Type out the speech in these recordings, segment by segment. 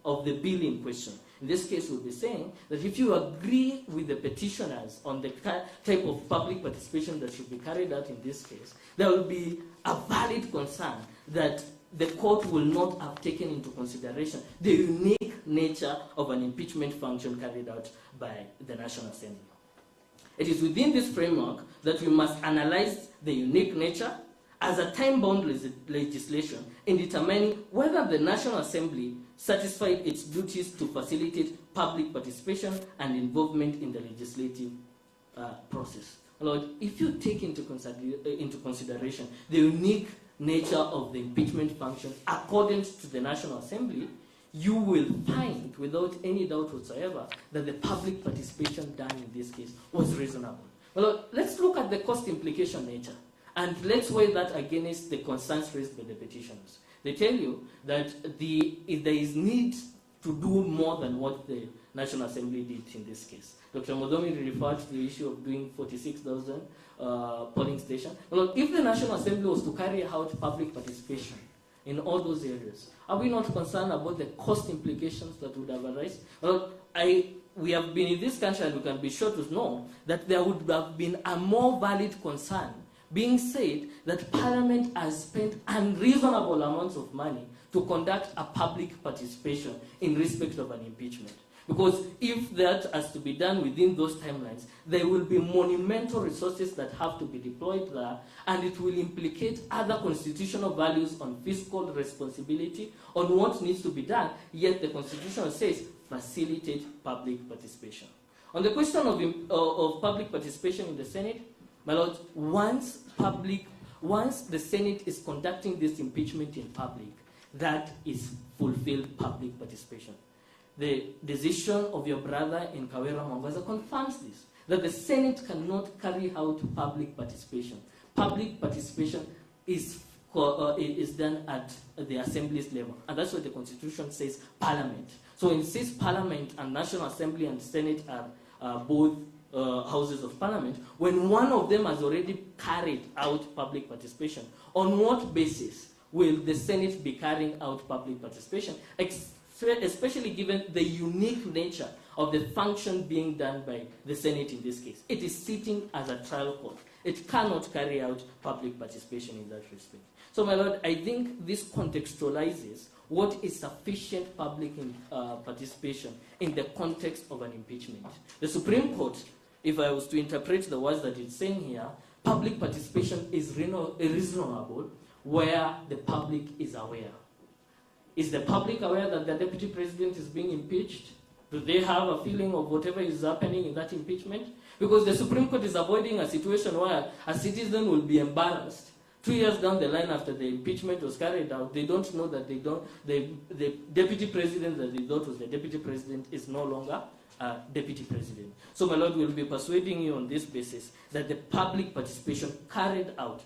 of the bill in question. In this case, we'll be saying that if you agree with the petitioners on the type of public participation that should be carried out in this case, there will be a valid concern that the court will not have taken into consideration the unique nature of an impeachment function carried out by the National Assembly. It is within this framework that we must analyze the unique nature as a time-bound legislation in determining whether the National Assembly satisfied its duties to facilitate public participation and involvement in the legislative process. Lord, if you take into consideration the unique nature of the impeachment function according to the National Assembly, you will find, without any doubt whatsoever, that the public participation done in this case was reasonable. Well, let's look at the cost implication nature, and let's weigh that against the concerns raised by the petitioners. They tell you that there is need to do more than what the National Assembly did in this case. Dr. Modomi referred to the issue of doing 46,000 polling stations. Well, if the National Assembly was to carry out public participation in all those areas, are we not concerned about the cost implications that would have arisen? Well, we have been in this country, and we can be sure to know that there would have been a more valid concern being said that Parliament has spent unreasonable amounts of money to conduct a public participation in respect of an impeachment. Because if that has to be done within those timelines, there will be monumental resources that have to be deployed there, and it will implicate other constitutional values on fiscal responsibility, on what needs to be done, yet the Constitution says facilitate public participation. On the question of public participation in the Senate, my Lord, once the Senate is conducting this impeachment in public, that is fulfilled public participation. The decision of your brother in Kawera Mwangwaza confirms this, that the Senate cannot carry out public participation. Public participation is done at the Assembly's level, and that's what the Constitution says, Parliament. So it says Parliament and National Assembly and Senate are both houses of Parliament. When one of them has already carried out public participation, on what basis will the Senate be carrying out public participation, especially given the unique nature of the function being done by the Senate in this case? It is sitting as a trial court. It cannot carry out public participation in that respect. So, my Lord, I think this contextualizes what is sufficient public participation in the context of an impeachment. The Supreme Court, if I was to interpret the words that it's saying here, public participation is reasonable where the public is aware. Is the public aware that the Deputy President is being impeached? Do they have a feeling of whatever is happening in that impeachment? Because the Supreme Court is avoiding a situation where a citizen will be embarrassed 2 years down the line after the impeachment was carried out. They don't know that the Deputy President that they thought was the Deputy President is no longer Deputy President. So, my Lord, will be persuading you on this basis that the public participation carried out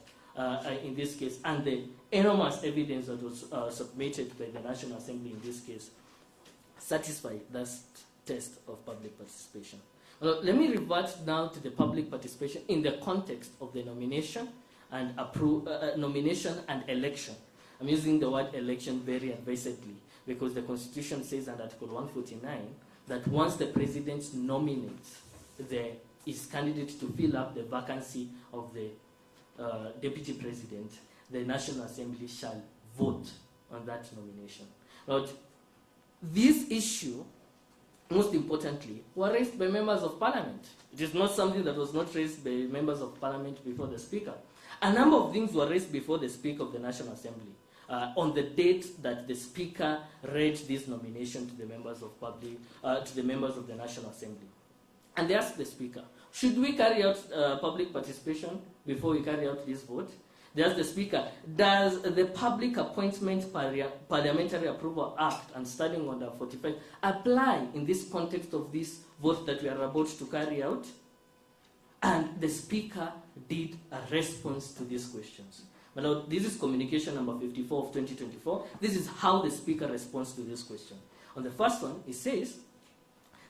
in this case, and the enormous evidence that was submitted by the National Assembly in this case, satisfy that test of public participation. Well, let me revert now to the public participation in the context of the nomination and nomination and election. I'm using the word election very advisedly because the Constitution says in Article 149 that once the President nominates his candidate to fill up the vacancy of the Deputy President, the National Assembly shall vote on that nomination. But this issue, most importantly, was raised by members of Parliament. It is not something that was not raised by members of Parliament before the Speaker. A number of things were raised before the Speaker of the National Assembly on the date that the Speaker read this nomination to the members of the National Assembly. And they asked the Speaker, should we carry out public participation before we carry out this vote? They asked the Speaker, does the Public Appointments Parliamentary Approval Act and Standing Order 45 apply in this context of this vote that we are about to carry out? And the Speaker did a response to these questions. Now, this is communication number 54 of 2024. This is how the Speaker responds to this question. On the first one, he says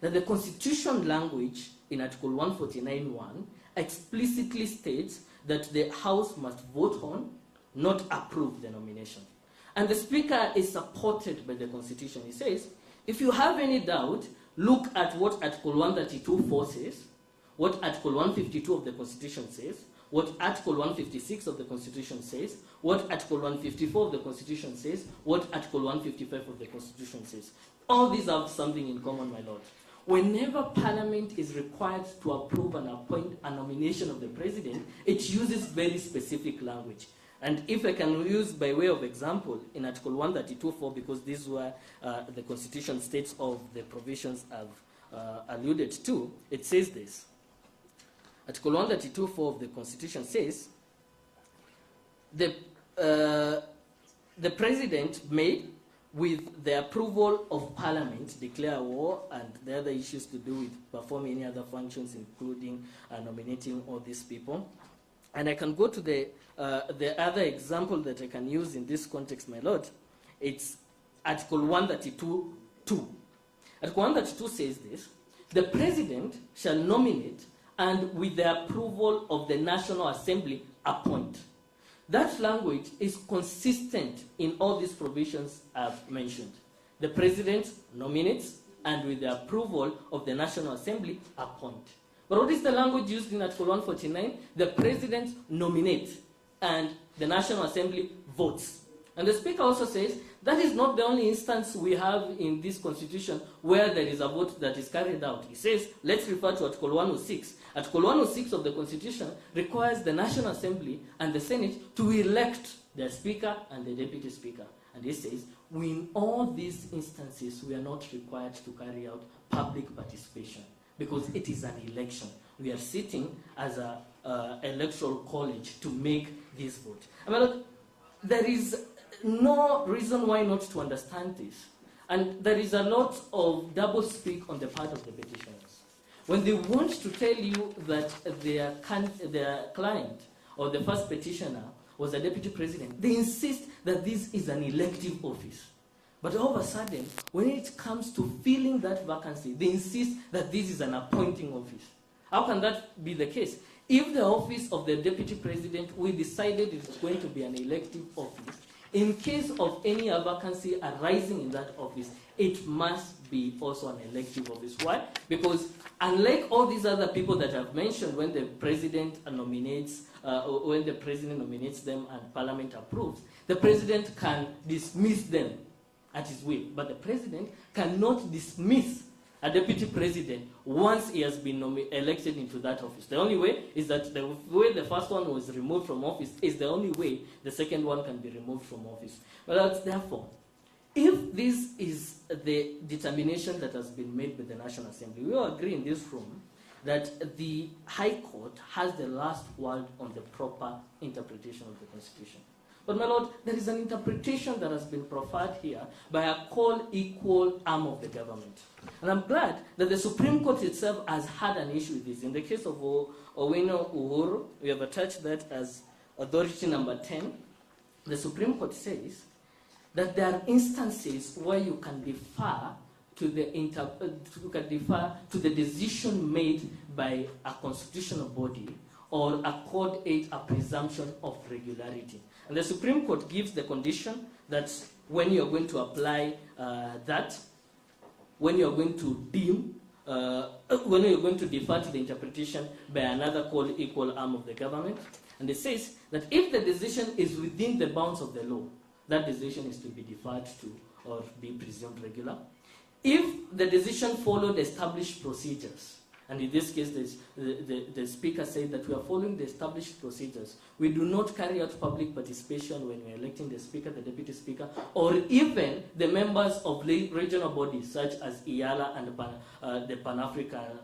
that the Constitution language in Article 149(1) explicitly states that the House must vote on, not approve the nomination. And the Speaker is supported by the Constitution. He says, If you have any doubt, look at what Article 132.4 says, what Article 152 of the Constitution says, what Article 156 of the Constitution says, what Article 154 of the Constitution says, what Article 155 of the Constitution says. All these have something in common, my lord. Whenever Parliament is required to approve and appoint a nomination of the President, it uses very specific language. And if I can use by way of example, in Article 132.4, because this is where the Constitution states of the provisions I've alluded to, it says this. Article 132.4 of the Constitution says, the President may, with the approval of Parliament, declare war and the other issues to do with performing any other functions, including nominating all these people. And I can go to the other example that I can use in this context, my lord. It's Article 132.2. Article 132 says this: the President shall nominate and with the approval of the National Assembly appoint. That language is consistent in all these provisions I've mentioned. The President nominates and with the approval of the National Assembly appoint. But what is the language used in Article 149? The President nominates and the National Assembly votes. And the Speaker also says that is not the only instance we have in this Constitution where there is a vote that is carried out. He says, let's refer to Article 106. Article 106 of the Constitution requires the National Assembly and the Senate to elect the Speaker and the Deputy Speaker. And he says, in all these instances, we are not required to carry out public participation because it is an election. We are sitting as an electoral college to make this vote. I mean, look, there is no reason why not to understand this. And there is a lot of double speak on the part of the petitioners. When they want to tell you that their client or the first petitioner was a deputy president, they insist that this is an elective office. But all of a sudden, when it comes to filling that vacancy, they insist that this is an appointing office. How can that be the case? If the office of the deputy president, we decided it's going to be an elective office, in case of any vacancy arising in that office, it must be also an elective office. Why? Because unlike all these other people that I've mentioned, when the president nominates, them and Parliament approves, the president can dismiss them at his will. But the president cannot dismiss a deputy president once he has been elected into that office. The only way is that the way the first one was removed from office is the only way the second one can be removed from office. But therefore, if this is the determination that has been made by the National Assembly, we all agree in this room that the High Court has the last word on the proper interpretation of the Constitution. But my lord, there is an interpretation that has been proffered here by a co-equal arm of the government. And I'm glad that the Supreme Court itself has had an issue with this. In the case of Owino Uhuru, we have attached that as authority number 10. The Supreme Court says that there are instances where you can defer to the decision made by a constitutional body or accord it a presumption of regularity. And the Supreme Court gives the condition that when you're going to apply when you're going to when you're going to defer to the interpretation by another co-equal arm of the government. And it says that if the decision is within the bounds of the law, that decision is to be deferred to or be presumed regular. If the decision followed established procedures, and in this case, the Speaker said that we are following the established procedures. We do not carry out public participation when we are electing the Speaker, the Deputy Speaker, or even the members of regional bodies such as IALA and the Pan-African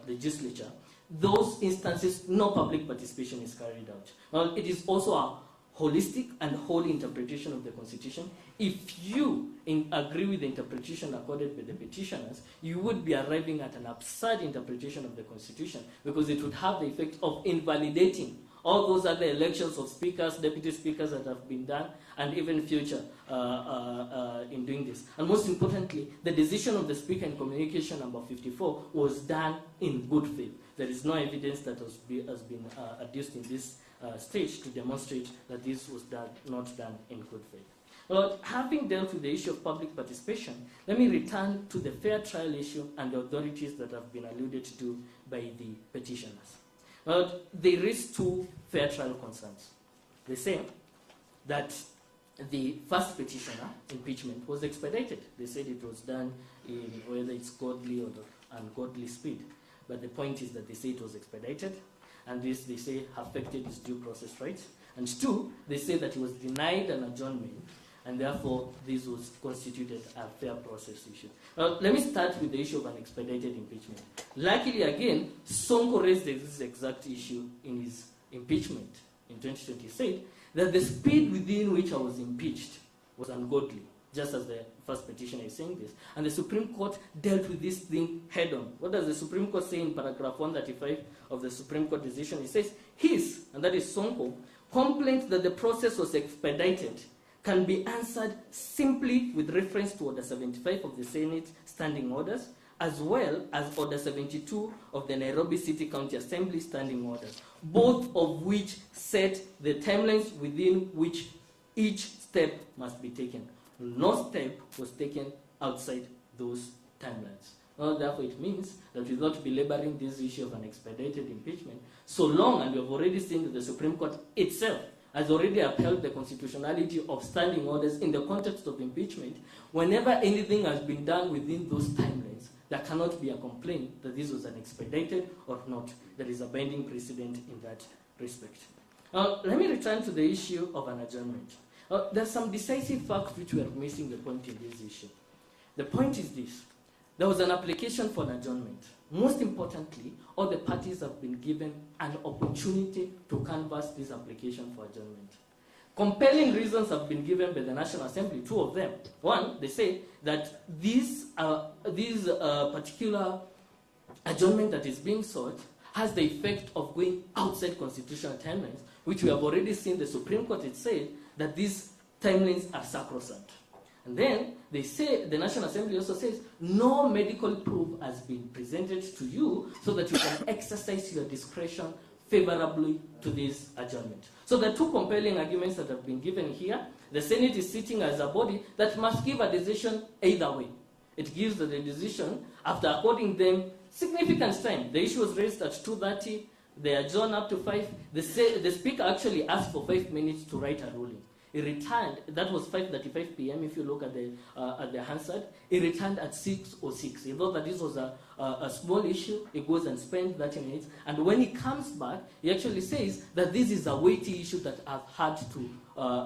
legislature. Those instances, no public participation is carried out. Well, it is also a holistic and whole interpretation of the Constitution. If you agree with the interpretation accorded by the petitioners, you would be arriving at an absurd interpretation of the Constitution because it would have the effect of invalidating all those other elections of speakers, deputy speakers that have been done, and even future in doing this. And most importantly, the decision of the Speaker in Communication number 54 was done in good faith. There is no evidence that has been adduced in this stage to demonstrate that this was not done in good faith. But having dealt with the issue of public participation, let me return to the fair trial issue and the authorities that have been alluded to by the petitioners. But they raise two fair trial concerns. They say that the first petitioner, impeachment, was expedited. They said it was done in whether it's godly or ungodly speed. But the point is that they say it was expedited, and this, they say, affected his due process rights. And two, they say that he was denied an adjournment, and therefore this was constituted a fair process issue. Now, let me start with the issue of an expedited impeachment. Luckily, again, Sonko raised this exact issue in his impeachment in 2020. He said that the speed within which I was impeached was ungodly, just as the first petitioner is saying this. And the Supreme Court dealt with this thing head on. What does the Supreme Court say in paragraph 135 of the Supreme Court decision? It says, his, and that is Sonko, complaint that the process was expedited can be answered simply with reference to Order 75 of the Senate Standing Orders, as well as Order 72 of the Nairobi City County Assembly Standing Orders, both of which set the timelines within which each step must be taken. No step was taken outside those timelines. Well, therefore, it means that without belaboring this issue of an expedited impeachment, so long, and we have already seen that the Supreme Court itself has already upheld the constitutionality of standing orders in the context of impeachment, whenever anything has been done within those timelines, there cannot be a complaint that this was an expedited or not. There is a binding precedent in that respect. Now, let me return to the issue of an adjournment. There are some decisive facts which we are missing the point in this issue. The point is this. There was an application for an adjournment. Most importantly, all the parties have been given an opportunity to canvass this application for adjournment. Compelling reasons have been given by the National Assembly, two of them. One, they say that this particular adjournment that is being sought has the effect of going outside constitutional timelines, which we have already seen the Supreme Court had said that these timelines are sacrosanct. And then they say, the National Assembly also says, no medical proof has been presented to you so that you can exercise your discretion favorably to this adjournment. So there are two compelling arguments that have been given here. The Senate is sitting as a body that must give a decision either way. It gives the decision after according them significant time. The issue was raised at 2:30. They adjourn up to 5. The Speaker actually asked for 5 minutes to write a ruling. He returned, that was 5:35 p.m. if you look at the Hansard. He returned at 6:06. He thought that this was a small issue. He goes and spends 30 minutes. And when he comes back, he actually says that this is a weighty issue that I've had to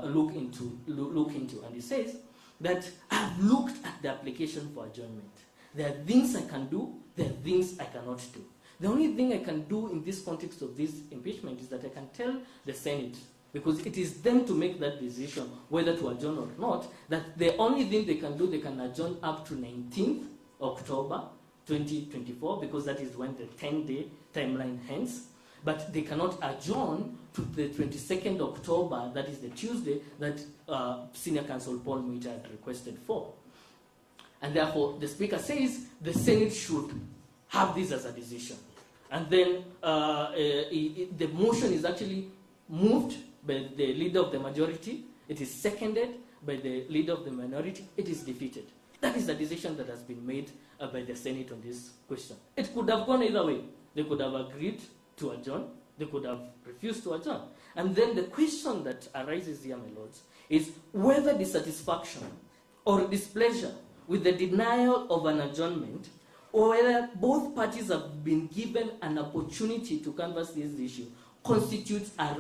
look into. And he says that I've looked at the application for adjournment. There are things I can do, there are things I cannot do. The only thing I can do in this context of this impeachment is that I can tell the Senate, because it is them to make that decision whether to adjourn or not, that the only thing they can do, they can adjourn up to 19th October 2024, because that is when the 10-day timeline ends. But they cannot adjourn to the 22nd October, that is the Tuesday, that Senior Counsel Paul Muita had requested for. And therefore, the Speaker says the Senate should have this as a decision. And then the motion is actually moved by the leader of the majority. It is seconded by the leader of the minority. It is defeated. That is the decision that has been made by the Senate on this question. It could have gone either way. They could have agreed to adjourn. They could have refused to adjourn. And then the question that arises here, my lords, is whether dissatisfaction or displeasure with the denial of an adjournment, or whether both parties have been given an opportunity to canvass this issue, constitutes a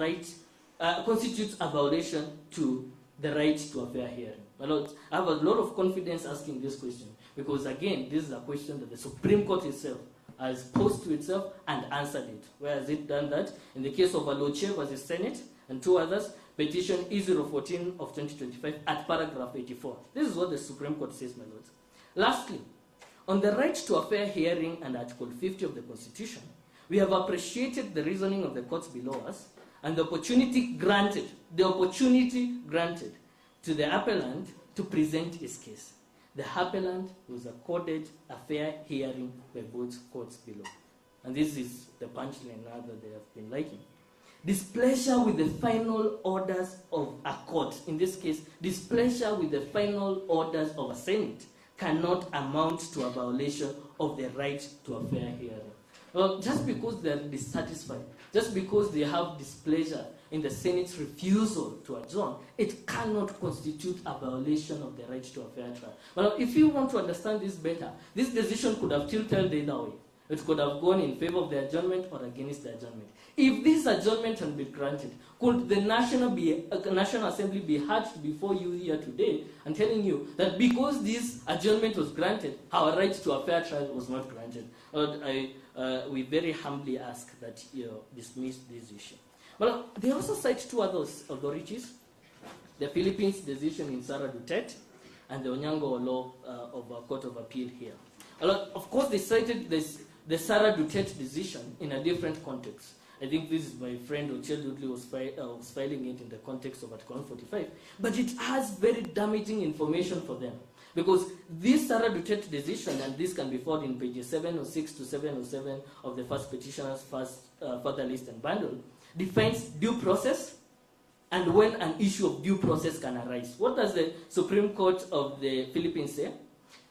violation to the right to a fair hearing. My lords, I have a lot of confidence asking this question, because again, this is a question that the Supreme Court itself has posed to itself and answered it. Where has it done that? In the case of Aloche versus Senate and two others, petition E014 of 2025 at paragraph 84. This is what the Supreme Court says, my lords. Lastly, on the right to a fair hearing and Article 50 of the Constitution, we have appreciated the reasoning of the courts below us and the opportunity granted to the appellant to present his case. The appellant was accorded a fair hearing by both courts below. And this is the punchline now that they have been liking. displeasure with the final orders of a court, in this case, displeasure with the final orders of a Senate, cannot amount to a violation of the right to a fair hearing. Well, just because they are dissatisfied, just because they have displeasure in the Senate's refusal to adjourn, it cannot constitute a violation of the right to a fair trial. Well, if you want to understand this better, this decision could have tilted either way. It could have gone in favor of the adjournment or against the adjournment. If this adjournment had been granted, could the National Assembly be heard before you here today and telling you that because this adjournment was granted, our right to a fair trial was not granted? We very humbly ask that you dismiss this issue. Well, they also cite two other authorities, the Philippines decision in Sara Duterte and the Onyango law of a court of appeal here. Of course, they cited the Sara Duterte decision in a different context. I think this is my friend Ochel Dudley was filing it in the context of Article 145, but it has very damaging information for them. Because this Sara Duterte decision, and this can be found in pages 706 to 707 of the first petitioner's further list and bundle, defines due process and when an issue of due process can arise. What does the Supreme Court of the Philippines say?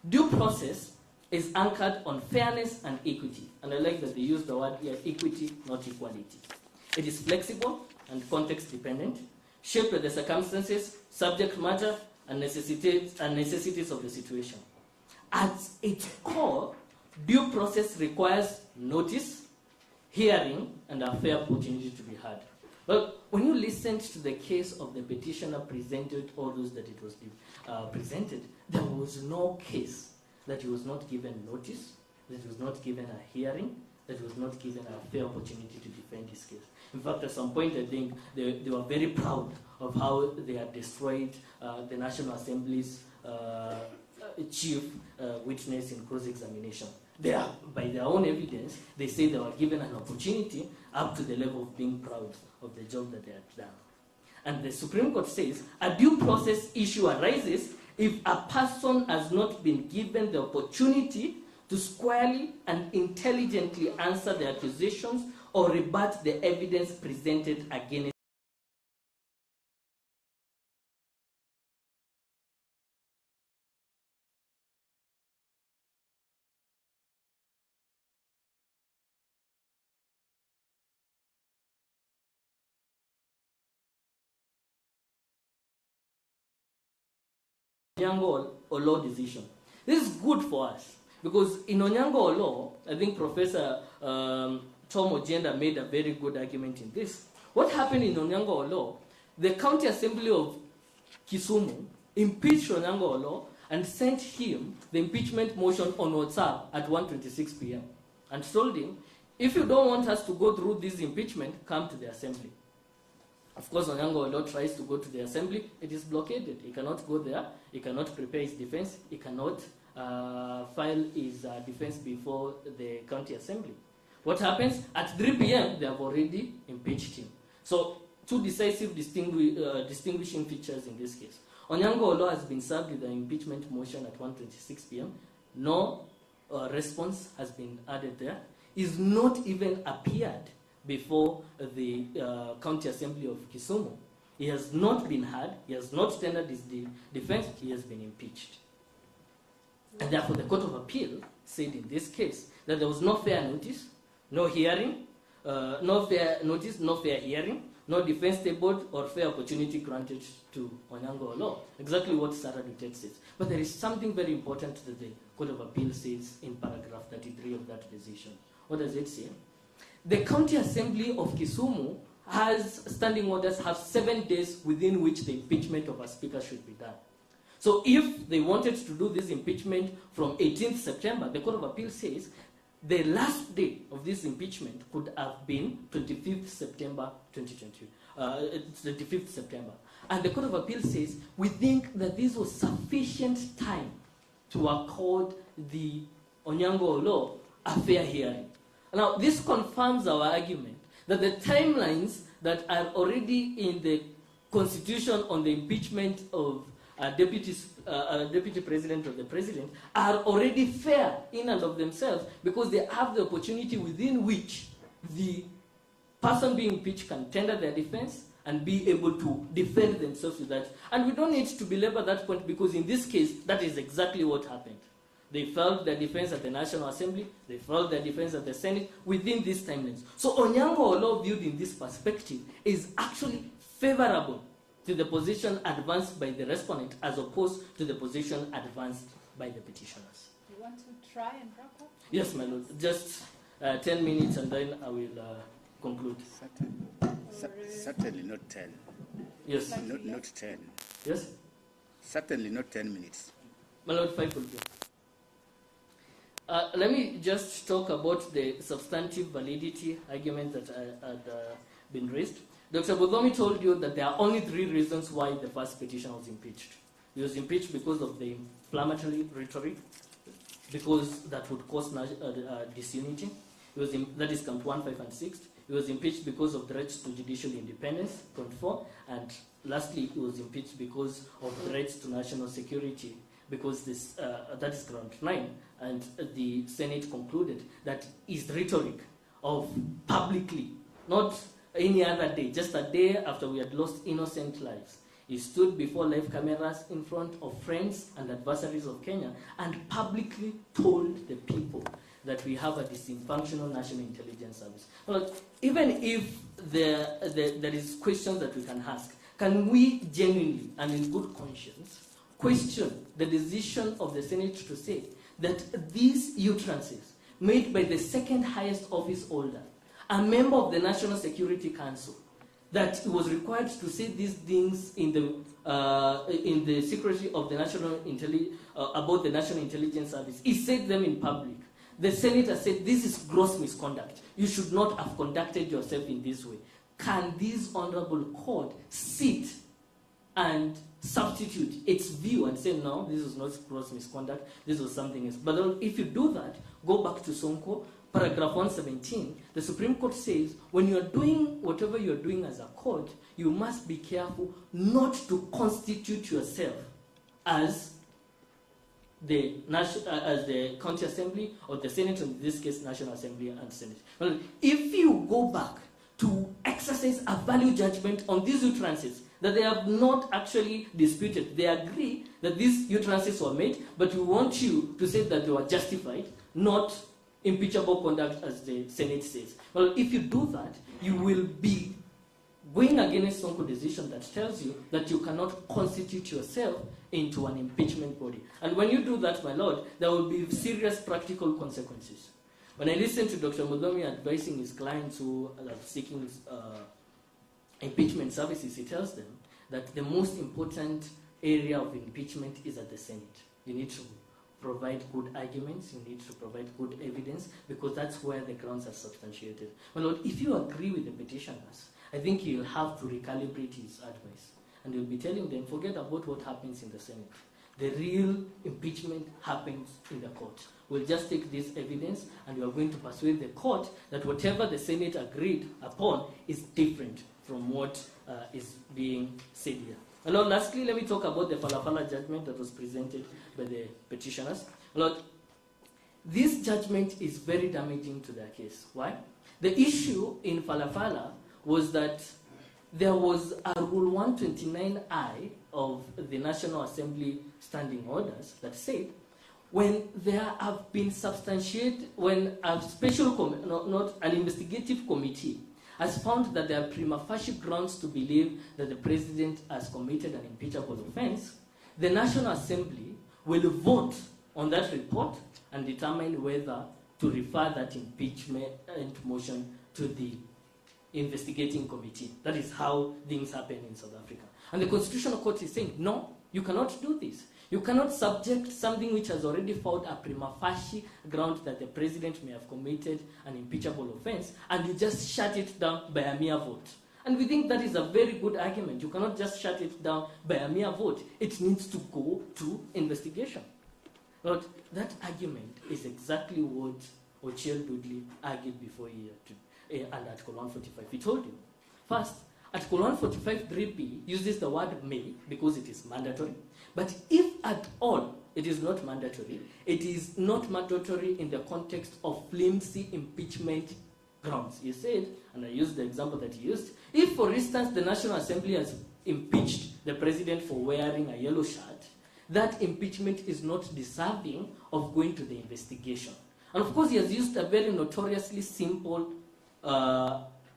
Due process is anchored on fairness and equity. And I like that they use the word here, equity, not equality. It is flexible and context dependent, shaped by the circumstances, subject matter, and necessities of the situation. At its core, due process requires notice, hearing, and a fair opportunity to be heard. Well, when you listened to the case of the petitioner presented, all those that it was presented, there was no case that he was not given notice, that he was not given a hearing, that he was not given a fair opportunity to defend his case. In fact, at some point, I think they were very proud of how they had destroyed the National Assembly's chief witness in cross-examination. By their own evidence, they say they were given an opportunity up to the level of being proud of the job that they had done. And the Supreme Court says, a due process issue arises if a person has not been given the opportunity to squarely and intelligently answer the accusations or rebut the evidence presented against Onyango law decision. This is good for us because in Onyango law, I think Professor Tom Ojenda made a very good argument in this. What happened in Onyango law? The County Assembly of Kisumu impeached Onyango law and sent him the impeachment motion on WhatsApp at 1:26 p.m. and told him, if you don't want us to go through this impeachment, come to the assembly. Of course, Onyango law tries to go to the assembly, it is blockaded. He cannot go there, he cannot prepare his defense, he cannot file his defense before the county assembly. What happens? At 3 p.m., they have already impeached him. So, two decisive distinguishing features in this case. Onyango law has been served with the impeachment motion at 1:26 p.m. No response has been added there. Is not even appeared before the County Assembly of Kisumu. He has not been heard, he has not tendered his defense, he has been impeached. And therefore the Court of Appeal said in this case that there was no fair notice, no hearing, no fair notice, no fair hearing, no defense tabled or fair opportunity granted to Onyango law. Exactly what Sara Duterte says. But there is something very important that the Court of Appeal says in paragraph 33 of that decision. What does it say? The County Assembly of Kisumu has standing orders, have 7 days within which the impeachment of a speaker should be done. So if they wanted to do this impeachment from 18th September, the Court of Appeal says the last day of this impeachment could have been 25th September 2020. It's 25th September. And the Court of Appeal says, we think that this was sufficient time to accord the Onyango law a fair hearing. Now, this confirms our argument that the timelines that are already in the Constitution on the impeachment of Deputy President or the President are already fair in and of themselves because they have the opportunity within which the person being impeached can tender their defense and be able to defend themselves with that. And we don't need to belabor that point, because in this case, that is exactly what happened. They filed their defense at the National Assembly, they filed their defense at the Senate within these timelines. So Onyango law viewed in this perspective is actually favorable to the position advanced by the respondent as opposed to the position advanced by the petitioners. You want to try and wrap up? Yes, my lord. Just 10 minutes and then I will conclude. Certainly not 10. Yes. Not 10. Yes? Certainly not 10 minutes. My lord, 5 will do. Let me just talk about the substantive validity argument that had been raised. Dr. Bodomi told you that there are only 3 reasons why the first petition was impeached. He was impeached because of the inflammatory rhetoric, because that would cause disunity. That is count 1, 5, and 6. He was impeached because of threats to judicial independence, count 4. And lastly, he was impeached because of threats to national security, because that is count 9. And the Senate concluded that his rhetoric of publicly, not any other day, just a day after we had lost innocent lives, he stood before live cameras in front of friends and adversaries of Kenya and publicly told the people that we have a dysfunctional national intelligence service. Well, even if there is questions that we can ask, can we genuinely and in good conscience question the decision of the Senate to say that these utterances made by the second highest office holder, a member of the National Security Council, that he was required to say these things in the secrecy of the about the National Intelligence Service. He said them in public. The senator said, this is gross misconduct. You should not have conducted yourself in this way. Can this honorable court sit and substitute its view and say, no, this is not gross misconduct, this was something else? But if you do that, go back to Sonko, paragraph 117, the Supreme Court says, when you are doing whatever you are doing as a court, you must be careful not to constitute yourself as the county assembly or the Senate, in this case, National Assembly and Senate. Well, if you go back to exercise a value judgment on these utterances that they have not actually disputed, they agree that these utterances were made, but we want you to say that they were justified, not impeachable conduct as the Senate says. Well, if you do that, you will be going against Sonko decision that tells you that you cannot constitute yourself into an impeachment body. And when you do that, my lord, there will be serious practical consequences. When I listen to Dr. Mudomi advising his clients who are seeking impeachment services, he tells them that the most important area of impeachment is at the Senate. You need to provide good arguments, you need to provide good evidence, because that's where the grounds are substantiated. My lord, if you agree with the petitioners, I think you'll have to recalibrate his advice. And you'll be telling them, forget about what happens in the Senate. The real impeachment happens in the court. We'll just take this evidence and we are going to persuade the court that whatever the Senate agreed upon is different from what is being said here. And Lord, lastly, let me talk about the Falafala judgment that was presented by the petitioners. Lord, this judgment is very damaging to their case. Why? The issue in Falafala was that there was a Rule 129I of the National Assembly standing orders that said when there have been substantiated, when a special, not an investigative committee has found that there are prima facie grounds to believe that the president has committed an impeachable offense, the National Assembly will vote on that report and determine whether to refer that impeachment motion to the investigating committee. That is how things happen in South Africa. And the Constitutional Court is saying, no, you cannot do this. You cannot subject something which has already found a prima facie ground that the president may have committed an impeachable offense, and you just shut it down by a mere vote. And we think that is a very good argument. You cannot just shut it down by a mere vote. It needs to go to investigation. But that argument is exactly what Ochiel Dudley argued before here under Article 145. He told you, first, Article 145 3B uses the word may because it is mandatory. But if at all it is not mandatory, it is not mandatory in the context of flimsy impeachment grounds. He said, and I used the example that he used, if, for instance, the National Assembly has impeached the president for wearing a yellow shirt, that impeachment is not deserving of going to the investigation. And of course, he has used a very notoriously simple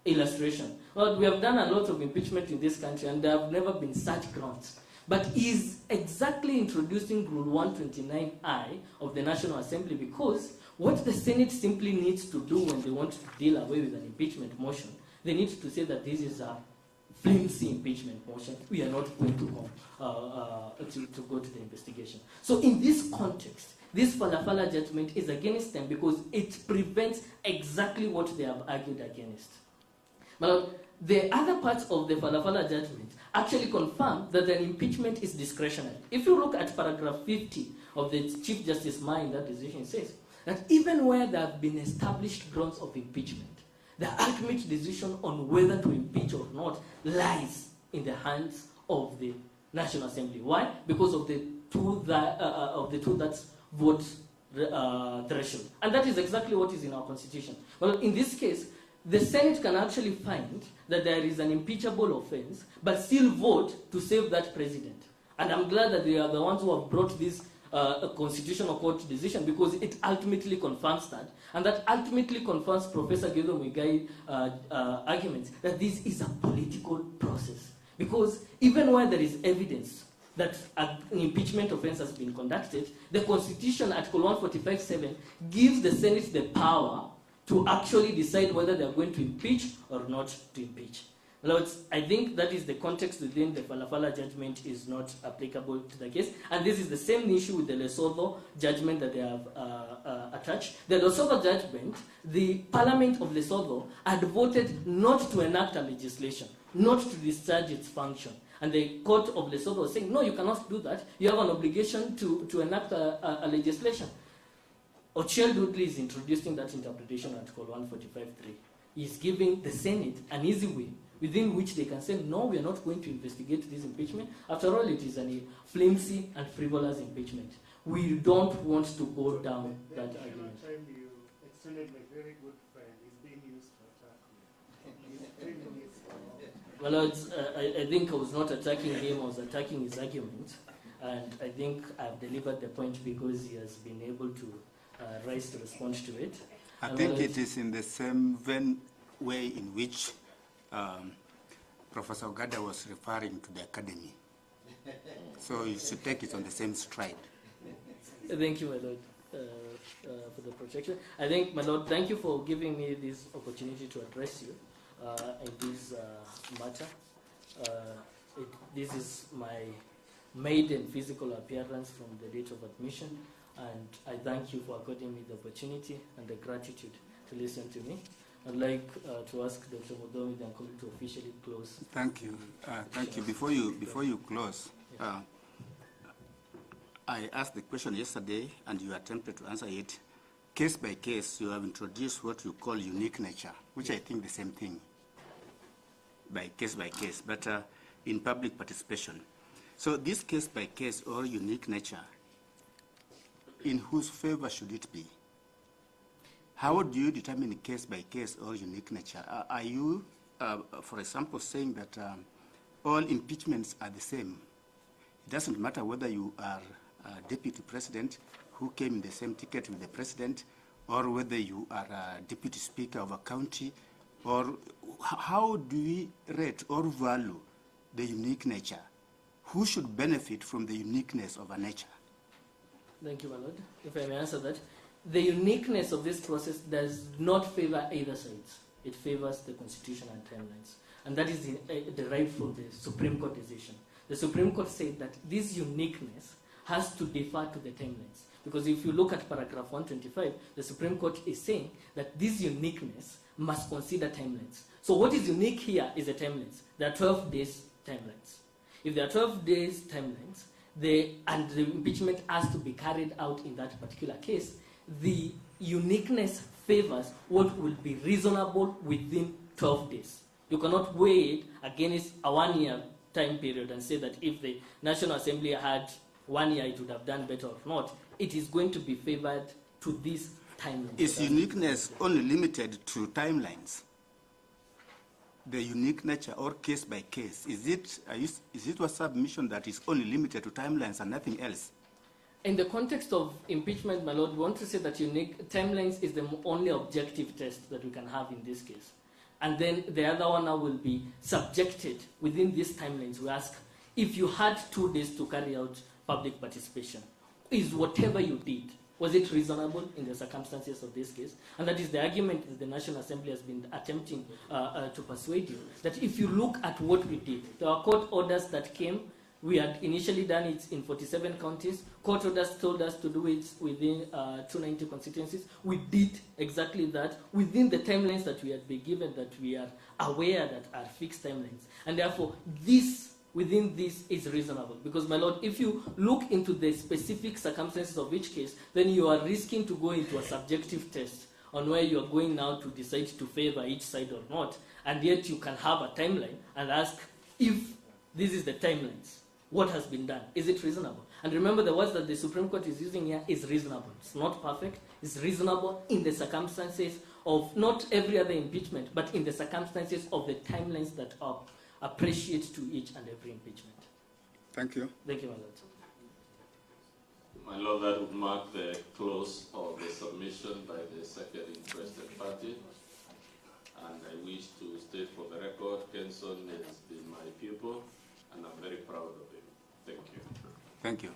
illustration. Well, we have done a lot of impeachment in this country, and there have never been such grounds. But he's exactly introducing Rule 129I of the National Assembly, because what the Senate simply needs to do when they want to deal away with an impeachment motion, they need to say that this is a flimsy impeachment motion. We are not going to go to the investigation. So in this context, this Falafala judgment is against them because it prevents exactly what they have argued against. But the other parts of the Falafala judgment actually confirm that an impeachment is discretionary. If you look at paragraph 50 of the Chief Justice Ma in that decision, it says that even where there have been established grounds of impeachment, the ultimate decision on whether to impeach or not lies in the hands of the National Assembly. Why? Because of the two-thirds vote threshold. And that is exactly what is in our Constitution. Well, in this case, the Senate can actually find that there is an impeachable offense, but still vote to save that president. And I'm glad that they are the ones who have brought this constitutional court decision, because it ultimately confirms that. And that ultimately confirms Professor Githu Muigai's arguments that this is a political process. Because even where there is evidence that an impeachment offense has been conducted, the Constitution, Article 145(7), gives the Senate the power to actually decide whether they are going to impeach or not to impeach. Lords, I think that is the context within the Falafala judgment is not applicable to the case. And this is the same issue with the Lesotho judgment that they have attached. The Lesotho judgment, the Parliament of Lesotho had voted not to enact a legislation, not to discharge its function. And the court of Lesotho was saying, no, you cannot do that. You have an obligation to enact a legislation. Ochieng Dudley is introducing that interpretation, Article 145(3). He's giving the Senate an easy way within which they can say, no, we are not going to investigate this impeachment. After all, it is a flimsy and frivolous impeachment. We don't want to go down that argument. You extended my very good friend. He's being used to attack me. Well, I think I was not attacking him, I was attacking his argument. And I think I've delivered the point because he has been able to rise to respond to it. I think it is in the same way in which Professor Ogada was referring to the academy. So you should take it on the same stride. Thank you, my Lord, for the protection. I think, my Lord, thank you for giving me this opportunity to address you in this matter. This is my maiden physical appearance from the date of admission, and I thank you for according me the opportunity and the gratitude to listen to me. I'd like to ask Dr. Mudomi then to officially close. Thank you. Thank you. Before you close, I asked the question yesterday, and you attempted to answer it. Case by case, you have introduced what you call unique nature, which I think the same thing, by case, but in public participation. So this case by case or unique nature, in whose favor should it be? How do you determine case by case or unique nature? Are you, for example, saying that all impeachments are the same? It doesn't matter whether you are a deputy president who came in the same ticket with the president, or whether you are a deputy speaker of a county, or how do we rate or value the unique nature? Who should benefit from the uniqueness of a nature? Thank you, my Lord. If I may answer that. The uniqueness of this process does not favor either sides. It favors the Constitution and timelines. And that is derived from the Supreme Court decision. The Supreme Court said that this uniqueness has to defer to the timelines. Because if you look at paragraph 125, the Supreme Court is saying that this uniqueness must consider timelines. So what is unique here is the timelines. There are 12 days timelines. If there are 12 days timelines, and the impeachment has to be carried out in that particular case, the uniqueness favors what will be reasonable within 12 days. You cannot weigh it against a 1-year time period and say that if the National Assembly had 1 year, it would have done better or not. It is going to be favored to this timelines. Is uniqueness only limited to timelines? The unique nature or case by case, is it a submission that is only limited to timelines and nothing else? In the context of impeachment, my lord, we want to say that unique timelines is the only objective test that we can have in this case. And then the other one now will be subjected within these timelines. We ask, if you had 2 days to carry out public participation, is whatever you did, was it reasonable in the circumstances of this case? And that is the argument that the National Assembly has been attempting to persuade you, that if you look at what we did, there are court orders that came. We had initially done it in 47 counties. Court orders told us to do it within 290 constituencies. We did exactly that within the timelines that we had been given, that we are aware that are fixed timelines. And therefore, within this is reasonable. Because, my lord, if you look into the specific circumstances of each case, then you are risking to go into a subjective test on where you are going now to decide to favor each side or not. And yet you can have a timeline and ask, if this is the timelines, what has been done? Is it reasonable? And remember, the words that the Supreme Court is using here is reasonable. It's not perfect. It's reasonable in the circumstances of not every other impeachment, but in the circumstances of the timelines that are appreciate to each and every impeachment. Thank you. Thank you, my lord. My lord, that would mark the close of the submission by the second interested party. And I wish to state for the record, Kenson has been my pupil, and I'm very proud of him. Thank you. Thank you.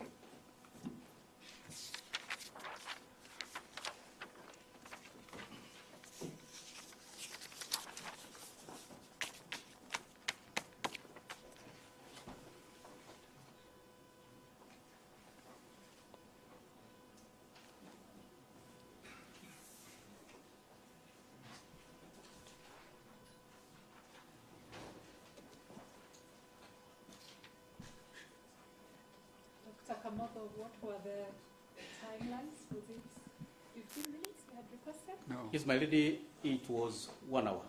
Dr. Kamoto, what were the timelines? Was it 15 minutes you had requested? No. Yes, my lady, it was 1 hour.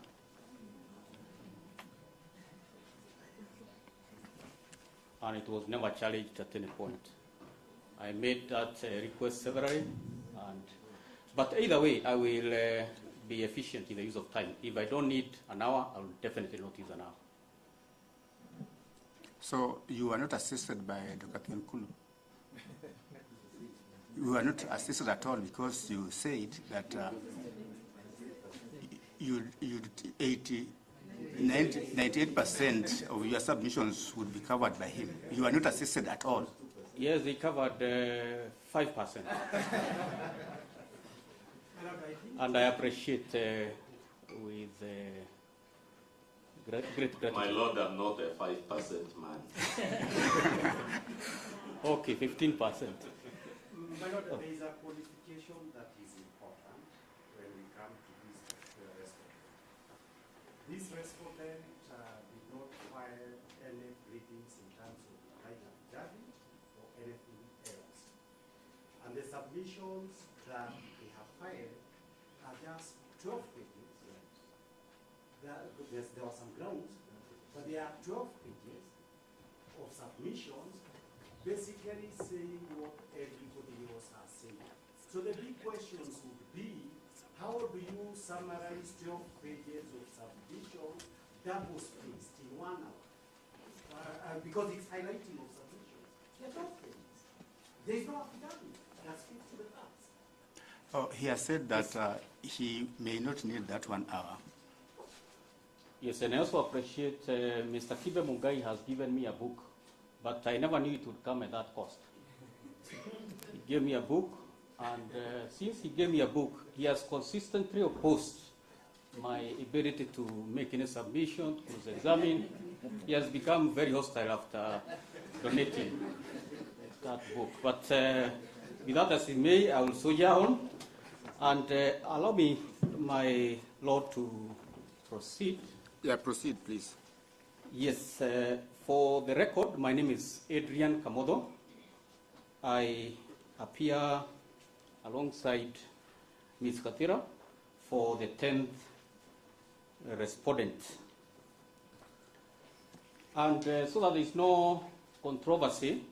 And it was never challenged at any point. I made that request severally, but either way, I will be efficient in the use of time. If I don't need an hour, I will definitely not use an hour. So you were not assisted by Dr. Nkulu? You were not assisted at all because you said that 98% of your submissions would be covered by him. You were not assisted at all. Yes, they covered 5%. And I appreciate with great gratitude. My lord, I'm not a 5% man. Okay, 15%. My lord, there is a qualification that is important when we come to this particular respondent. This respondent did not file any pleadings in terms of right of judgment or anything else. And the submissions that they have filed are just 12 pages. There were some grounds, but there are 12 pages of submissions basically saying what everybody else has said. So the big questions would be, how do you summarize 12 pages of submissions double spaced in 1 hour? Because it's highlighting of submissions. There are 12 pages. There is no affidavit that speaks to the facts. Oh, he has said that he may not need that 1 hour. Yes, and I also appreciate Mr. Kibe Mungai has given me a book, but I never knew it would come at that cost. He gave me a book, and since he gave me a book, he has consistently opposed my ability to make any submission, to examine. He has become very hostile after donating that book. But with that as it may, I will soldier on, and allow me, my Lord, to proceed. Yeah, proceed, please. Yes, for the record, my name is Adrian Kamodo. I appear alongside Ms. Katira for the 10th respondent. And so that there is no controversy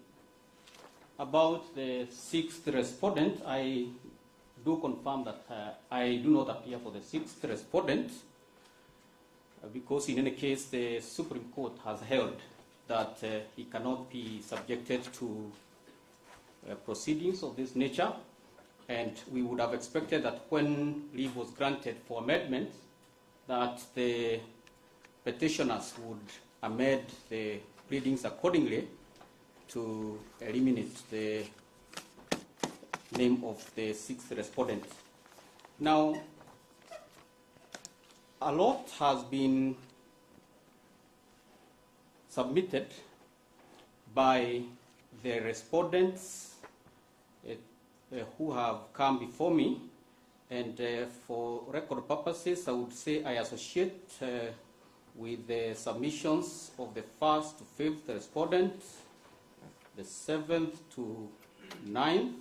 about the 6th respondent, I do confirm that I do not appear for the sixth respondent because in any case the Supreme Court has held that he cannot be subjected to proceedings of this nature, and we would have expected that when leave was granted for amendment that the petitioners would amend the pleadings accordingly to eliminate the name of the sixth respondent. Now, a lot has been submitted by the respondents who have come before me, and for record purposes, I would say I associate with the submissions of the 1st to 5th respondent, the 7th to 9th,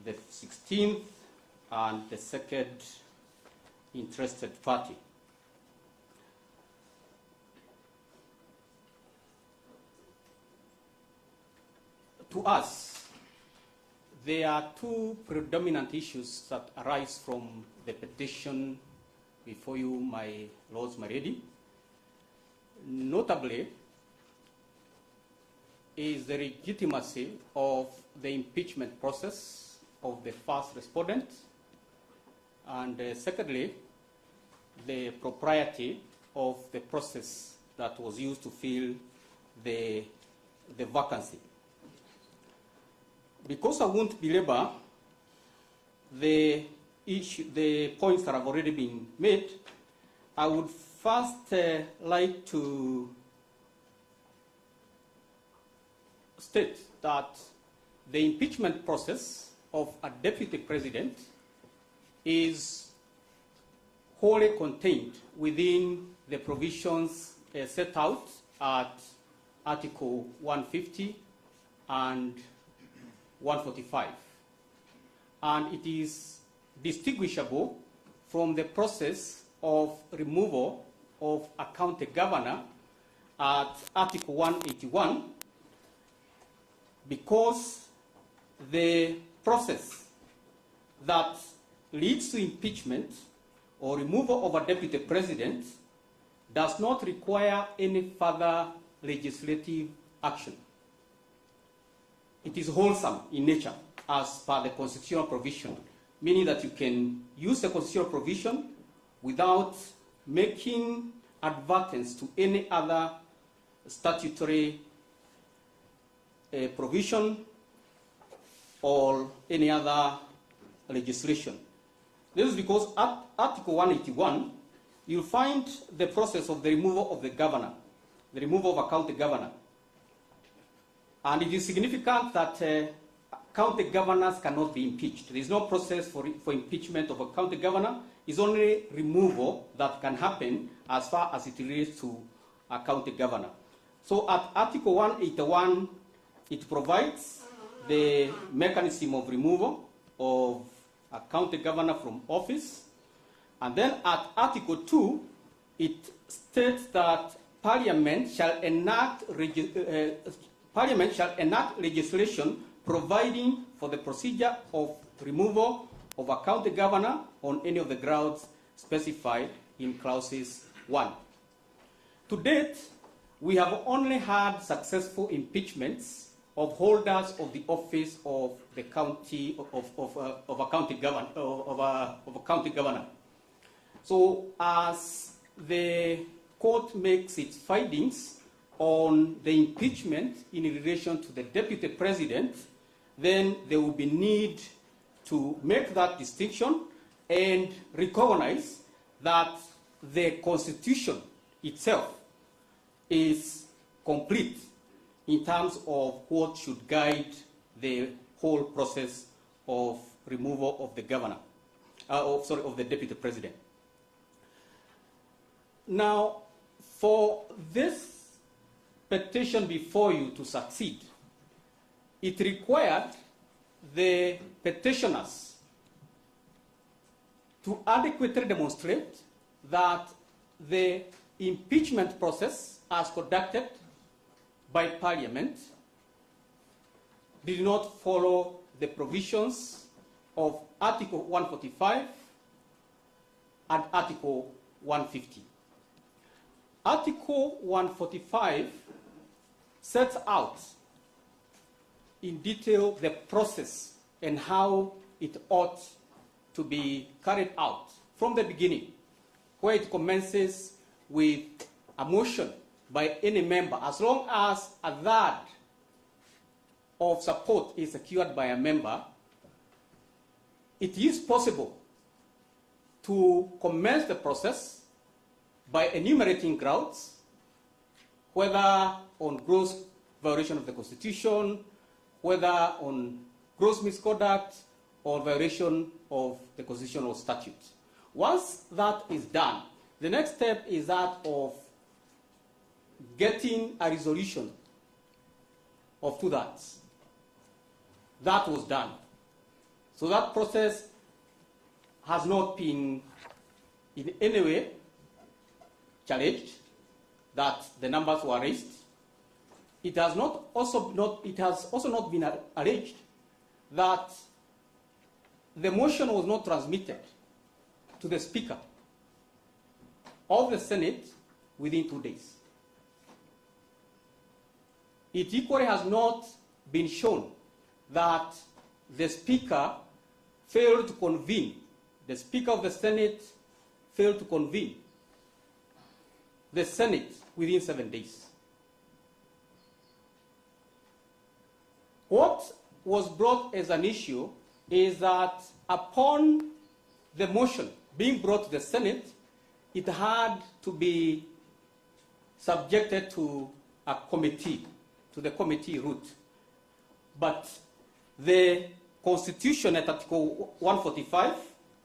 the 16th, and the 2nd interested party. To us, there are two predominant issues that arise from the petition before you, my lords, my lady. Notably, is the legitimacy of the impeachment process of the first respondent, and secondly, the propriety of the process that was used to fill the vacancy. Because I won't belabor the points that have already been made, I would first like to state that the impeachment process of a deputy president is wholly contained within the provisions set out at Article 150 and 145. And it is distinguishable from the process of removal of a county governor at Article 181, because the process that leads to impeachment or removal of a deputy president does not require any further legislative action. It is wholesome in nature as per the constitutional provision, meaning that you can use the constitutional provision without making advertence to any other statutory provision or any other legislation. This is because at Article 181, you'll find the process of the removal of the governor, the removal of a county governor. And it is significant that county governors cannot be impeached. There is no process for impeachment of a county governor. It's only removal that can happen as far as it relates to a county governor. So at Article 181, it provides the mechanism of removal of a county governor from office. And then at Article 2, it states that Parliament shall enact legislation providing for the procedure of removal of a county governor on any of the grounds specified in clauses 1. To date, we have only had successful impeachments of holders of the office of the county of a county governor. So, as the court makes its findings on the impeachment in relation to the deputy president, then there will be need to make that distinction and recognize that the Constitution itself is complete in terms of what should guide the whole process of removal of the governor, of the deputy president. Now, for this petition before you to succeed, it required the petitioners to adequately demonstrate that the impeachment process as conducted by Parliament did not follow the provisions of Article 145 and Article 150. Article 145 sets out in detail the process and how it ought to be carried out from the beginning, where it commences with a motion by any member, as long as a third of support is secured by a member, it is possible to commence the process by enumerating grounds, whether on gross violation of the Constitution, whether on gross misconduct or violation of the constitutional statute. Once that is done, the next step is that of getting a resolution of 2/3. That was done. So that process has not been in any way challenged, that the numbers were raised. It has also not been alleged that the motion was not transmitted to the Speaker of the Senate within 2 days. It equally has not been shown that the Speaker failed to convene, the Speaker of the Senate failed to convene the Senate within 7 days. What was brought as an issue is that upon the motion being brought to the Senate, it had to be subjected to a committee, to the committee route. But the Constitution at Article 145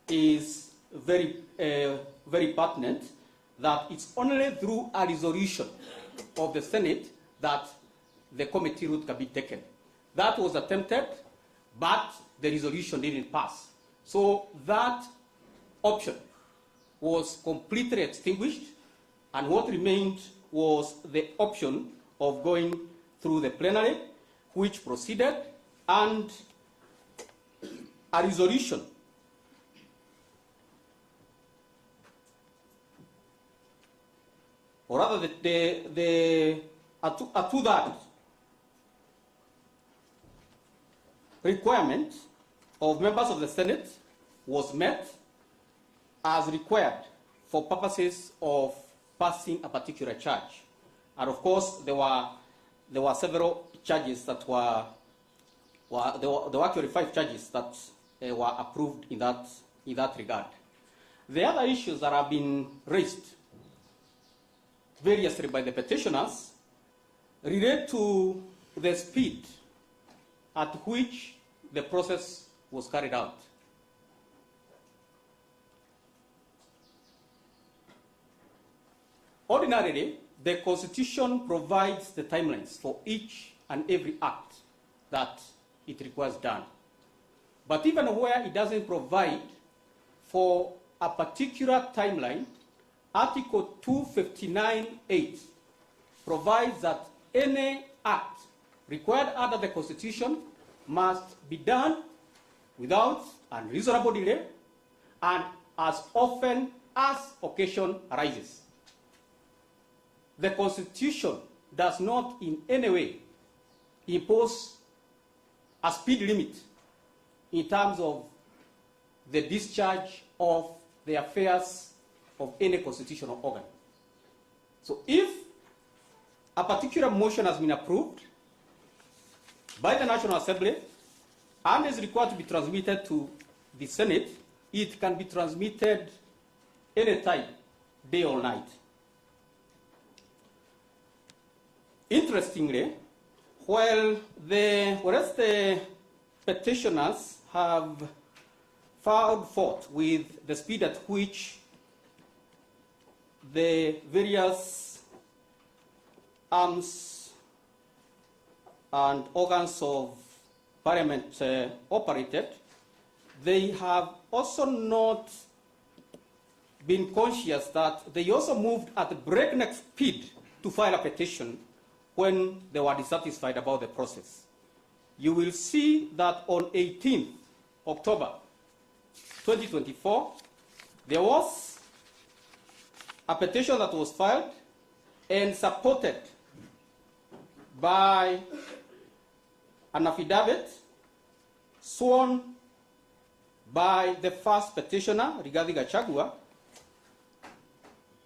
is very pertinent, that it's only through a resolution of the Senate that the committee route can be taken. That was attempted, but the resolution didn't pass. So that option was completely extinguished, and what remained was the option of going through the plenary, which proceeded, and a resolution or rather a 2/3 requirement of members of the Senate was met as required for purposes of passing a particular charge. And of course, there were several charges that there were actually 5 charges that were approved in that regard. The other issues that have been raised variously by the petitioners relate to the speed at which the process was carried out. Ordinarily, the Constitution provides the timelines for each and every act that it requires done. But even where it doesn't provide for a particular timeline, Article 259(8) provides that any act required under the Constitution must be done without unreasonable delay and as often as occasion arises. The Constitution does not in any way impose a speed limit in terms of the discharge of the affairs of any constitutional organ. So if a particular motion has been approved by the National Assembly and is required to be transmitted to the Senate, it can be transmitted anytime, day or night. Interestingly, whereas the petitioners have found fault with the speed at which the various arms and organs of Parliament operated, they have also not been conscious that they also moved at breakneck speed to file a petition when they were dissatisfied about the process. you will see that on 18th October 2024, there was a petition that was filed and supported by an affidavit sworn by the first petitioner, Rigathi Gachagua,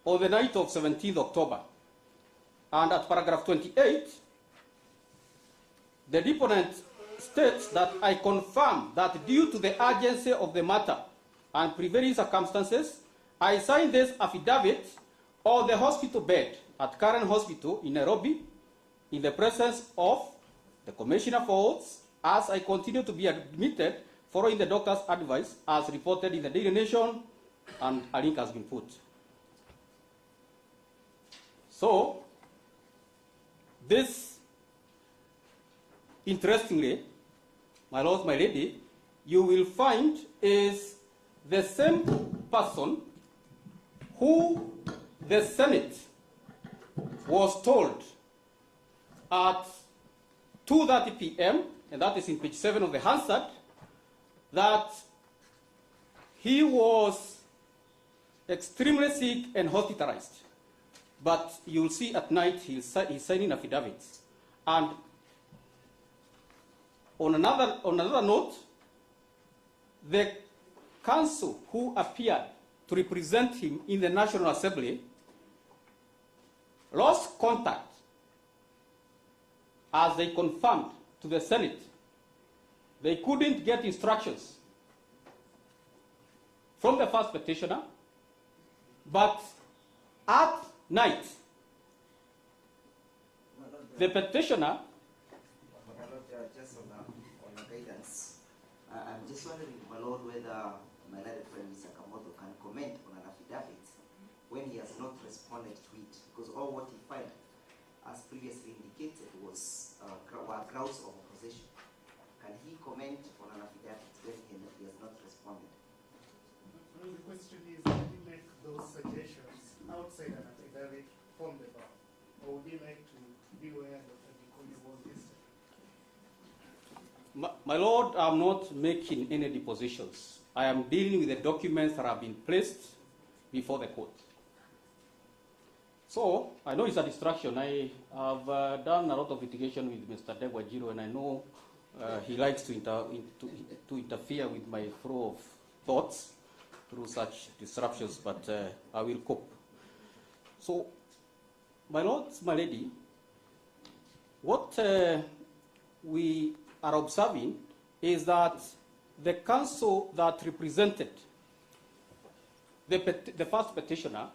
on the night of 17th October. And at paragraph 28, the deponent states that I confirm that due to the urgency of the matter and prevailing circumstances, I sign this affidavit on the hospital bed at Karen Hospital in Nairobi in the presence of the Commissioner for Oaths as I continue to be admitted following the doctor's advice as reported in the Daily Nation, and a link has been put. So, this, interestingly, my lord, my lady, you will find is the same person who the Senate was told at 2:30 p.m., and that is in page 7 of the Hansard, that he was extremely sick and hospitalized. But you'll see at night he's signing affidavits. And on another note, the counsel who appeared to represent him in the National Assembly lost contact as they confirmed to the Senate. They couldn't get instructions from the first petitioner, but at night, the petitioner. Just on guidance, I'm just wondering, my lord, whether my learned friend Mr. Kamoto can comment on an affidavit when he has not responded to it, because all what he filed, as previously indicated, was were grounds of opposition. Can he comment on an affidavit when he has not responded? Well, the question is, did he make those suggestions outside an affidavit from the bar? Or would he like to be where Dr. Gikoni was yesterday? My lord, I'm not making any depositions. I am dealing with the documents that have been placed before the court. So, I know it's a distraction. I have done a lot of litigation with Mr. Degwajiro, and I know he likes to interfere with my flow of thoughts through such disruptions, but I will cope. So, my lords, my lady, what we are observing is that the counsel that represented the first petitioner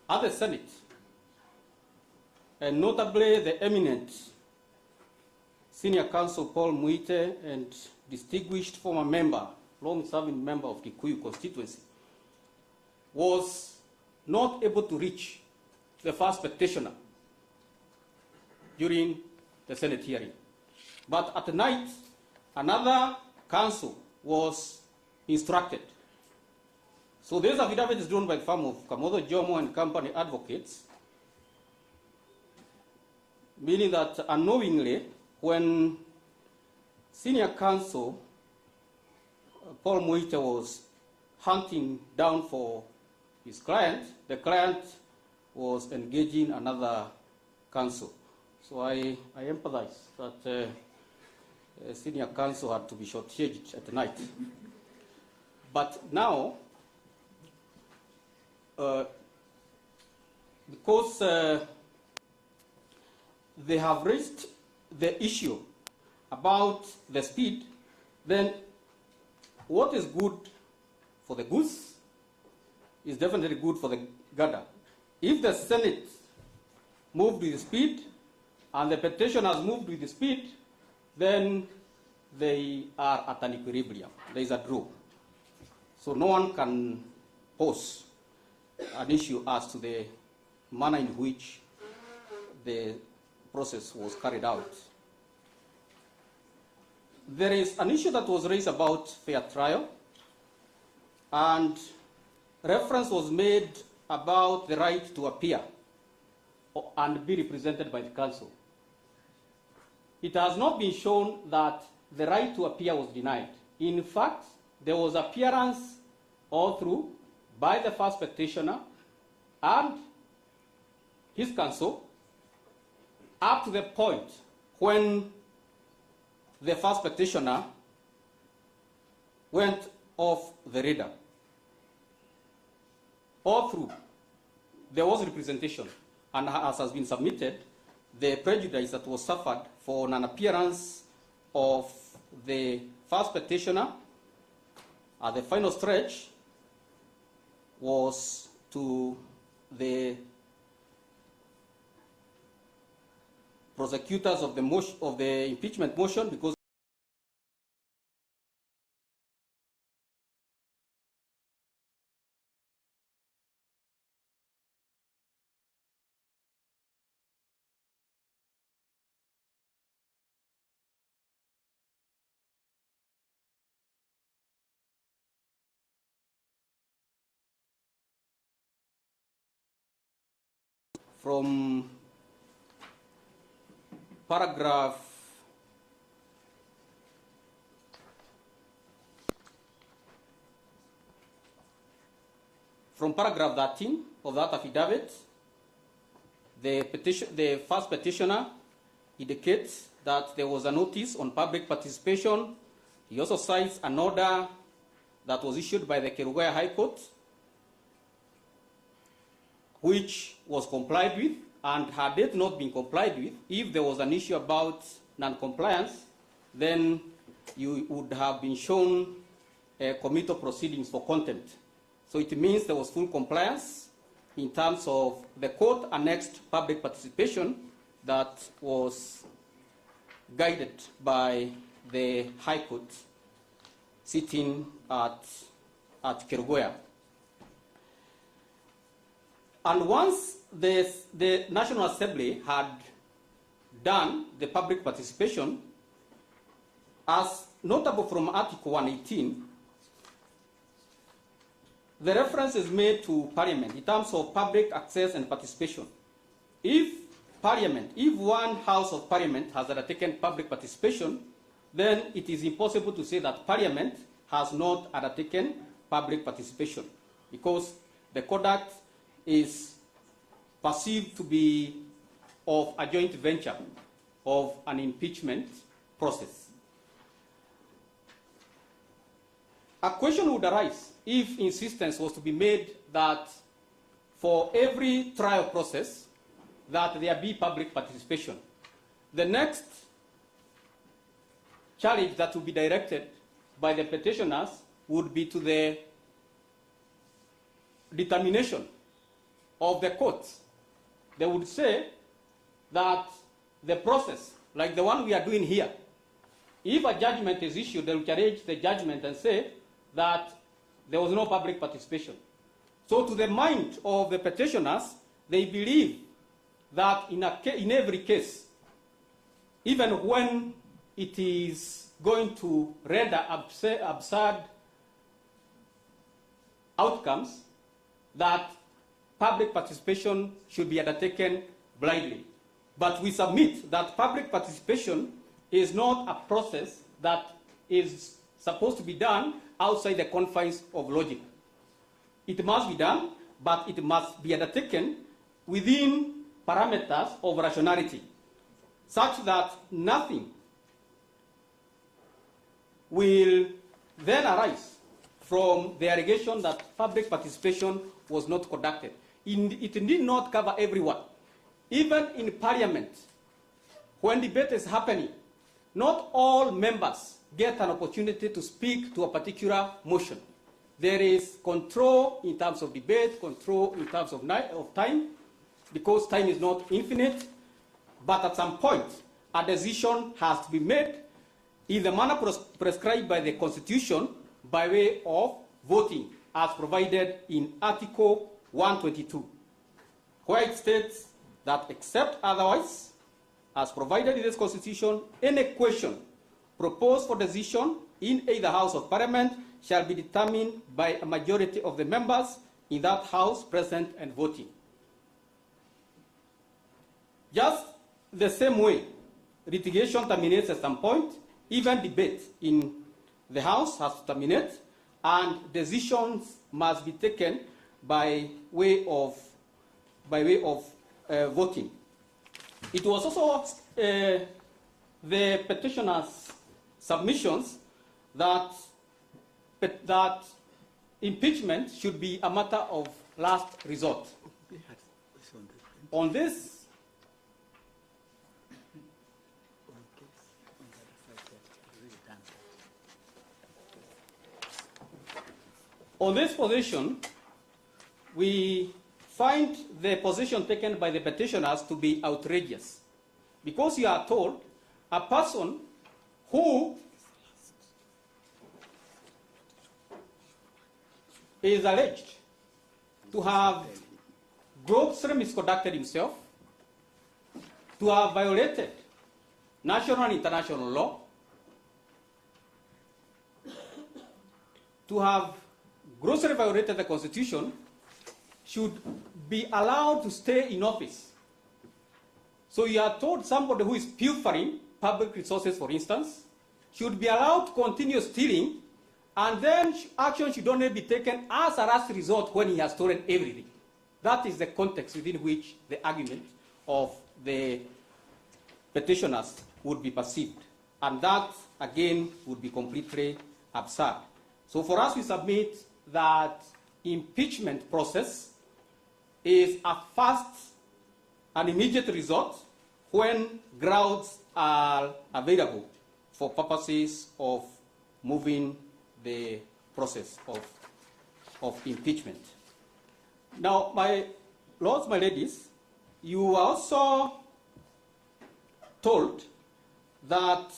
at the Senate, and notably the eminent senior counsel Paul Muite and distinguished former member, long-serving member of Kikuyu constituency, was not able to reach the first petitioner during the Senate hearing. But at night, another counsel was instructed. So this affidavit is drawn by the firm of Kamoto Jomo and Company Advocates, meaning that unknowingly, when senior counsel Paul Muite was hunting down for his client, the client was engaging another counsel. So I empathize that senior counsel had to be shortchanged at night. But now, because they have raised the issue about the speed, then what is good for the goose is definitely good for the gander. If the Senate moved with the speed and the petition has moved with the speed, then they are at an equilibrium. There is a draw. So no one can pose an issue as to the manner in which the process was carried out. There is an issue that was raised about fair trial, and reference was made about the right to appear and be represented by the counsel. it has not been shown that the right to appear was denied. In fact, there was appearance all through by the first petitioner and his counsel up to the point when the first petitioner went off the radar. All through, there was representation, and as has been submitted, the prejudice that was suffered for non-appearance of the first petitioner at the final stretch was to the prosecutors of the impeachment motion, because from paragraph From paragraph 13 of that affidavit, the first petitioner indicates that there was a notice on public participation. He also cites an order that was issued by the Kerugoya High Court, which was complied with, and had it not been complied with, if there was an issue about non-compliance, then you would have been shown committal proceedings for contempt. So it means there was full compliance in terms of the court annexed public participation that was guided by the High Court sitting at Kerugoya. And once the National Assembly had done the public participation, as notable from Article 118, the reference is made to Parliament in terms of public access and participation. If one House of Parliament has undertaken public participation, then it is impossible to say that Parliament has not undertaken public participation, because the conduct is perceived to be of a joint venture of an impeachment process. A question would arise if insistence was to be made that for every trial process that there be public participation. The next challenge that would be directed by the petitioners would be to the determination of the courts. They would say that the process, like the one we are doing here, if a judgment is issued, they will challenge the judgment and say that there was no public participation. So to the mind of the petitioners, they believe that in every case, even when it is going to render absurd outcomes, that public participation should be undertaken blindly. But we submit that public participation is not a process that is supposed to be done outside the confines of logic. It must be done, but it must be undertaken within parameters of rationality, such that nothing will then arise from the allegation that public participation was not conducted. It need not cover everyone. Even in Parliament, when debate is happening, not all members get an opportunity to speak to a particular motion. There is control in terms of debate, control in terms of time, because time is not infinite. But at some point, a decision has to be made in the manner prescribed by the Constitution by way of voting, as provided in Article 122, where it states that except otherwise, as provided in this Constitution, any question proposed for decision in either House of Parliament shall be determined by a majority of the members in that House present and voting. Just the same way, litigation terminates at some point, even debate in the House has to terminate, and decisions must be taken by way of voting. It was also the petitioner's submissions that impeachment should be a matter of last resort. On this position, we find the position taken by the petitioners to be outrageous, because you are told a person who is alleged to have grossly misconducted himself, to have violated national and international law, to have grossly violated the Constitution, should be allowed to stay in office. So you are told somebody who is pilfering public resources, for instance, should be allowed to continue stealing, and then action should only be taken as a last resort when he has stolen everything. That is the context within which the argument of the petitioners would be perceived. And that, again, would be completely absurd. So for us, we submit that impeachment process is a fast and immediate resort when grounds are available for purposes of moving the process of impeachment. Now, my lords, my ladies, you are also told that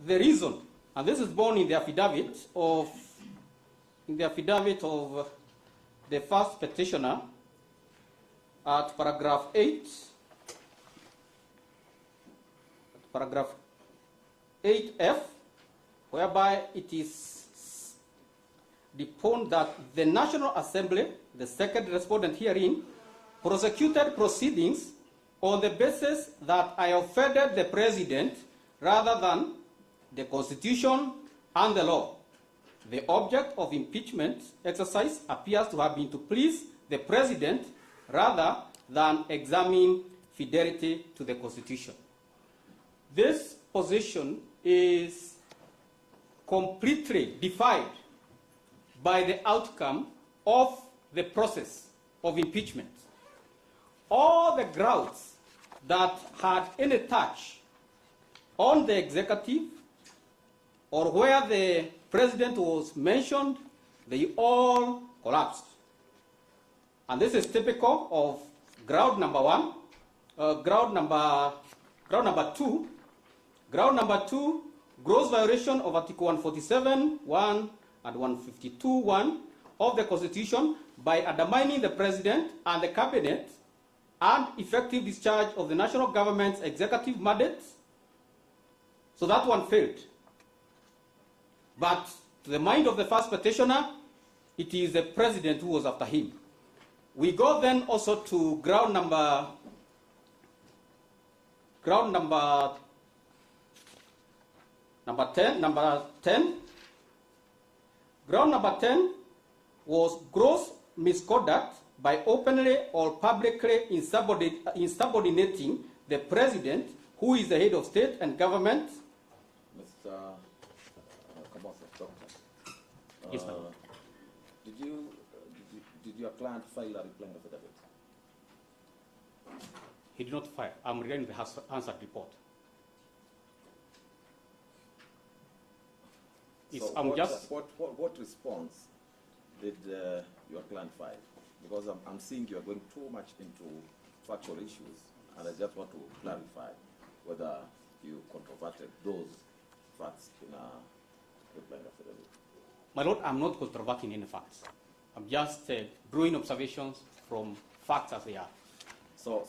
the reason, and this is borne in the affidavit of the first petitioner at paragraph 8, paragraph 8F, whereby it is deponed that the National Assembly, the second respondent herein, prosecuted proceedings on the basis that I offended the President rather than the Constitution and the law. The object of impeachment exercise appears to have been to please the President rather than examine fidelity to the Constitution. This position is completely defied by the outcome of the process of impeachment. All the grounds that had any touch on the executive or where the President was mentioned, they all collapsed. And this is typical of ground number one, ground number two, gross violation of Article 147(1) and 152(1) of the Constitution by undermining the President and the Cabinet and effective discharge of the national government's executive mandate. So that one failed. But to the mind of the first petitioner, it is the President who was after him. We go then also to ground number 10. Ground number 10 was gross misconduct by openly or publicly insubordinating the President, who is the head of state and government. Mr. Doctor. Yes, ma'am. Did your client file a reply affidavit? He did not file. I'm reading the answered report. So what response did your client file? Because I'm seeing you are going too much into factual issues, and I just want to clarify whether you controverted those facts in a reply affidavit. My Lord, I'm not controverting any facts. I'm just drawing observations from facts as they are. So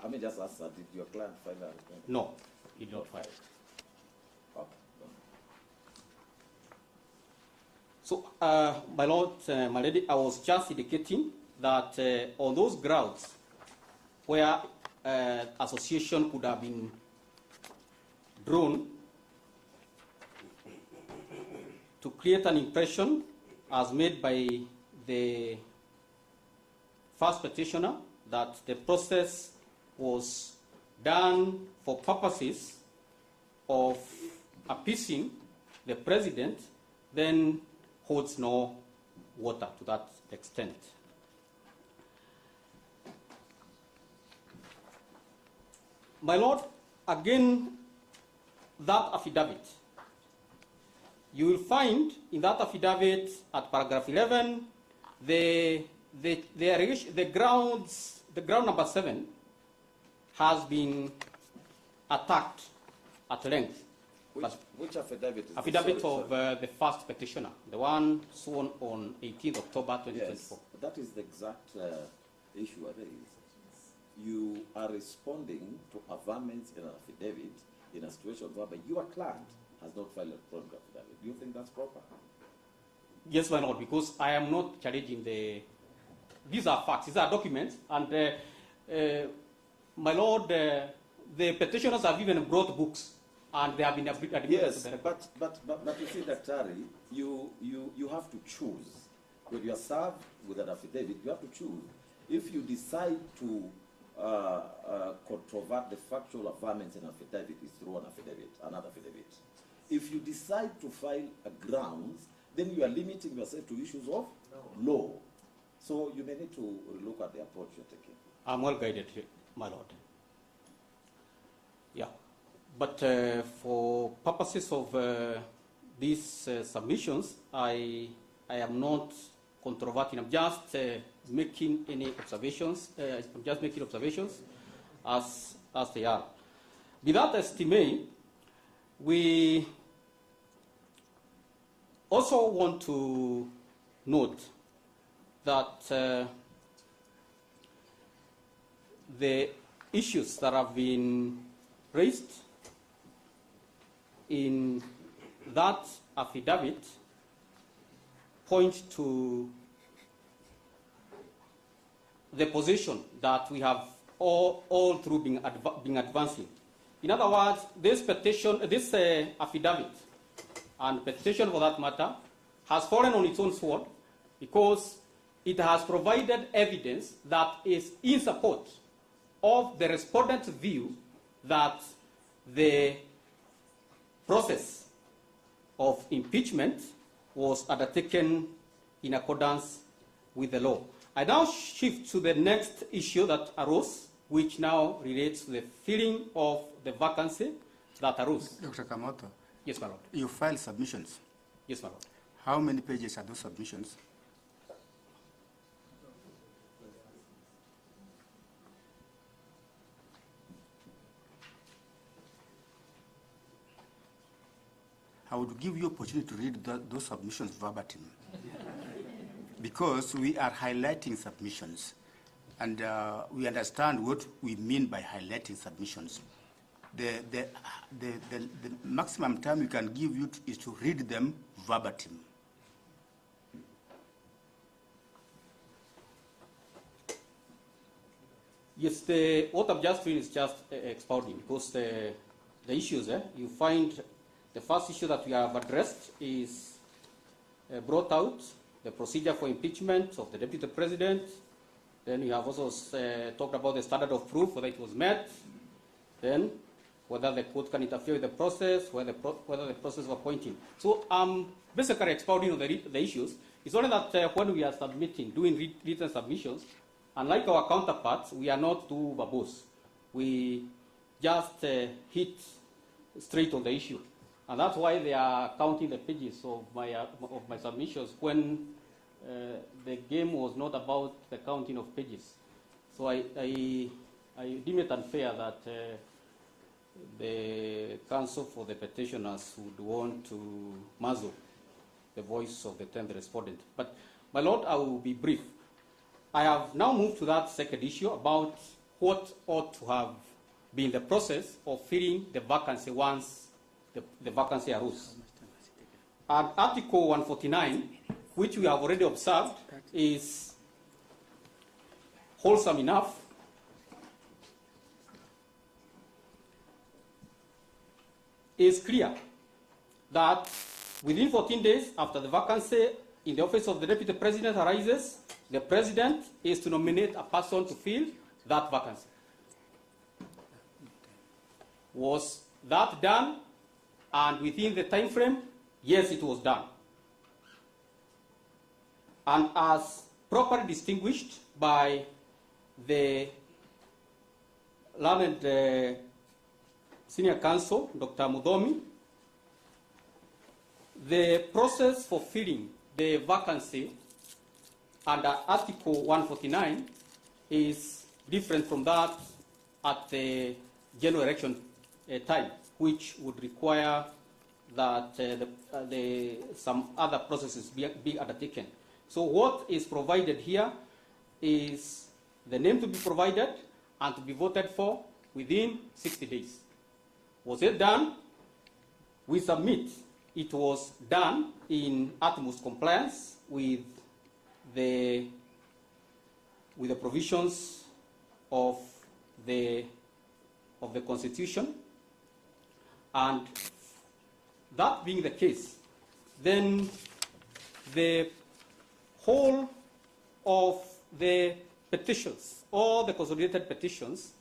I mean, just ask, did your client file a reply? No, he did not file. Okay. So, my Lord, my Lady, I was just indicating that on those grounds where association could have been drawn to create an impression as made by the first petitioner that the process was done for purposes of appeasing the president, then holds no water to that extent. My Lord, again, that affidavit, you will find in that affidavit at paragraph 11, the ground number 7 has been attacked at length. Which affidavit is affidavit this? of the first petitioner, the one sworn on 18th October 2024. Yes, that is the exact issue I raised. You are responding to averments in an affidavit in a situation whereby your client has not filed a proper affidavit. Do you think that's proper? Yes, my Lord, because I am not challenging the... These are facts, these are documents, and my Lord, the petitioners have even brought books, and they have been admitted yes, to the record. but you see, Daktari, you have to choose. When you are served with an affidavit, you have to choose. If you decide to controvert the factual averments in an affidavit, is through an affidavit, another affidavit. If you decide to file a grounds, then you are limiting yourself to issues of law. So you may need to look at the approach you're taking. I'm well guided here, my Lord. Yeah, but for purposes of these submissions, I am not controverting. I'm just making any observations. I'm just making observations as they are. With that estimate, we also want to note that the issues that have been raised in that affidavit point to the position that we have all through been advancing. In other words, this petition, this affidavit, and petition for that matter, has fallen on its own sword because it has provided evidence that is in support of the respondent's view that the process of impeachment was undertaken in accordance with the law. I now shift to the next issue that arose, which now relates to the filling of the vacancy that arose. Dr. Kamoto. Yes, my Lord. You filed submissions. Yes, my Lord. How many pages are those submissions? I would give you opportunity to read those submissions verbatim. Because we are highlighting submissions. And we understand what we mean by highlighting submissions. The maximum time we can give you is to read them verbatim. Yes, what I've just read is just expounding, because the issues, you find the first issue that we have addressed is brought out, the procedure for impeachment of the Deputy President. Then we have also talked about the standard of proof, whether it was met. Then whether the court can interfere with the process, whether the process of appointing. So basically expounding on the issues. It's only that when we are submitting, doing written submissions, unlike our counterparts, we are not too verbose. We just hit straight on the issue. And that's why they are counting the pages of my submissions when the game was not about the counting of pages. So I deem it unfair that the counsel for the petitioners would want to muzzle the voice of the 10th respondent. But, my Lord, I will be brief. I have now moved to that second issue about what ought to have been the process of filling the vacancy once the vacancy arose. And Article 149, which we have already observed, is wholesome enough. is clear that within 14 days after the vacancy in the office of the Deputy President arises, the President is to nominate a person to fill that vacancy. Was that done? And within the time frame, yes, it was done. And as properly distinguished by the learned senior counsel, Dr. Mudomi, the process for filling the vacancy under Article 149 is different from that at the general election time, which would require that some other processes be undertaken. So what is provided here is the name to be provided and to be voted for within 60 days. Was it done? We submit it was done in utmost compliance with the provisions of the Constitution. And that being the case, then the whole of the petitions, all the consolidated petitions,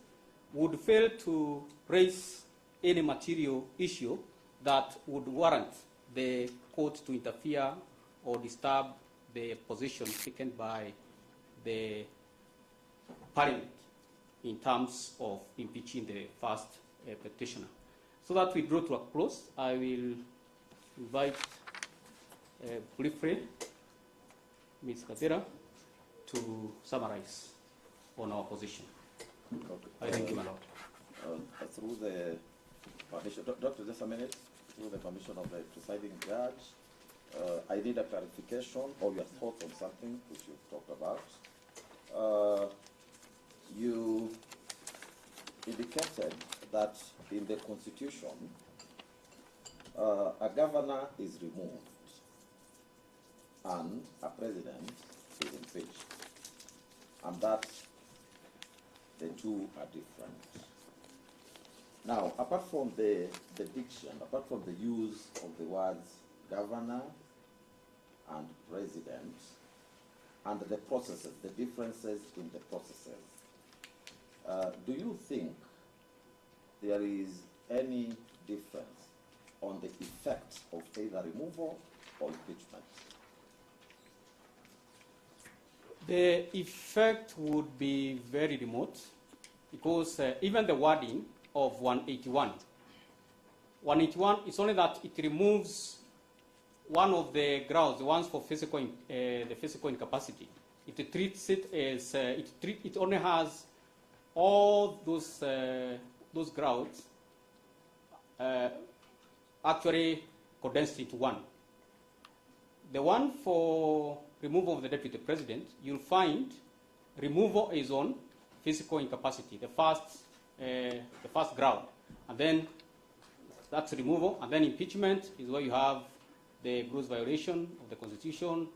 would fail to raise any material issue that would warrant the court to interfere or disturb the position taken by the Parliament in terms of impeaching the first petitioner. So that we draw to a close, I will invite briefly Ms. Kadira to summarize on our position. Okay. I thank you, my Lord. Through the permission, Dr. just a minute, through the permission of the presiding judge, I need a clarification of your thoughts on something which you've talked about. You indicated that in the Constitution, a governor is removed and a president is impeached, and that the two are different. Now, apart from the diction, apart from the use of the words governor and president, and the processes, the differences in the processes, do you think there is any difference on the effect of either removal or impeachment? The effect would be very remote because even the wording of 181 is only that it removes one of the grounds, the ones for the physical incapacity. It treats it as it only has all those grounds actually condensed into one. The one for removal of the Deputy President, you'll find removal is on physical incapacity, the first ground, and then that's removal, and then impeachment is where you have the gross violation of the Constitution,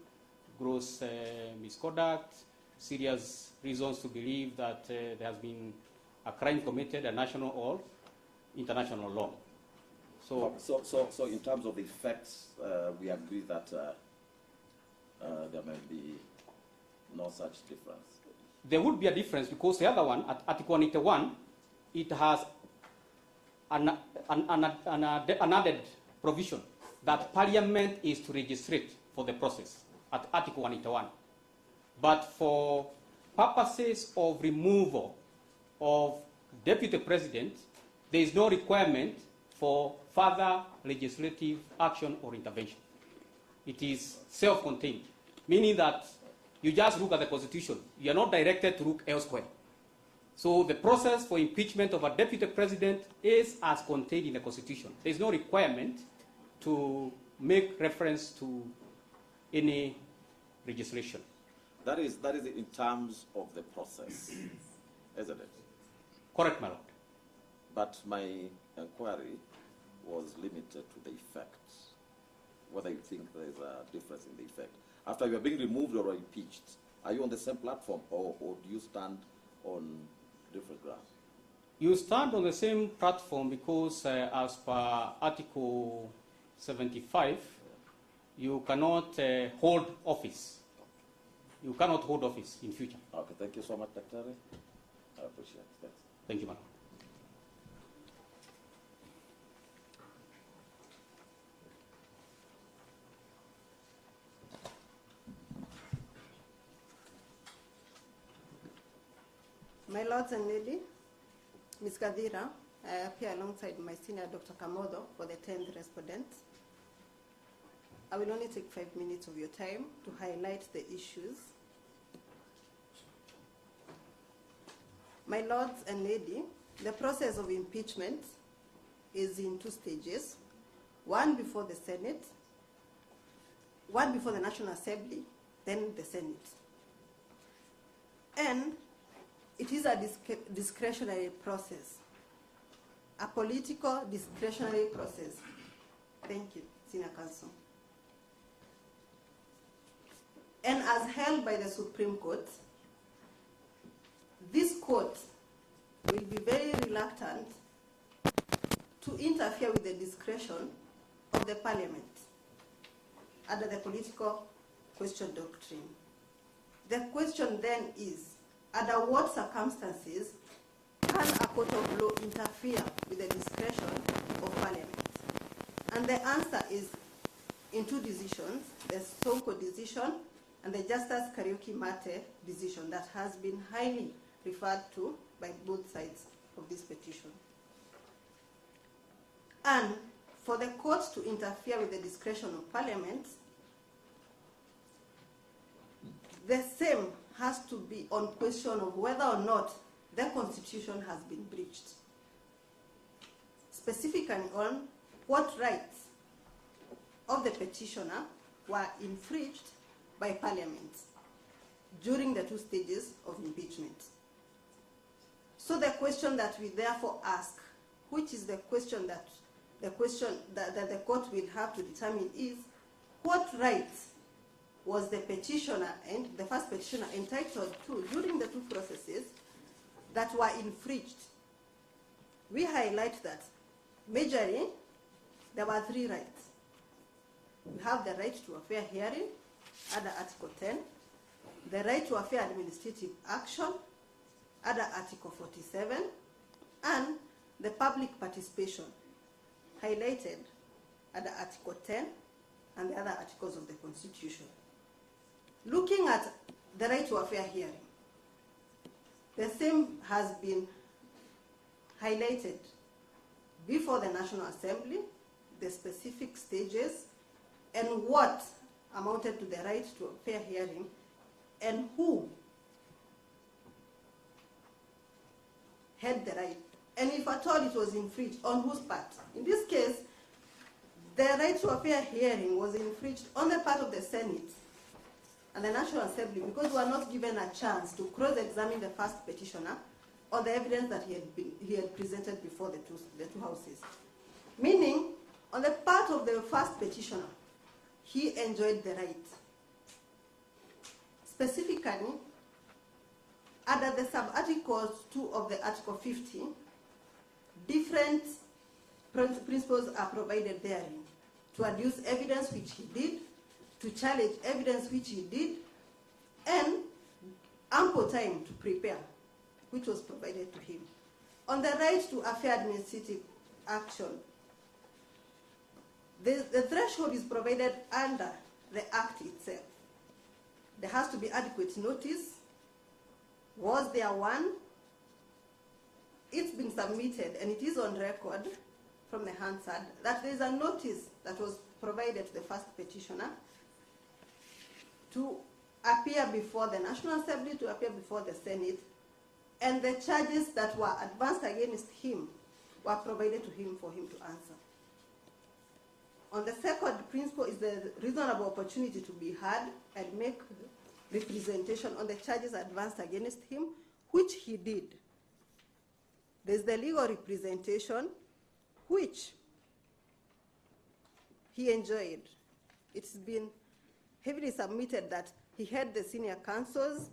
gross misconduct, serious reasons to believe that there has been a crime committed at national or international law. So in terms of the effects, we agree that there may be no such difference. There would be a difference because the other one, at Article 181, it has an added provision that Parliament is to registrate for the process at Article 181. But for purposes of removal of Deputy President, there is no requirement for further legislative action or intervention. It is self-contained, meaning that you just look at the Constitution. You are not directed to look elsewhere. So the process for impeachment of a Deputy President is as contained in the Constitution. There is no requirement to make reference to any legislation. That is in terms of the process, isn't it? Correct, my Lord. But my inquiry was limited to the effect, whether you think there is a difference in the effect. After you are being removed or impeached, are you on the same platform or do you stand on different grounds? You stand on the same platform because as per Article 75, you cannot hold office. You cannot hold office in future. Okay, thank you so much, Dr. I appreciate it. Thanks. Thank you, madam. My lords and ladies, Ms. Gadira, I appear alongside my senior Dr. Kamodo for the 10th respondent. I will only take 5 minutes of your time to highlight the issues. My lords and ladies, the process of impeachment is in 2 stages. One before the Senate, one before the National Assembly, then the Senate. And it is a discretionary process, a political discretionary process. Thank you, Senior Counsel. And as held by the Supreme Court, this court will be very reluctant to interfere with the discretion of the Parliament under the political question doctrine. The question then is, under what circumstances can a court of law interfere with the discretion of Parliament? And the answer is in 2 decisions, the Sonko decision and the Justice Kariuki Mate decision that has been highly referred to by both sides of this petition. And for the court to interfere with the discretion of Parliament, the same has to be on question of whether or not the Constitution has been breached. Specifically on what rights of the petitioner were infringed by Parliament during the 2 stages of impeachment. So the question that we therefore ask, which is the question that the court will have to determine, is what rights was the petitioner and the first petitioner entitled to during the 2 processes that were infringed. We highlight that majorly there were 3 rights. We have the right to a fair hearing under Article 10, the right to a fair administrative action under Article 47, and the public participation highlighted under Article 10 and the other articles of the Constitution. Looking at the right to a fair hearing, the same has been highlighted before the National Assembly, the specific stages, and what amounted to the right to a fair hearing, and who had the right, and if at all it was infringed, on whose part. In this case, the right to a fair hearing was infringed on the part of the Senate and the National Assembly because we were not given a chance to cross-examine the first petitioner on the evidence that he had presented before the two houses. Meaning, on the part of the first petitioner, he enjoyed the right. Specifically, under the sub-articles 2 of the Article 50, different principles are provided therein to adduce evidence which he did, to challenge evidence which he did, and ample time to prepare, which was provided to him. On the right to a fair administrative action, the threshold is provided under the Act itself. There has to be adequate notice. Was there one? It's been submitted, and it is on record from the Hansard that there is a notice that was provided to the first petitioner to appear before the National Assembly, to appear before the Senate, and the charges that were advanced against him were provided to him for him to answer. On the second principle is the reasonable opportunity to be heard and make representation on the charges advanced against him, which he did. There's the legal representation, which he enjoyed. It's been heavily submitted that he had the senior counsels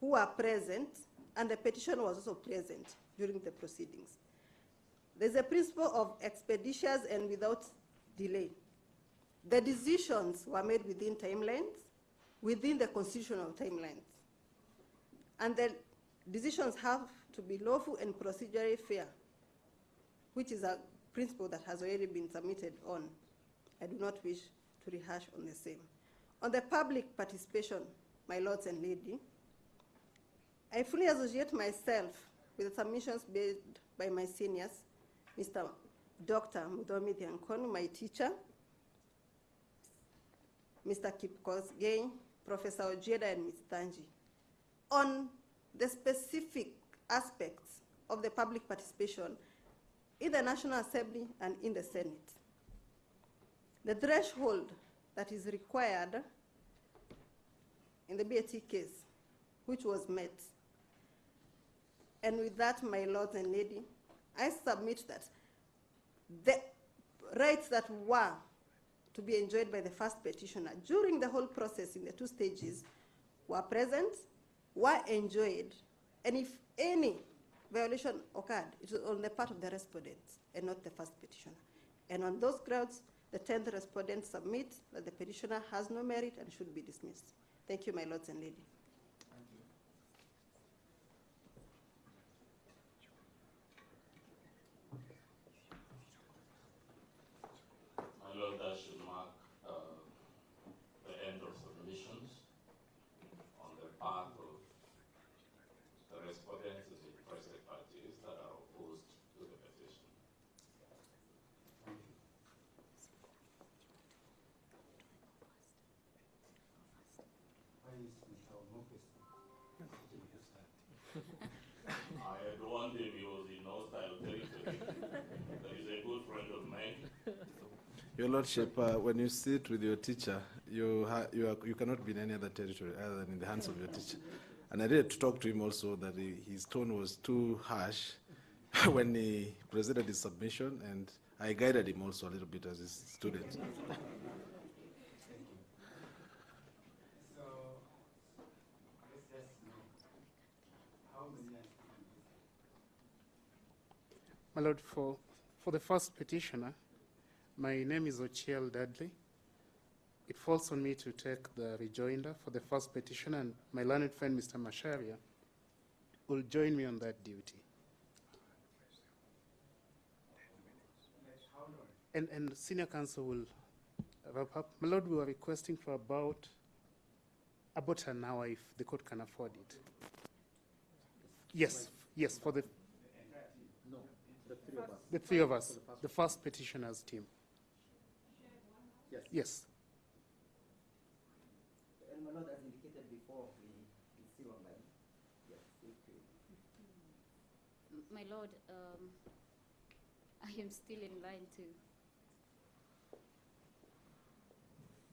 who were present, and the petitioner was also present. during the proceedings. There's a principle of expeditious and without delay. The decisions were made within timelines, within the constitutional timelines. And the decisions have to be lawful and procedurally fair, which is a principle that has already been submitted on. I do not wish to rehash on the same. On the public participation, my lords and lady, I fully associate myself with the submissions made by my seniors, Mr. Dr. Mudomi Thiankonu, my teacher, Mr. Kipkosgei, Professor Ojeda, and Ms. Tanji, on the specific aspects of the public participation in the National Assembly and in the Senate. The threshold that is required in the BAT case, which was met. And with that, my lords and lady, I submit that the rights that were to be enjoyed by the first petitioner during the whole process in the 2 stages were present, were enjoyed, and if any violation occurred, it was on the part of the respondent and not the first petitioner. And on those grounds, the 10th respondent submit that the petitioner has no merit and should be dismissed. Thank you, my lords and lady. My lord, that should mark the end of submissions on the part of the respondents and the interested parties that are opposed to the petition. I had warned him he was in hostile territory. That is a good friend of mine. Your Lordship, when you sit with your teacher, you cannot be in any other territory other than in the hands of your teacher. And I needed to talk to him also that his tone was too harsh when he presented his submission, and I guided him also a little bit as his student. My Lord, for the first petitioner, my name is Ochiel Dudley. It falls on me to take the rejoinder for the first petitioner, and my learned friend, Mr. Masharia, will join me on that duty. And senior counsel will wrap up. My Lord, we are requesting for about an hour if the court can afford it. Yes, for the three of us, the first petitioner's team. Yes. And my Lord, as indicated before, it's still online. Yes, my Lord, I am still in line too.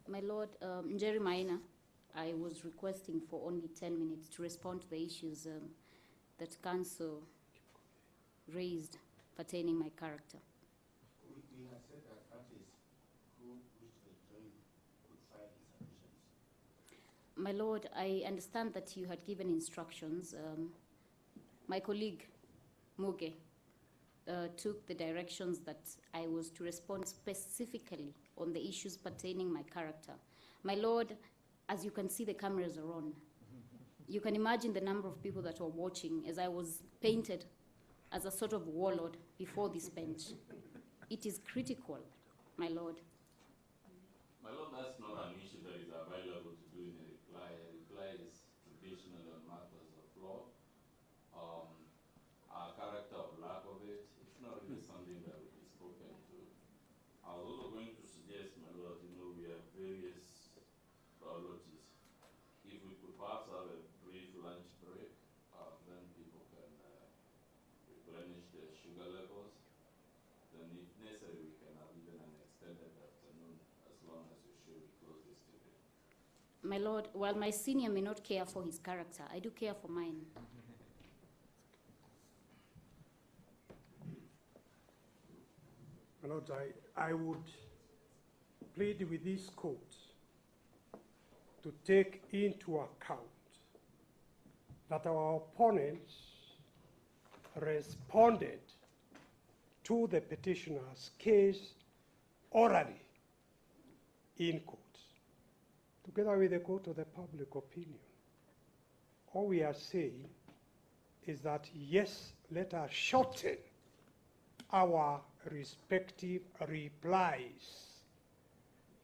My Lord, Njeri Maina, I was requesting for only 10 minutes to respond to the issues that Council raised pertaining my character. We have said that parties who wish to join could file submissions. My Lord, I understand that you had given instructions. My colleague, Muge, took the directions that I was to respond specifically on the issues pertaining my character. My Lord, as you can see, the cameras are on. You can imagine the number of people that were watching as I was painted as a sort of warlord before this bench. It is critical, my Lord. My Lord, that's not an issue that is available to do in a reply. A reply is traditionally on matters of law. Our character or lack of it, it's not really something that will be spoken to. I was also going to suggest, my Lord, we have various priorities. If we could perhaps have a brief lunch break, then people can replenish their sugar levels. Then if necessary, we can have even an extended afternoon, as long as you show we close this today. My Lord, while my senior may not care for his character, I do care for mine. My Lord, I would plead with this court to take into account that our opponents responded to the petitioner's case orally in court, together with the court of the public opinion. All we are saying is that, yes, let us shorten our respective replies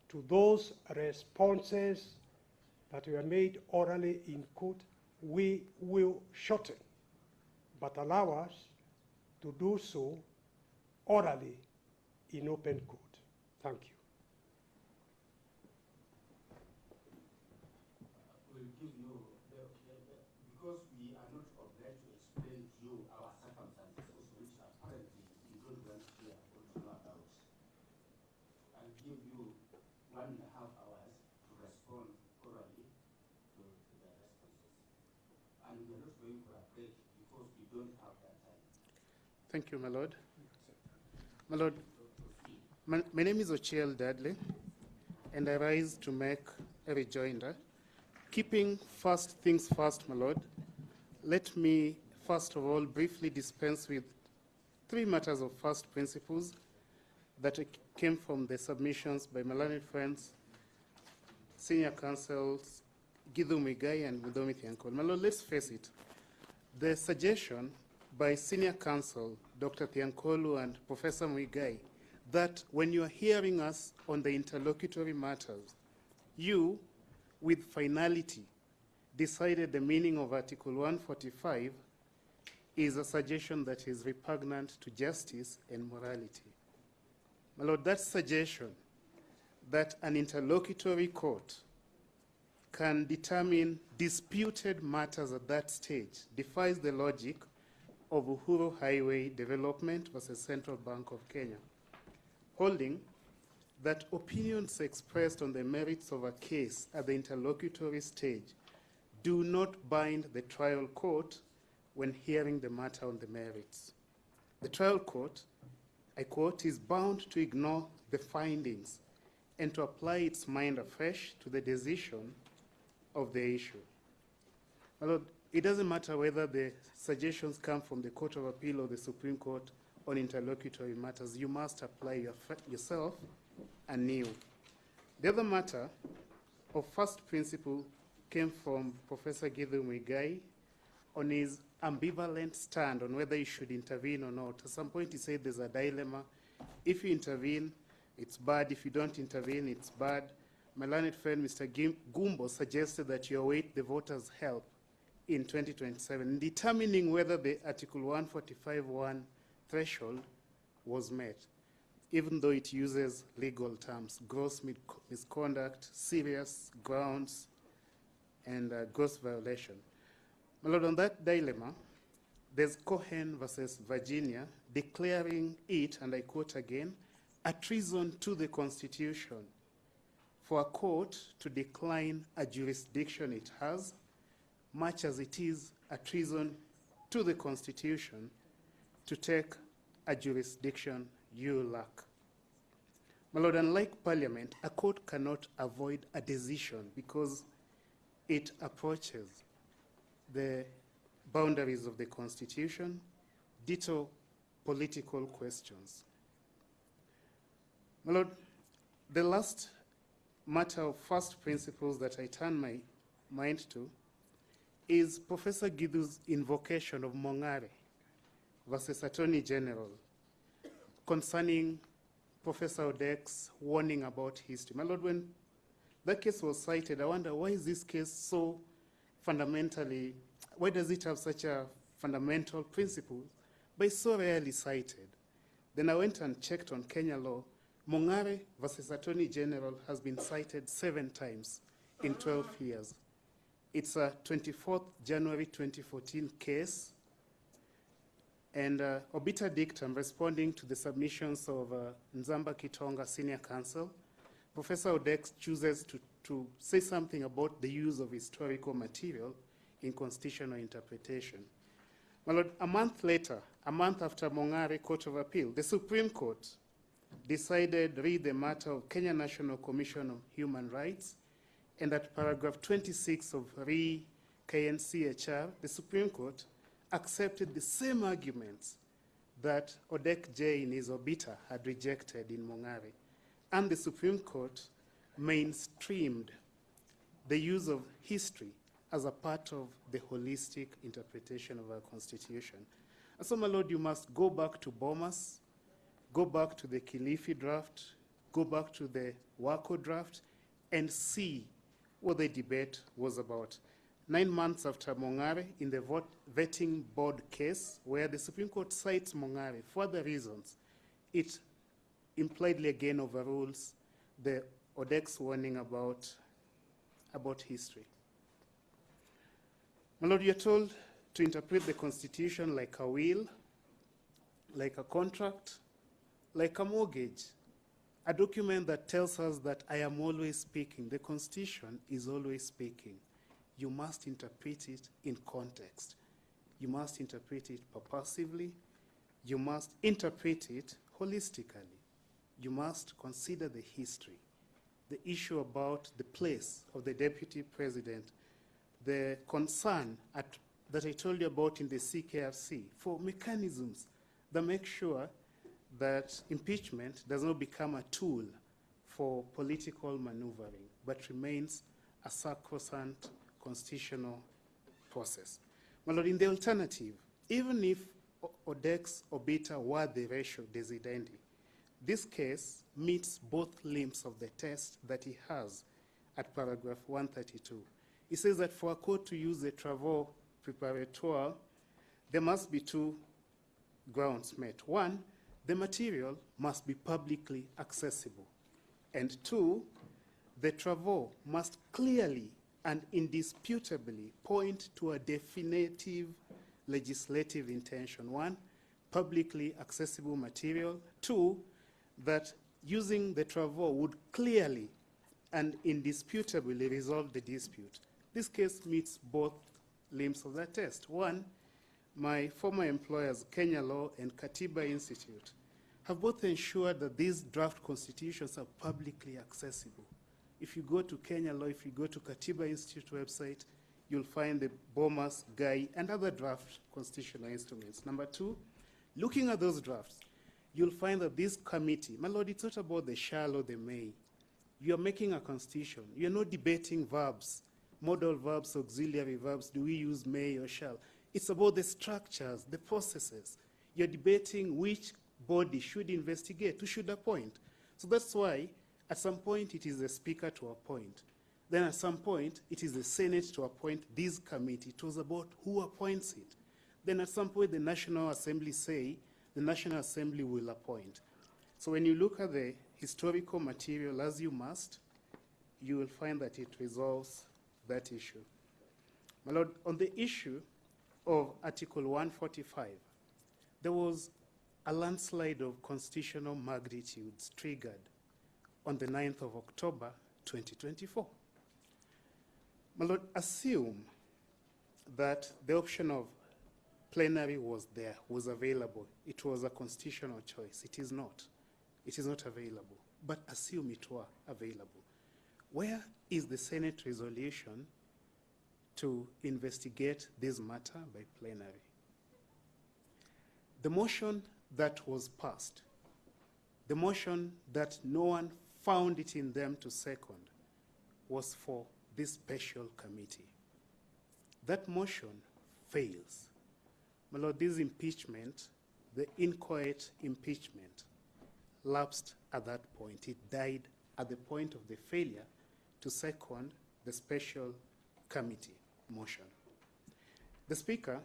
to those responses that were made orally in court. We will shorten, but allow us to do so orally in open court. Thank you. We'll give you, because we are not obliged to explain to you our circumstances, which apparently you don't want to hear or to know about. I'll give you 1.5 hours to respond orally to the responses. And we are not going for a break because we don't have that time. Thank you, my lord. My lord, my name is Ochiel Dudley, and I rise to make a rejoinder. Keeping first things first, my lord, let me first of all briefly dispense with 3 matters of first principles that came from the submissions by my learned friends, senior counsels Githu Muigai and Mudomi Thiankol. My lord, let's face it, the suggestion by senior counsel Dr. Thiankolu and Professor Muigai that when you are hearing us on the interlocutory matters, you, with finality, decided the meaning of Article 145 is a suggestion that is repugnant to justice and morality. My lord, that suggestion that an interlocutory court can determine disputed matters at that stage defies the logic of Uhuru Highway Development versus Central Bank of Kenya, holding that opinions expressed on the merits of a case at the interlocutory stage do not bind the trial court when hearing the matter on the merits. The trial court, I quote, is bound to ignore the findings and to apply its mind afresh to the decision of the issue. My lord, it doesn't matter whether the suggestions come from the Court of Appeal or the Supreme Court on interlocutory matters. You must apply yourself anew. The other matter of first principle came from Professor Githu Muigai on his ambivalent stand on whether you should intervene or not. At some point he said there's a dilemma. If you intervene, it's bad. If you don't intervene, it's bad. My learned friend, Mr. Gumbo, suggested that you await the voters' help in 2027 in determining whether the Article 145(1) threshold was met, even though it uses legal terms: gross misconduct, serious grounds, and gross violation. My lord, on that dilemma, there's Cohen versus Virginia declaring it, and I quote again, a treason to the Constitution for a court to decline a jurisdiction it has, much as it is a treason to the Constitution to take a jurisdiction you lack. My lord, unlike Parliament, a court cannot avoid a decision because it approaches the boundaries of the Constitution, ditto political questions. My lord, the last matter of first principles that I turn my mind to is Professor Githu's invocation of Mongare versus Attorney General concerning Professor Odek's warning about history. My lord, when that case was cited, I wonder, why is this case so fundamentally, why does it have such a fundamental principle, but it's so rarely cited? Then I went and checked on Kenya law. Mongare versus Attorney General has been cited 7 times in 12 years. It's a 24th January 2014 case, and obiter dictum responding to the submissions of Nzamba Kitonga Senior Counsel, Professor Odek chooses to say something about the use of historical material in constitutional interpretation. My lord, a month later, a month after Mongare Court of Appeal, the Supreme Court decided read the matter of Kenya National Commission on Human Rights, and at paragraph 26 of re-KNCHR, the Supreme Court accepted the same arguments that Odek J in his obiter had rejected in Mongare, and the Supreme Court mainstreamed the use of history as a part of the holistic interpretation of our Constitution. And so, my Lord, you must go back to Bomas, go back to the Kilifi draft, go back to the Wako draft, and see what the debate was about. 9 months after Mongare, in the vetting board case, where the Supreme Court cites Mongare for other reasons, it impliedly again overrules the Odek's warning about history. My Lord, you're told to interpret the Constitution like a will, like a contract, like a mortgage, a document that tells us that I am always speaking. The Constitution is always speaking. You must interpret it in context. You must interpret it purposively. You must interpret it holistically. You must consider the history, the issue about the place of the Deputy President, the concern that I told you about in the CKFC for mechanisms that make sure that impeachment does not become a tool for political maneuvering, but remains a sacrosanct constitutional process. My Lord, in the alternative, even if Odek's obiter were the ratio desidendi, this case meets both limbs of the test that he has at paragraph 132. It says that for a court to use the travaux préparatoire, there must be two grounds met. One, the material must be publicly accessible. And two, the travaux must clearly and indisputably point to a definitive legislative intention. One, publicly accessible material. Two, that using the travaux would clearly and indisputably resolve the dispute. This case meets both limbs of that test. One, my former employers, Kenya Law and Katiba Institute, have both ensured that these draft constitutions are publicly accessible. If you go to Kenya Law, if you go to Katiba Institute website, you'll find the Bomas, Guy, and other draft constitutional instruments. Number two, looking at those drafts, you'll find that this committee, my Lord, it's not about the shall or the may. You're making a constitution. You're not debating verbs, modal verbs, auxiliary verbs. Do we use may or shall? It's about the structures, the processes. You're debating which body should investigate, who should appoint. So that's why at some point it is the speaker to appoint. Then at some point it is the Senate to appoint this committee. It was about who appoints it. Then at some point the National Assembly say the National Assembly will appoint. So when you look at the historical material, as you must, you will find that it resolves that issue. My Lord, on the issue of Article 145, there was a landslide of constitutional magnitudes triggered on the 9th of October, 2024. My Lord, assume that the option of plenary was there, was available. It was a constitutional choice. It is not. It is not available. But assume it were available. Where is the Senate resolution to investigate this matter by plenary? The motion that was passed, the motion that no one found it in them to second, was for this special committee. That motion fails. My Lord, this impeachment, the inchoate impeachment, lapsed at that point. It died at the point of the failure to second the special committee motion. The Speaker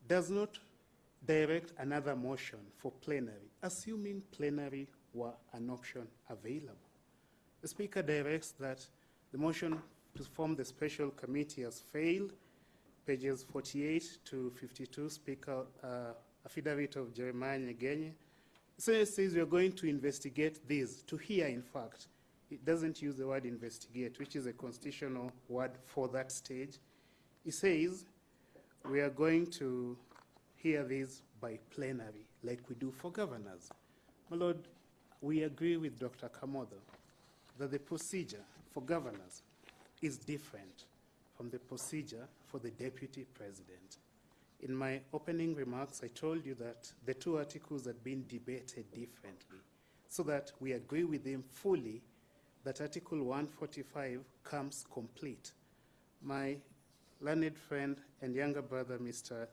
does not direct another motion for plenary, assuming plenary were an option available. The Speaker directs that the motion to form the special committee has failed. Pages 48 to 52, Speaker, affidavit of Jeremiah Nyegenye. Senate says we are going to investigate this, to hear, in fact. It doesn't use the word investigate, which is a constitutional word for that stage. It says we are going to hear this by plenary, like we do for governors. My Lord, we agree with Dr. Kamodo that the procedure for governors is different from the procedure for the Deputy President. In my opening remarks, I told you that the two articles had been debated differently, so that we agree with them fully that Article 145 comes complete. My learned friend and younger brother, Mr.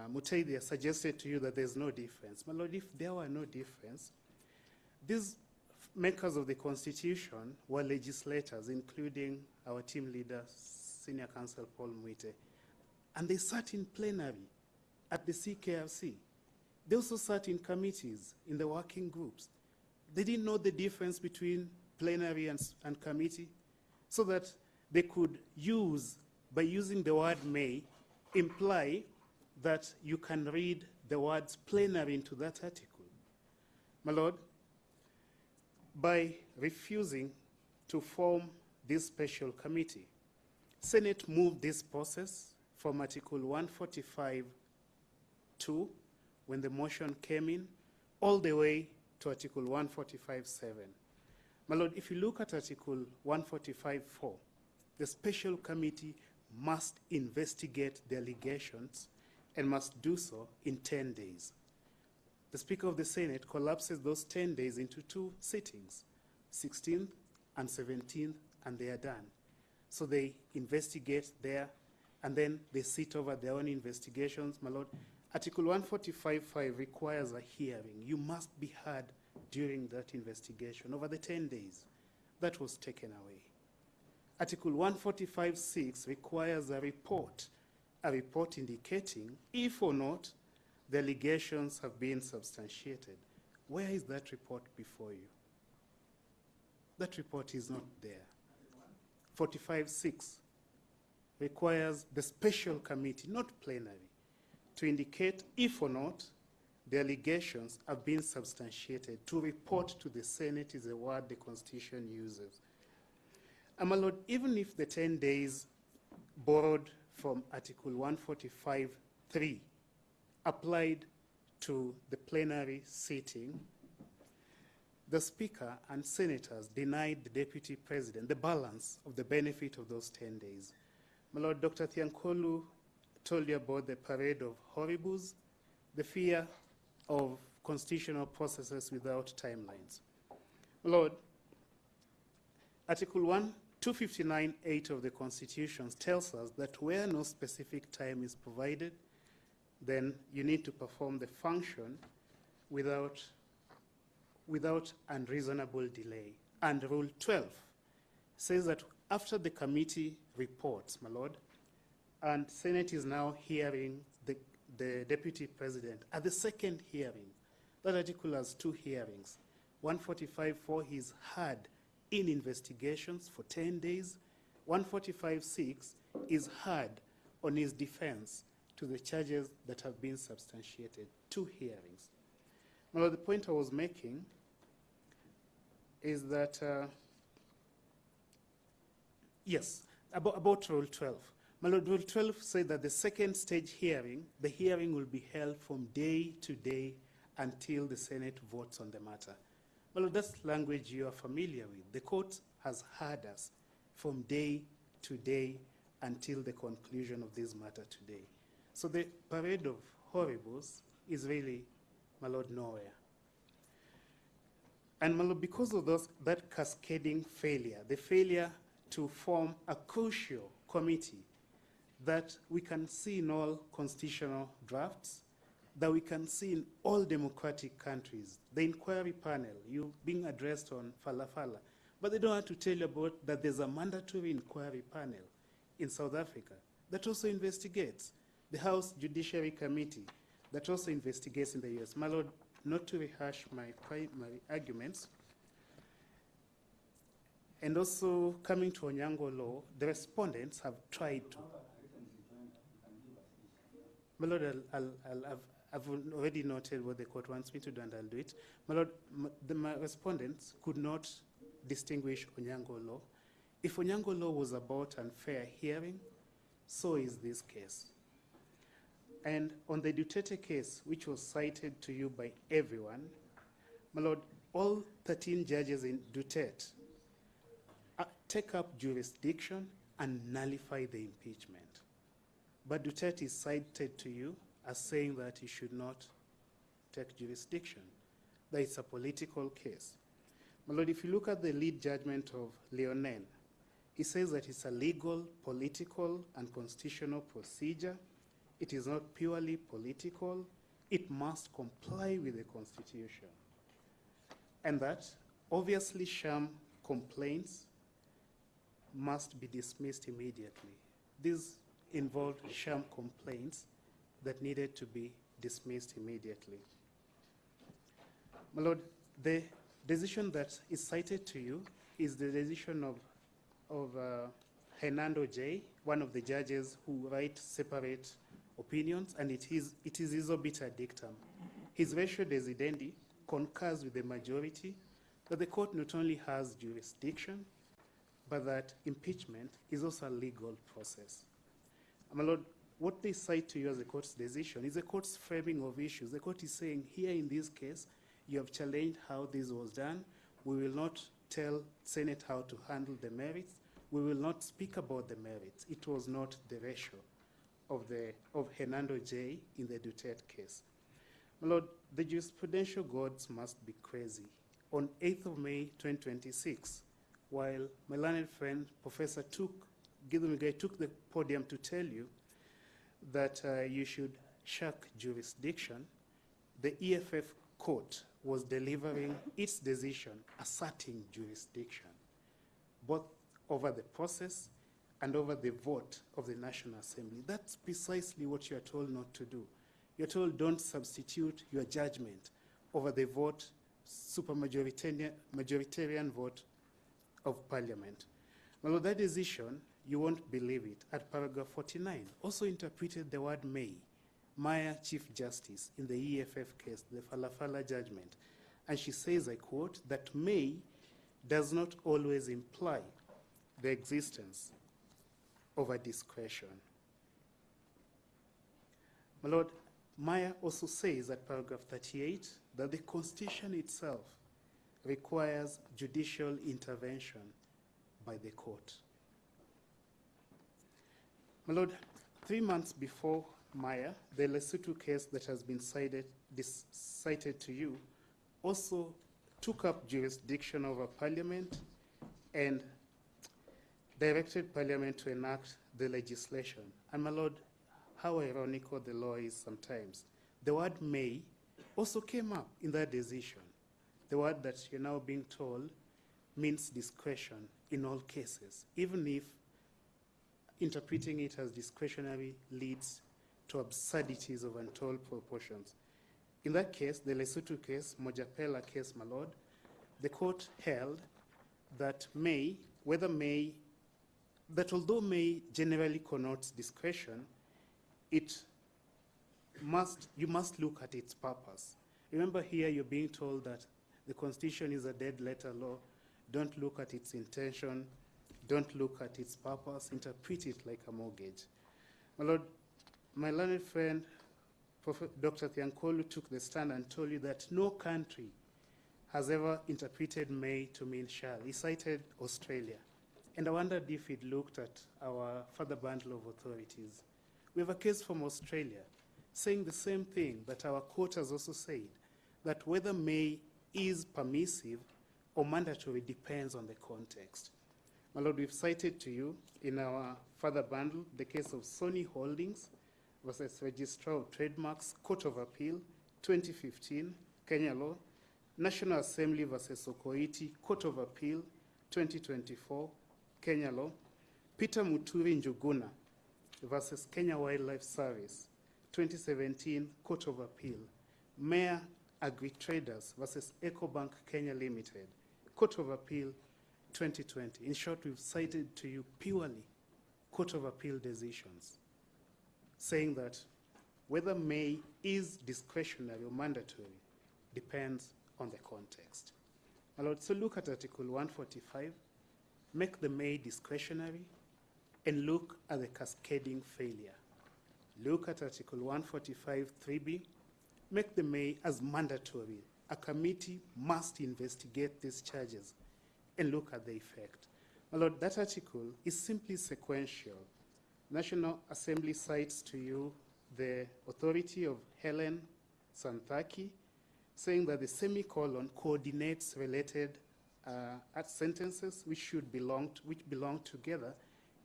Mutaidia, suggested to you that there's no difference. My Lord, if there were no difference, these makers of the Constitution were legislators, including our team leader, Senior Counsel Paul Mwite, and they sat in plenary at the CKRC. They also sat in committees, in the working groups. They didn't know the difference between plenary and committee, so that they could use, by using the word may, imply that you can read the words plenary into that article. My Lord, by refusing to form this special committee, Senate moved this process from Article 145(2), when the motion came in, all the way to Article 145(7). My Lord, if you look at Article 145(4), the special committee must investigate the allegations and must do so in 10 days. The Speaker of the Senate collapses those 10 days into two sittings, 16th and 17th, and they are done. So they investigate there, and then they sit over their own investigations. My Lord, Article 145(5) requires a hearing. You must be heard during that investigation over the 10 days. That was taken away. Article 145(6) requires a report indicating if or not the allegations have been substantiated. Where is that report before you? That report is not there. 45(6) requires the special committee, not plenary, to indicate if or not the allegations have been substantiated. To report to the Senate is a word the Constitution uses. And my Lord, even if the 10 days borrowed from Article 145(3) applied to the plenary sitting, the Speaker and senators denied the Deputy President the balance of the benefit of those 10 days. My Lord, Dr. Thiankolu told you about the parade of horribles, the fear of constitutional processes without timelines. My Lord, Article 259(8) of the Constitution tells us that where no specific time is provided, then you need to perform the function without unreasonable delay. And Rule 12 says that after the committee reports, my Lord, and Senate is now hearing the Deputy President at the second hearing. That article has two hearings. 145(4) he's heard in investigations for 10 days. 145(6) is heard on his defense to the charges that have been substantiated. Two hearings. Now, the point I was making is that, yes, about Rule 12. My Lord, Rule 12 said that the second stage hearing, the hearing will be held from day to day until the Senate votes on the matter. My Lord, that's language you are familiar with. The court has heard us from day to day until the conclusion of this matter today. So the parade of horribles is really, my Lord, nowhere. And my Lord, because of that cascading failure, the failure to form a crucial committee that we can see in all constitutional drafts, that we can see in all democratic countries, the inquiry panel, you being addressed on Falafala, but they don't have to tell you about that there's a mandatory inquiry panel in South Africa that also investigates, the House Judiciary Committee that also investigates in the US. My Lord, not to rehash my primary arguments, and also coming to Onyango Law, the respondents have tried to. My Lord, I've already noted what the court wants me to do, and I'll do it. My Lord, my respondents could not distinguish Onyango Law. If Onyango Law was about unfair hearing, so is this case. And on the Duterte case, which was cited to you by everyone, my Lord, all 13 judges in Duterte take up jurisdiction and nullify the impeachment. but Duterte is cited to you as saying that he should not take jurisdiction, that it's a political case. My Lord, if you look at the lead judgment of Leonen, he says that it's a legal, political, and constitutional procedure. It is not purely political. It must comply with the Constitution. And that, obviously, sham complaints must be dismissed immediately. These involved sham complaints that needed to be dismissed immediately. My Lord, the decision that is cited to you is the decision of Hernando J., one of the judges who write separate opinions, and it is his obiter dictum. His ratio decidendi concurs with the majority that the court not only has jurisdiction, but that impeachment is also a legal process. My Lord, what they cite to you as the court's decision is the court's framing of issues. The court is saying, here in this case, you have challenged how this was done. We will not tell Senate how to handle the merits. We will not speak about the merits. It was not the ratio of Hernando J. in the Duterte case. My Lord, the jurisprudential gods must be crazy. On 8th of May 2026, while my learned friend, Professor Gideon Mugai, took the podium to tell you that you should shirk jurisdiction, the EFF court was delivering its decision asserting jurisdiction, both over the process and over the vote of the National Assembly. That's precisely what you are told not to do. You're told don't substitute your judgment over the vote, supermajoritarian vote of Parliament. Well, that decision, you won't believe it, at paragraph 49, also interpreted the word may, Maya Chief Justice, in the EFF case, the Falafala judgment. And she says, I quote, that may does not always imply the existence of a discretion. My Lord, Maya also says at paragraph 38 that the Constitution itself requires judicial intervention by the court. My Lord, 3 months before Maya, the Lesotho case that has been cited to you also took up jurisdiction over Parliament and directed Parliament to enact the legislation. And my Lord, how ironical the law is sometimes. The word may also came up in that decision. The word that you're now being told means discretion in all cases, even if interpreting it as discretionary leads to absurdities of untold proportions. In that case, the Lesotho case, Mojapela case, my Lord, the court held that although may generally connotes discretion, you must look at its purpose. Remember here you're being told that the Constitution is a dead letter law. Don't look at its intention. Don't look at its purpose. Interpret it like a mortgage. My Lord, my learned friend, Dr. Thiankolu, took the stand and told you that no country has ever interpreted may to mean shall. He cited Australia. And I wondered if it looked at our further bundle of authorities. We have a case from Australia saying the same thing that our court has also said, that whether may is permissive or mandatory depends on the context. My Lord, we've cited to you in our further bundle the case of Sony Holdings versus Registrar of Trademarks, Court of Appeal, 2015, Kenya law, National Assembly versus Sokoiti, Court of Appeal, 2024, Kenya law, Peter Muturi Njuguna versus Kenya Wildlife Service, 2017, Court of Appeal, Mayor Agri-Traders versus EcoBank Kenya Limited, Court of Appeal, 2020. In short, we've cited to you purely Court of Appeal decisions, saying that whether may is discretionary or mandatory depends on the context. My Lord, so look at Article 145, make the may discretionary, and look at the cascading failure. Look at Article 145, 3b, make the may as mandatory. A committee must investigate these charges and look at the effect. My Lord, that article is simply sequential National Assembly cites to you the authority of Helen Santhaki, saying that the semicolon coordinates related sentences which belong together,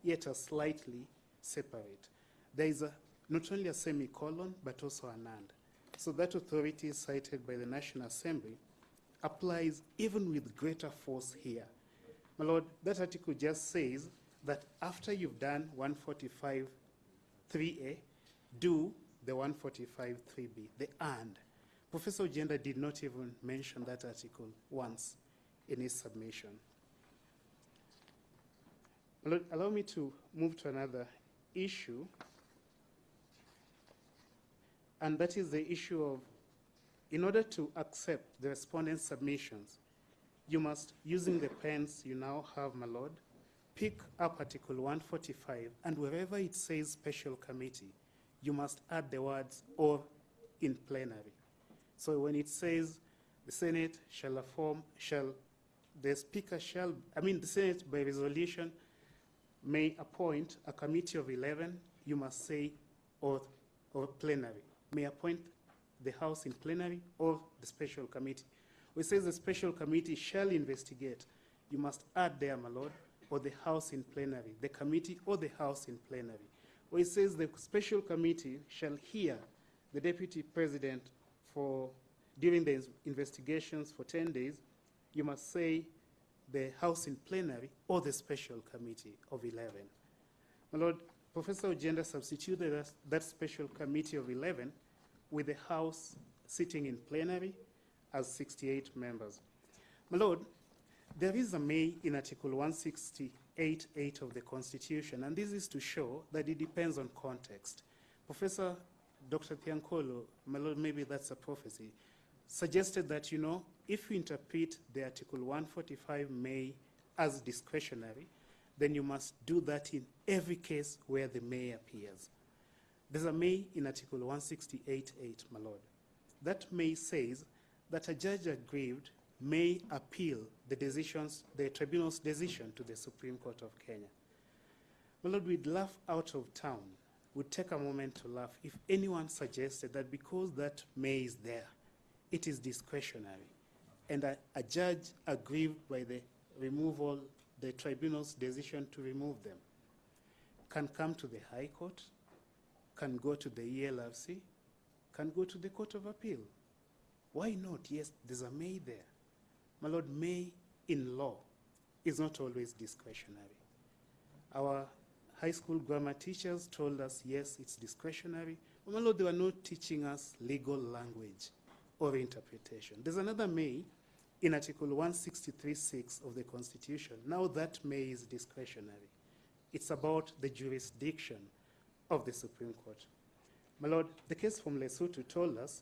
yet are slightly separate. There is not only a semicolon, but also an and. So that authority cited by the National Assembly applies even with greater force here. My Lord, that article just says that after you've done 145.3a, do the 145.3b, the and. Professor Ojenda did not even mention that article once in his submission. My Lord, allow me to move to another issue, and that is the issue of, in order to accept the respondent's submissions, you must, using the pens you now have, my Lord, pick up Article 145, and wherever it says special committee, you must add the words or in plenary. So when it says the Senate the Senate by resolution may appoint a committee of 11, you must say or plenary. May appoint the House in plenary or the special committee. When it says the special committee shall investigate, you must add there, my Lord, or the House in plenary, the committee or the House in plenary. When it says the special committee shall hear the Deputy President during the investigations for 10 days, you must say the House in plenary or the special committee of 11. My Lord, Professor Ojenda substituted that special committee of 11 with the House sitting in plenary as 68 members. My Lord, there is a may in Article 168.8 of the Constitution, and this is to show that it depends on context. Professor Dr. Thiankolo, my Lord, maybe that's a prophecy, suggested that, if you interpret the Article 145 may as discretionary, then you must do that in every case where the may appears. There's a may in Article 168.8, my Lord. That may says that a judge aggrieved may appeal the tribunal's decision to the Supreme Court of Kenya. My Lord, we'd laugh out of town. We'd take a moment to laugh if anyone suggested that because that may is there, it is discretionary, and a judge aggrieved by the tribunal's decision to remove them can come to the High Court, can go to the ELRC, can go to the Court of Appeal. Why not? Yes, there's a may there. My Lord, may in law is not always discretionary. Our high school grammar teachers told us, yes, it's discretionary. But my Lord, they were not teaching us legal language or interpretation. There's another may in Article 163.6 of the Constitution. Now that may is discretionary. It's about the jurisdiction of the Supreme Court. My Lord, the case from Lesotho told us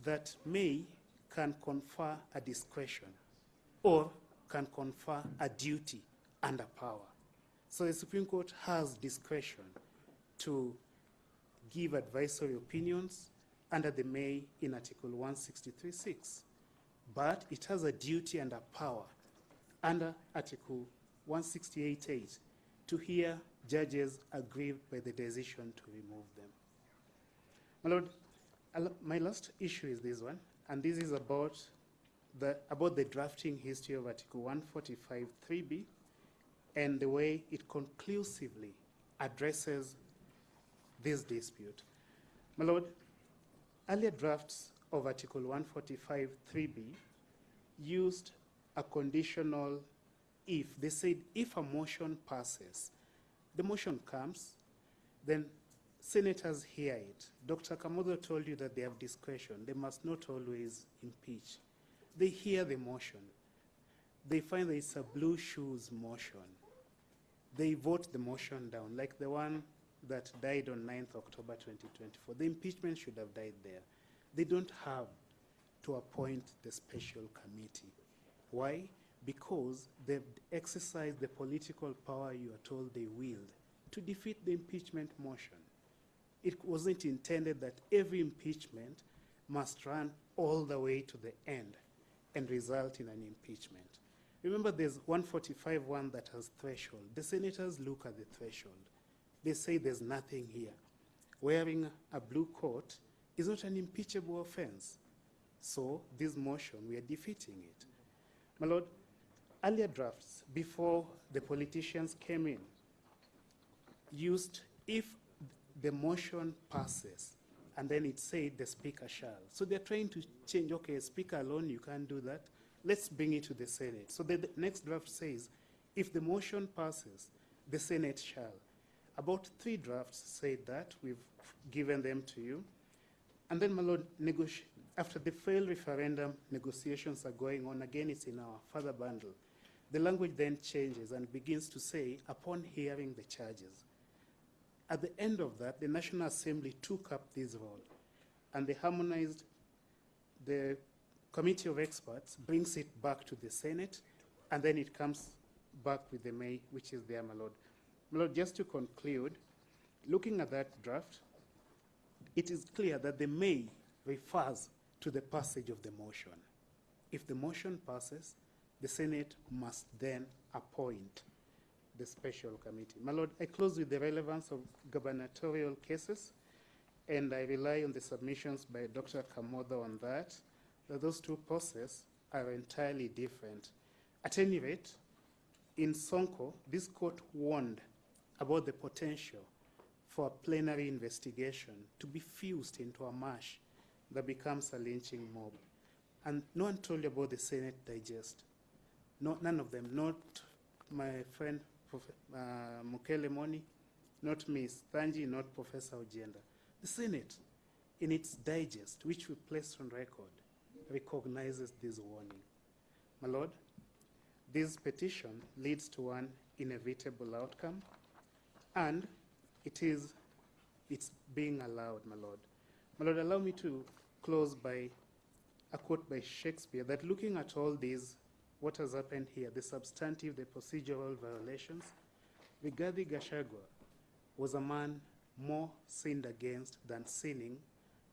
that may can confer a discretion or can confer a duty and a power. So the Supreme Court has discretion to give advisory opinions under the may in Article 163.6. But it has a duty and a power under Article 168.8 to hear judges aggrieved by the decision to remove them. My Lord, my last issue is this one, and this is about the drafting history of Article 145.3b and the way it conclusively addresses this dispute. My Lord, earlier drafts of Article 145.3b used a conditional if. They said if a motion passes, the motion comes, then senators hear it. Dr. Kamodo told you that they have discretion. They must not always impeach. They hear the motion. They find that it's a blue shoes motion. They vote the motion down, like the one that died on 9th October 2024. The impeachment should have died there. They don't have to appoint the special committee. Why? Because they've exercised the political power you are told they willed to defeat the impeachment motion. It wasn't intended that every impeachment must run all the way to the end and result in an impeachment. Remember, there's 145.1 that has threshold. The senators look at the threshold. they say there's nothing here. Wearing a blue coat is not an impeachable offense. So this motion, we are defeating it. My Lord, earlier drafts, before the politicians came in, used if the motion passes, and then it said the speaker shall. So they're trying to change, okay, speaker alone, you can't do that. Let's bring it to the Senate. So the next draft says, if the motion passes, the Senate shall. About 3 drafts said that. We've given them to you. And then, my Lord, after the failed referendum, negotiations are going on. Again, it's in our further bundle. The language then changes and begins to say, upon hearing the charges. At the end of that, the National Assembly took up this role, and they harmonized. The Committee of Experts brings it back to the Senate, and then it comes back with the May, which is there, my Lord. My Lord, just to conclude, looking at that draft, it is clear that the May refers to the passage of the motion. If the motion passes, the Senate must then appoint the special committee. My Lord, I close with the relevance of gubernatorial cases, and I rely on the submissions by Dr. Kamodo on that those two processes are entirely different. At any rate, in Sonko, this court warned about the potential for a plenary investigation to be fused into a mash that becomes a lynching mob. And no one told you about the Senate Digest. No, none of them, not my friend Mukele Moni, not Ms. Thanji, not Professor Ojenda. The Senate, in its digest, which we placed on record, recognizes this warning. My Lord, this petition leads to an inevitable outcome, and it's being allowed, my Lord. My Lord, allow me to close by a quote by Shakespeare, that looking at all these, what has happened here, the substantive, the procedural violations, Rigathi Gachagua was a man more sinned against than sinning,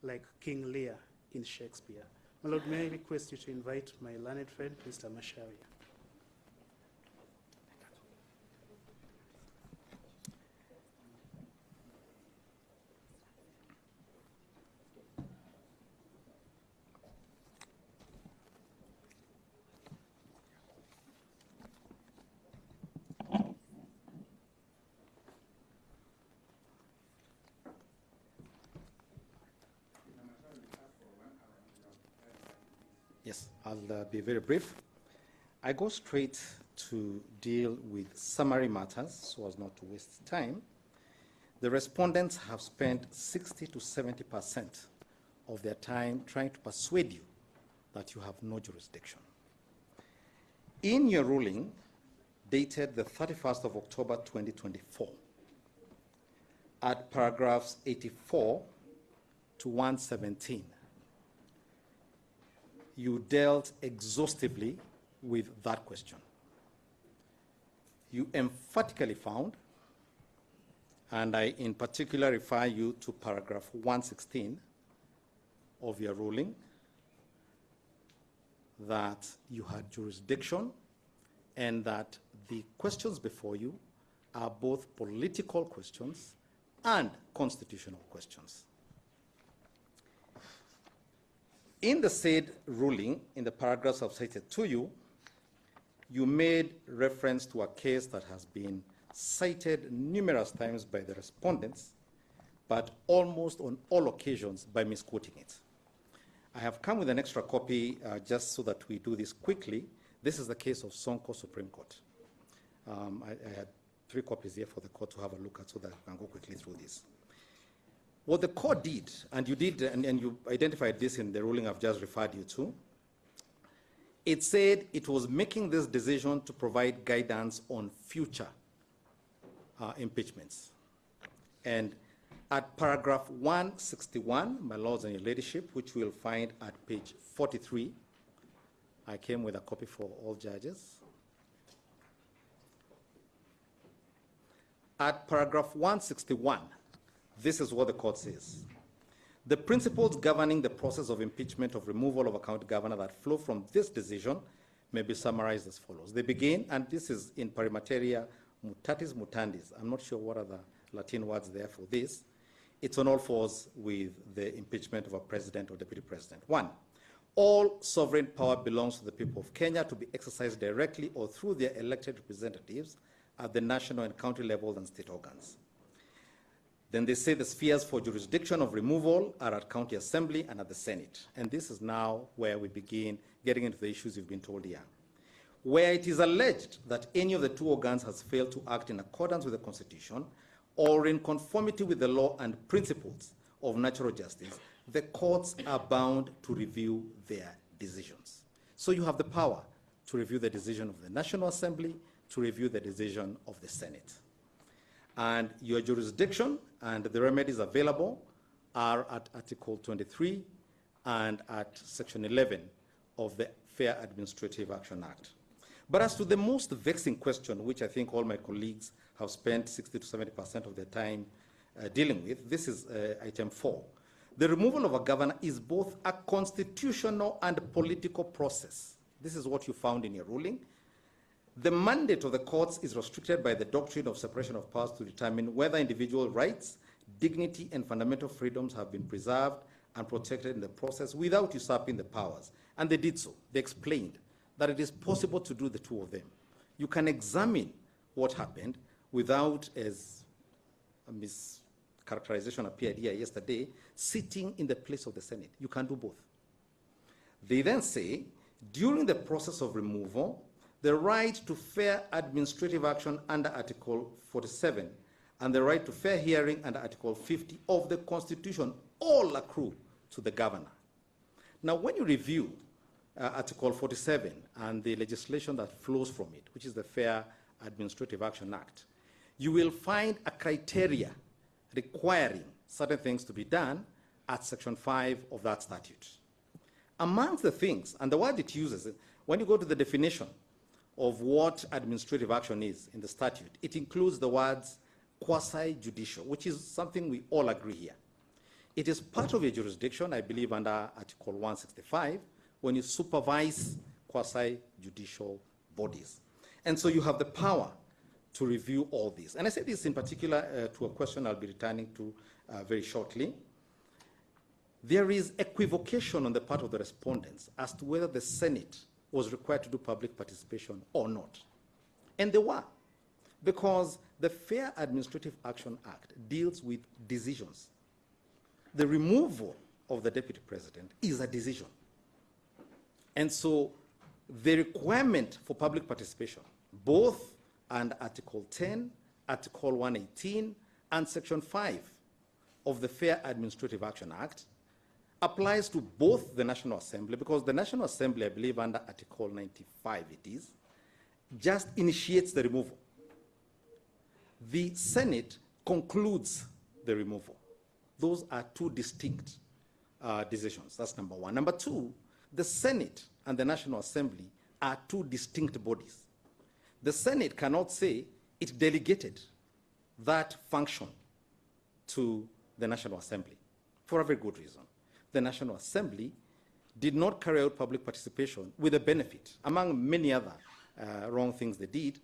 like King Lear in Shakespeare. My Lord, may I request you to invite my learned friend, Mr. Masharia. Yes, I'll be very brief. I go straight to deal with summary matters so as not to waste time. The respondents have spent 60 to 70% of their time trying to persuade you that you have no jurisdiction. In your ruling, dated the 31st of October 2024, at paragraphs 84 to 117, you dealt exhaustively with that question. You emphatically found, and I in particular refer you to paragraph 116 of your ruling, that you had jurisdiction and that the questions before you are both political questions and constitutional questions. In the said ruling, in the paragraphs I've cited to you, you made reference to a case that has been cited numerous times by the respondents, but almost on all occasions by misquoting it. I have come with an extra copy just so that we do this quickly. This is the case of Sonko Supreme Court. I had 3 copies here for the court to have a look at so that we can go quickly through this. What the court did, and you did, and you identified this in the ruling I've just referred you to, it said it was making this decision to provide guidance on future impeachments. And at paragraph 161, my lords and your ladyship, which we'll find at page 43, I came with a copy for all judges. At paragraph 161, this is what the court says. The principles governing the process of impeachment of removal of a county governor that flow from this decision may be summarized as follows. They begin, and this is in pari materia mutatis mutandis. I'm not sure what are the Latin words there for this, it's on all fours with the impeachment of a president or deputy president. One, all sovereign power belongs to the people of Kenya to be exercised directly or through their elected representatives at the national and county levels and state organs. Then they say the spheres for jurisdiction of removal are at county assembly and at the Senate. And this is now where we begin getting into the issues you've been told here. Where it is alleged that any of the two organs has failed to act in accordance with the Constitution or in conformity with the law and principles of natural justice, the courts are bound to review their decisions. So you have the power to review the decision of the National Assembly, to review the decision of the Senate. And your jurisdiction and the remedies available are at Article 23 and at Section 11 of the Fair Administrative Action Act. But as to the most vexing question, which I think all my colleagues have spent 60 to 70% of their time dealing with, this is item 4. The removal of a governor is both a constitutional and political process. This is what you found in your ruling. The mandate of the courts is restricted by the doctrine of separation of powers to determine whether individual rights, dignity, and fundamental freedoms have been preserved and protected in the process without usurping the powers. And they did so. They explained that it is possible to do the two of them. You can examine what happened without, as a mischaracterization appeared here yesterday, sitting in the place of the Senate. You can do both. They then say, during the process of removal, the right to fair administrative action under Article 47 and the right to fair hearing under Article 50 of the Constitution all accrue to the governor. Now, when you review Article 47 and the legislation that flows from it, which is the Fair Administrative Action Act, you will find a criteria requiring certain things to be done at Section 5 of that statute. Amongst the things, and the word it uses, when you go to the definition of what administrative action is in the statute, it includes the words quasi-judicial, which is something we all agree here. It is part of your jurisdiction, I believe, under Article 165, when you supervise quasi-judicial bodies. And so you have the power to review all this. And I say this in particular to a question I'll be returning to very shortly. There is equivocation on the part of the respondents as to whether the Senate was required to do public participation or not. And they were, because the Fair Administrative Action Act deals with decisions. The removal of the deputy president is a decision. And so the requirement for public participation, both under Article 10, Article 118, and Section 5 of the Fair Administrative Action Act, applies to both the National Assembly, because the National Assembly, I believe under Article 95 it is, just initiates the removal. The Senate concludes the removal. Those are two distinct decisions. That's number one. Number two, the Senate and the National Assembly are two distinct bodies. The Senate cannot say it delegated that function to the National Assembly for a very good reason. The National Assembly did not carry out public participation with a benefit, among many other wrong things they did,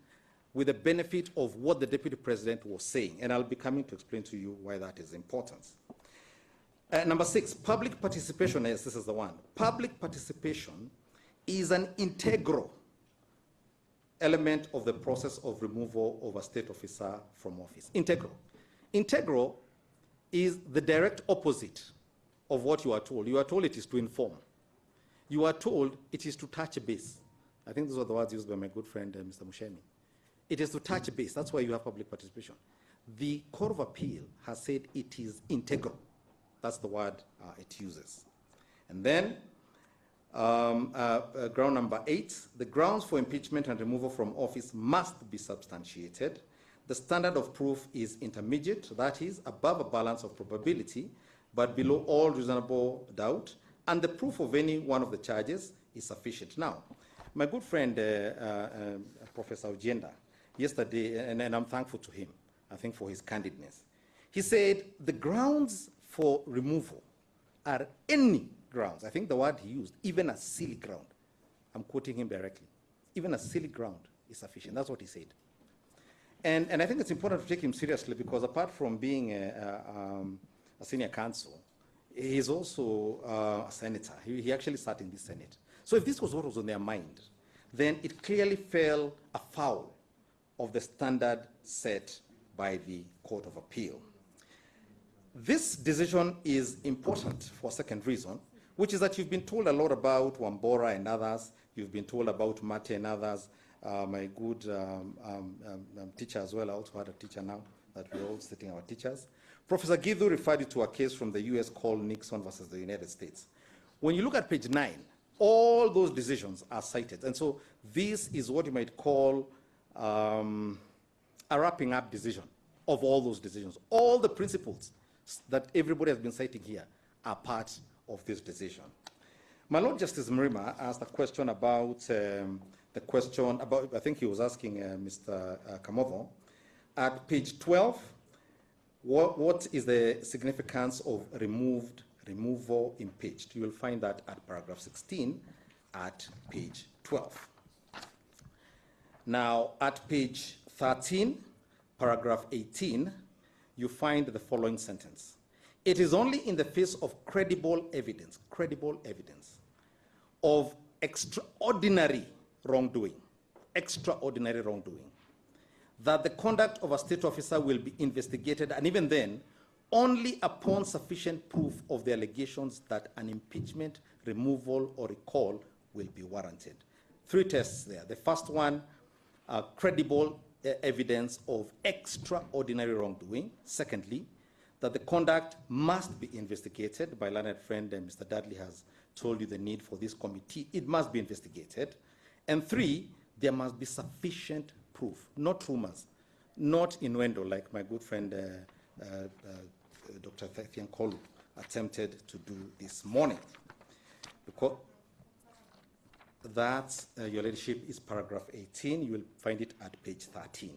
with the benefit of what the Deputy President was saying. And I'll be coming to explain to you why that is important. Number 6, public participation. Yes, this is the one. Public participation is an integral element of the process of removal of a state officer from office. Integral. Integral is the direct opposite of what you are told. You are told it is to inform. You are told it is to touch base. I think those are the words used by my good friend, Mr. Mushemi. It is to touch base. That's why you have public participation. The Court of Appeal has said it is integral. That's the word it uses. And then, ground number 8, the grounds for impeachment and removal from office must be substantiated. The standard of proof is intermediate, that is, above a balance of probability, but below all reasonable doubt, and the proof of any one of the charges is sufficient. Now, my good friend, Professor Ojenda, yesterday, and I'm thankful to him, I think, for his candidness. He said the grounds for removal are any grounds. I think the word he used, even a silly ground. I'm quoting him directly. Even a silly ground is sufficient. That's what he said. And I think it's important to take him seriously because apart from being a senior counsel, he's also a senator. He actually sat in the Senate. So if this was what was on their mind, then it clearly fell afoul of the standard set by the Court of Appeal. This decision is important for a second reason, which is that you've been told a lot about Wambora and others. You've been told about Mate and others. My good teacher as well. I also had a teacher now that we're all sitting our teachers. Professor Githu referred you to a case from the US called Nixon versus the United States. When you look at page 9, all those decisions are cited. And so this is what you might call a wrapping up decision of all those decisions. All the principles that everybody has been citing here are part of this decision. My Lord Justice Mrima asked a question about I think he was asking Mr. Kamotho, at page 12, what is the significance of removal, impeached? You will find that at paragraph 16 at page 12. Now, at page 13, paragraph 18, you find the following sentence. It is only in the face of credible evidence of extraordinary wrongdoing, that the conduct of a state officer will be investigated, and even then, only upon sufficient proof of the allegations that an impeachment, removal, or recall will be warranted. 3 tests there. The first one, credible evidence of extraordinary wrongdoing. Secondly, that the conduct must be investigated. My learned friend Mr. Dudley has told you the need for this committee. It must be investigated. And 3, there must be sufficient proof, not rumors, not innuendo, like my good friend Dr. Thiankolu attempted to do this morning. Because that, Your Ladyship, is paragraph 18. You will find it at page 13.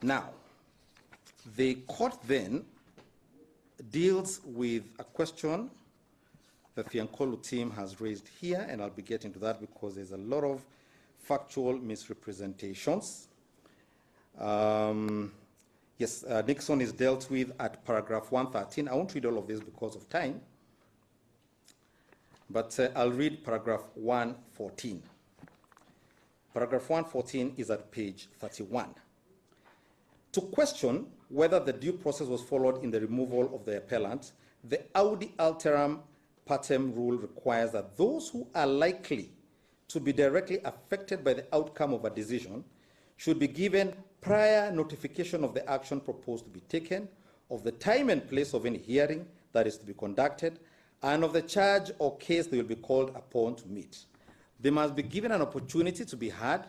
Now, the court then deals with a question that the Thiankolu team has raised here, and I'll be getting to that because there's a lot of factual misrepresentations. Yes, Nixon is dealt with at paragraph 113. I won't read all of this because of time, but I'll read paragraph 114. Paragraph 114 is at page 31. To question whether the due process was followed in the removal of the appellant, the audi alteram partem rule requires that those who are likely to be directly affected by the outcome of a decision should be given prior notification of the action proposed to be taken, of the time and place of any hearing that is to be conducted, and of the charge or case they will be called upon to meet. They must be given an opportunity to be heard,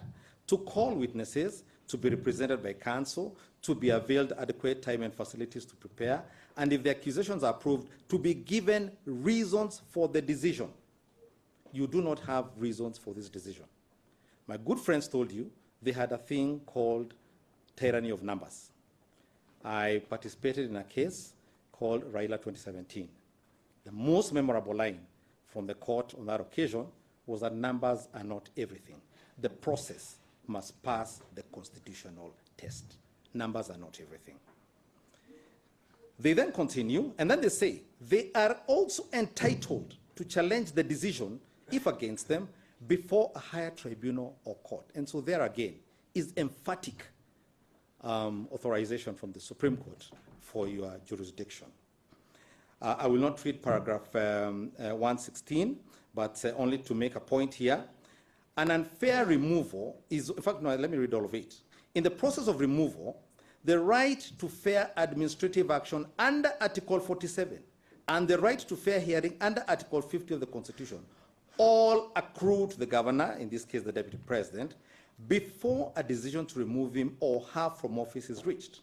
to call witnesses, to be represented by counsel, to be availed adequate time and facilities to prepare, and if the accusations are proved, to be given reasons for the decision. You do not have reasons for this decision. My good friends told you they had a thing called tyranny of numbers. I participated in a case called Raila 2017. The most memorable line from the court on that occasion was that numbers are not everything. The process must pass the constitutional test. Numbers are not everything. They then continue, and then they say they are also entitled to challenge the decision, if against them, before a higher tribunal or court. And so there again is emphatic authorization from the Supreme Court for your jurisdiction. I will not read paragraph 116, but only to make a point here. An unfair removal is, in fact, no, let me read all of it. In the process of removal, the right to fair administrative action under Article 47 and the right to fair hearing under Article 50 of the Constitution all accrue to the governor, in this case the Deputy President, before a decision to remove him or her from office is reached.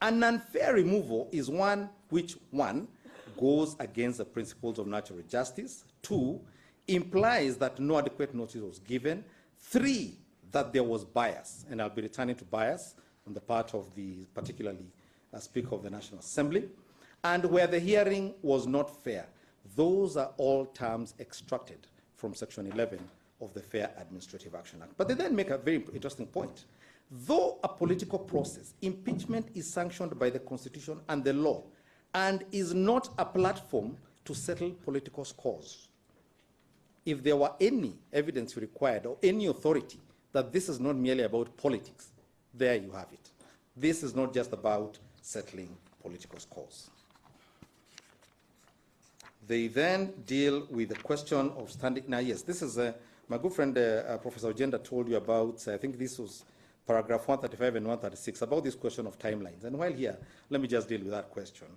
An unfair removal is one which, 1, goes against the principles of natural justice, 2, implies that no adequate notice was given, 3, that there was bias, and I'll be returning to bias on the part of the, particularly Speaker of the National Assembly, and where the hearing was not fair. Those are all terms extracted from Section 11 of the Fair Administrative Action Act. But they then make a very interesting point. Though a political process, impeachment is sanctioned by the Constitution and the law and is not a platform to settle political scores. If there were any evidence required or any authority that this is not merely about politics, there you have it. This is not just about settling political scores. They then deal with the question of standing. Now, yes, this is my good friend Professor Agenda told you about, I think this was paragraph 135 and 136, about this question of timelines. And while here, let me just deal with that question.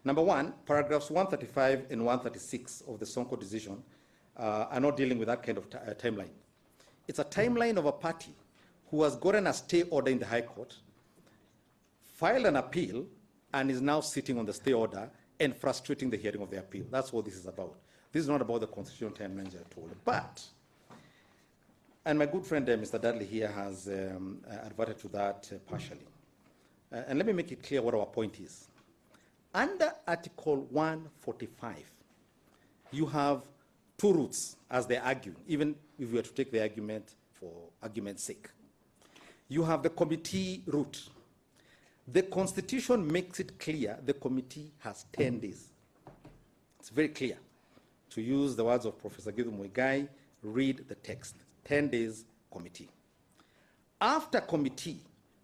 Number one, paragraphs 135 and 136 of the Sonko decision are not dealing with that kind of timeline. It's a timeline of a party who has gotten a stay order in the High Court, filed an appeal, and is now sitting on the stay order and frustrating the hearing of the appeal. That's what this is about. This is not about the constitutional timelines I told you. But, and my good friend Mr. Dudley here has adverted to that partially. And let me make it clear what our point is. Under Article 145, you have two routes, as they're arguing, even if we were to take the argument for argument's sake. You have the committee route. The Constitution makes it clear the committee has 10 days. It's very clear. To use the words of Professor Githu Muigai, read the text. 10 days committee. After committee,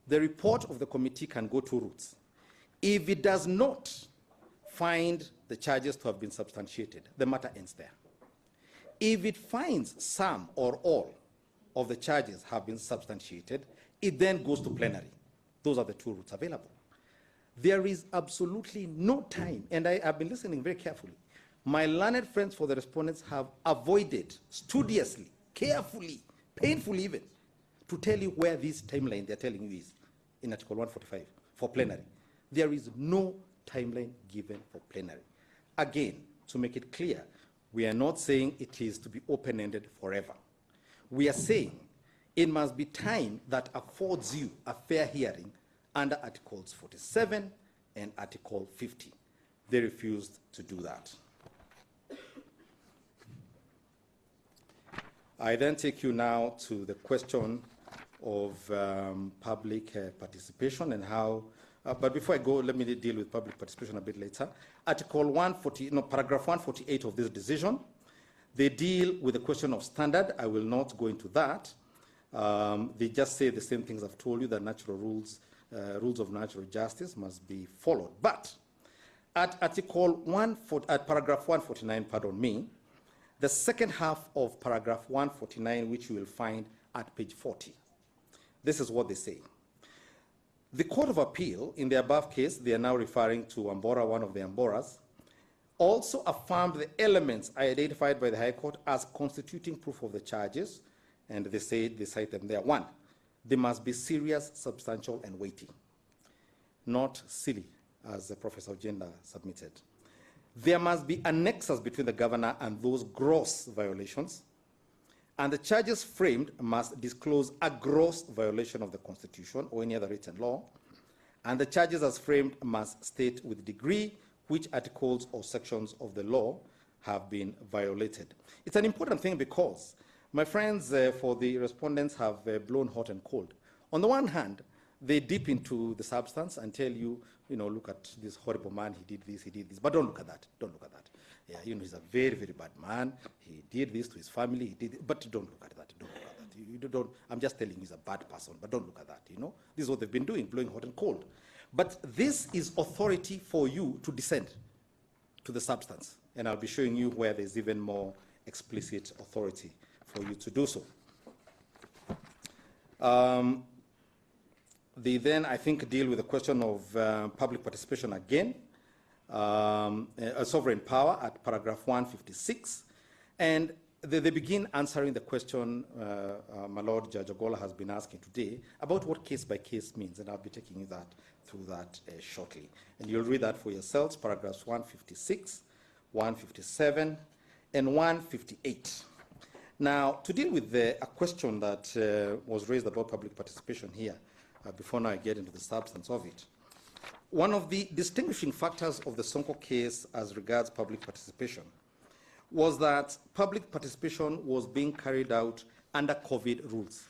the report of the committee can go two routes. If it does not find the charges to have been substantiated, the matter ends there. If it finds some or all of the charges have been substantiated, it then goes to plenary. Those are the two routes available. There is absolutely no time, and I have been listening very carefully. My learned friends for the respondents have avoided studiously, carefully, painfully even, to tell you where this timeline they're telling you is in Article 145 for plenary. There is no timeline given for plenary. Again, to make it clear, we are not saying it is to be open-ended forever. We are saying it must be time that affords you a fair hearing under Articles 47 and Article 50. They refused to do that. I then take you now to the question of public participation and how, but before I go, let me deal with public participation a bit later. Paragraph 148 of this decision, they deal with the question of standard. I will not go into that. They just say the same things I've told you, that natural rules, rules of natural justice must be followed. But at paragraph 149, pardon me, the second half of paragraph 149, which you will find at page 40, this is what they say. The Court of Appeal, in the above case, they are now referring to Ambora, one of the Amboras, also affirmed the elements identified by the High Court as constituting proof of the charges, and they cite them there. One, they must be serious, substantial, and weighty, not silly, as Professor Agenda submitted. There must be a nexus between the governor and those gross violations, and the charges framed must disclose a gross violation of the Constitution or any other written law, and the charges as framed must state with degree which articles or sections of the law have been violated. It's an important thing because my friends for the respondents have blown hot and cold. On the one hand, they dip into the substance and tell you, look at this horrible man, he did this, but don't look at that, don't look at that. Yeah, he's a very, very bad man, he did this to his family, he did, but don't look at that, don't look at that. I'm just telling you he's a bad person, but don't look at that, This is what they've been doing, blowing hot and cold. But this is authority for you to descend to the substance, and I'll be showing you where there's even more explicit authority for you to do so. They then, I think, deal with the question of public participation again, a sovereign power at paragraph 156, and they begin answering the question my Lord Judge Ogola has been asking today about what case by case means, and I'll be taking you through that shortly. And you'll read that for yourselves, paragraphs 156, 157, and 158. Now, to deal with a question that was raised about public participation here, before now I get into the substance of it, one of the distinguishing factors of the Sonko case as regards public participation was that public participation was being carried out under COVID rules.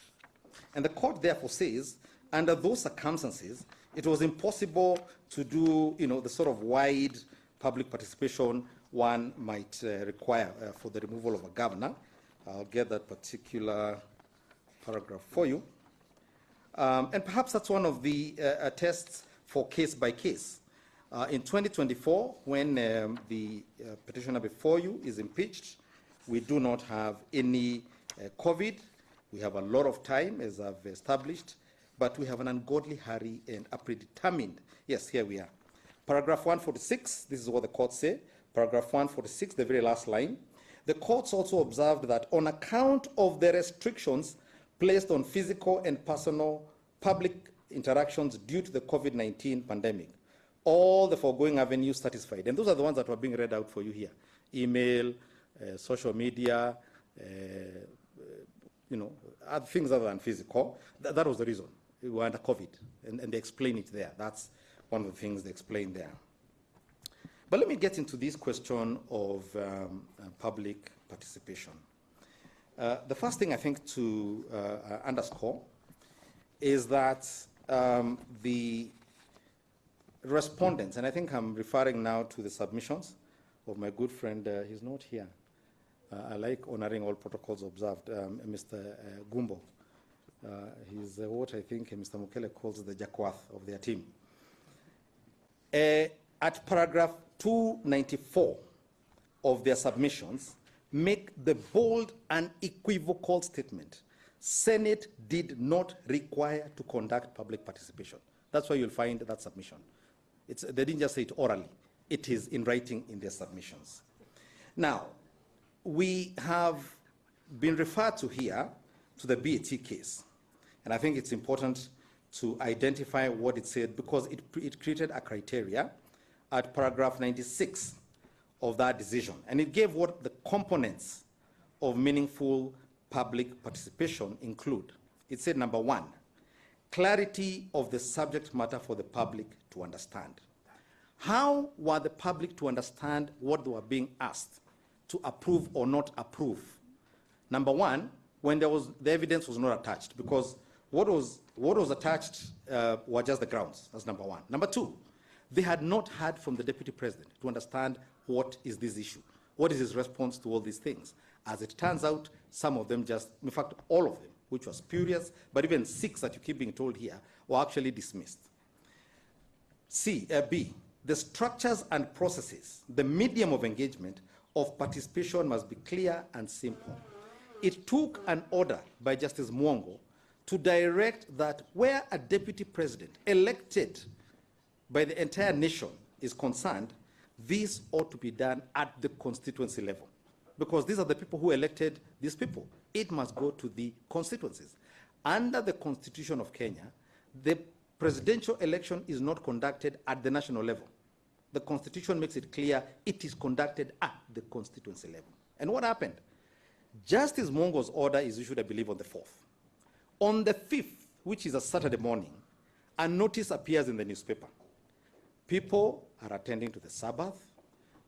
And the court therefore says, under those circumstances, it was impossible to do, the sort of wide public participation one might require for the removal of a governor. I'll get that particular paragraph for you. And perhaps that's one of the tests for case by case. In 2024, when the petitioner before you is impeached, we do not have any COVID. We have a lot of time, as I've established, but we have an ungodly hurry and a predetermined. Yes, here we are. Paragraph 146, this is what the court said. Paragraph 146, the very last line. The courts also observed that on account of the restrictions placed on physical and personal public interactions due to the COVID-19 pandemic, all the foregoing avenues satisfied. And those are the ones that were being read out for you here. Email, social media, other things other than physical. That was the reason. We were under COVID, and they explain it there. That's one of the things they explain there. But let me get into this question of public participation. The first thing I think to underscore is that the respondents, and I think I'm referring now to the submissions of my good friend, he's not here. I like honoring all protocols observed, Mr. Gumbo. He's what I think Mr. Mukele calls the Jackworth of their team. At paragraph 294 of their submissions, make the bold and equivocal statement, Senate did not require to conduct public participation. That's why you'll find that submission. They didn't just say it orally. It is in writing in their submissions. Now, we have been referred to here to the BAT case. And I think it's important to identify what it said because it created a criteria at paragraph 96 of that decision. And it gave what the components of meaningful public participation include. It said, number one, clarity of the subject matter for the public to understand. How were the public to understand what they were being asked to approve or not approve? Number one, when the evidence was not attached, because what was attached were just the grounds. That's number one. Number two, they had not heard from the Deputy President to understand what is this issue. What is his response to all these things? As it turns out, some of them in fact, all of them, which was spurious, but even 6 that you keep being told here, were actually dismissed. B, the structures and processes, the medium of engagement of participation must be clear and simple. It took an order by Justice Mwongo to direct that where a Deputy President elected by the entire nation is concerned, this ought to be done at the constituency level. Because these are the people who elected these people. It must go to the constituencies. Under the Constitution of Kenya, the presidential election is not conducted at the national level. The Constitution makes it clear it is conducted at the constituency level. And what happened? Justice Mwongo's order is issued, I believe, on the 4th. On the 5th, which is a Saturday morning, a notice appears in the newspaper. People are attending to the Sabbath.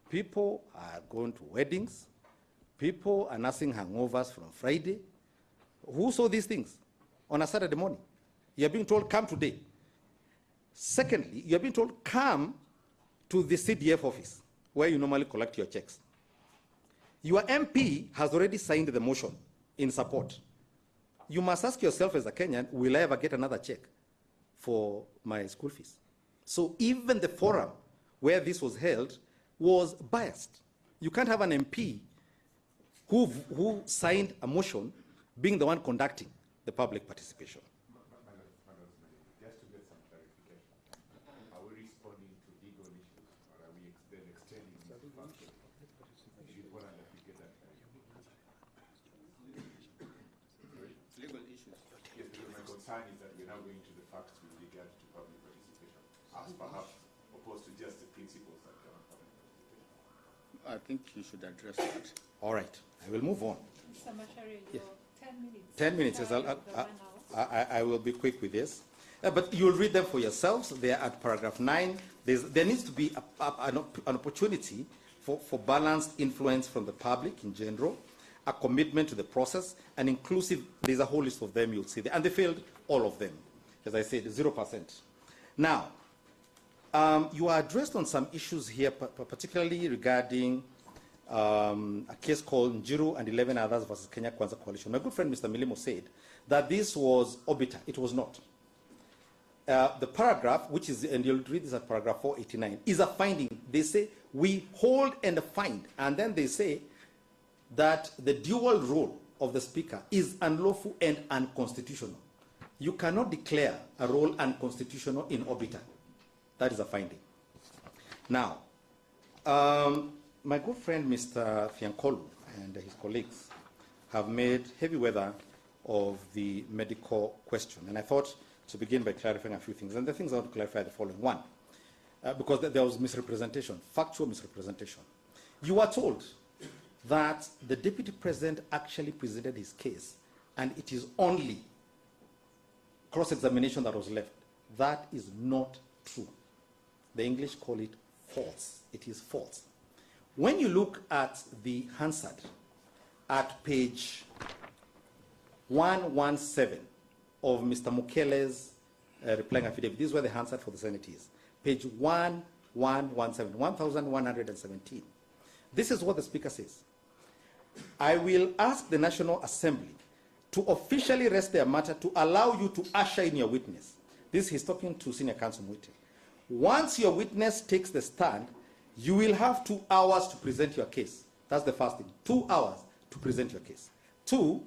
People are going to weddings. People are nursing hangovers from Friday. Who saw these things on a Saturday morning? You're being told, come today. Secondly, you're being told, come to the CDF office, where you normally collect your checks. Your MP has already signed the motion in support. You must ask yourself as a Kenyan, will I ever get another check for my school fees? So even the forum where this was held was biased. You can't have an MP who signed a motion being the one conducting the public participation. Just to get some clarification, are we responding to legal issues or are we then extending the function? Legal issues. Yes, because my concern is that we're now going to the facts with regard to public participation, as perhaps opposed to just the principles that govern public participation. I think you should address that. All right, I will move on. Mr. Macharia, Yes. 10 minutes. 10 minutes, yes, I will be quick with this. But you'll read them for yourselves. They are at paragraph 9. There needs to be an opportunity for balanced influence from the public in general, a commitment to the process, and inclusive, there's a whole list of them you'll see there, and they failed all of them. As I said, 0%. Now, you are addressed on some issues here, particularly regarding a case called Njiru and 11 others versus Kenya Kwanza Coalition. My good friend Mr. Milimo said that this was obiter. It was not. The paragraph, which is, and you'll read this at paragraph 489, is a finding. They say, we hold and find, and then they say that the dual role of the speaker is unlawful and unconstitutional. You cannot declare a role unconstitutional in obiter. That is a finding. Now, my good friend Mr. Fiankolu and his colleagues have made heavy weather of the medical question, and I thought to begin by clarifying a few things. And the things I want to clarify are the following. One, because there was misrepresentation, factual misrepresentation. You were told that the Deputy President actually presented his case, and it is only cross-examination that was left. That is not true. The English call it false. It is false. When you look at the Hansard at page 117 of Mr. Mukele's replying affidavit, this is where the Hansard for the Senate is, page 1117, 1117. This is what the Speaker says. I will ask the National Assembly to officially rest their matter to allow you to usher in your witness. This he's talking to Senior Counsel Mwite. Once your witness takes the stand, you will have 2 hours to present your case. That's the first thing, 2 hours to present your case. 2,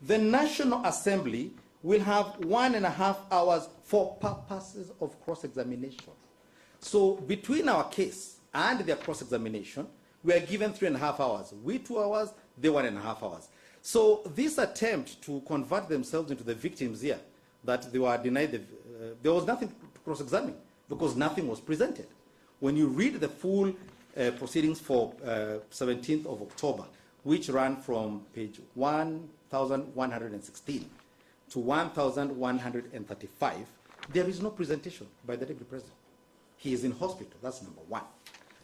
the National Assembly will have 1.5 hours for purposes of cross-examination. So between our case and their cross-examination, we are given 3.5 hours. We 2 hours, they 1.5 hours. So this attempt to convert themselves into the victims here, that they were denied, there was nothing to cross-examine because nothing was presented. When you read the full proceedings for 17th of October, which ran from page 1116 to 1135, there is no presentation by the Deputy President. He is in hospital. That's number one.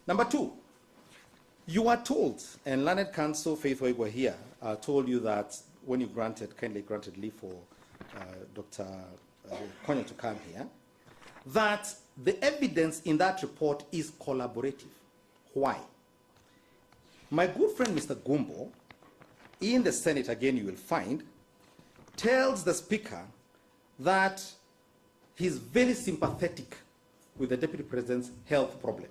Number two, you are told, and Learned Counsel Faith Waigwa here told you that when you kindly granted leave for Dr. Konya to come here, that the evidence in that report is collaborative. Why? My good friend Mr. Gumbo, in the Senate, again you will find, tells the Speaker that he's very sympathetic with the Deputy President's health problem.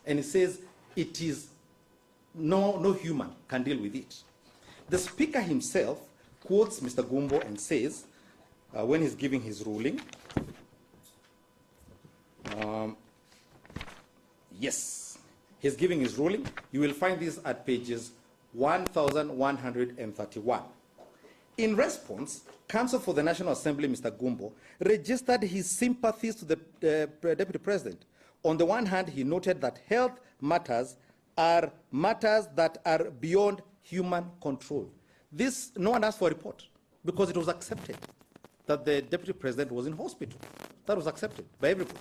And he says it is no human can deal with it. The Speaker himself quotes Mr. Gumbo and says, when he's giving his ruling, yes, he's giving his ruling. You will find this at pages 1131. In response, Counsel for the National Assembly, Mr. Gumbo, registered his sympathies to the Deputy President. On the one hand, he noted that health matters are matters that are beyond human control. This, no one asked for a report because it was accepted that the Deputy President was in hospital. That was accepted by everybody.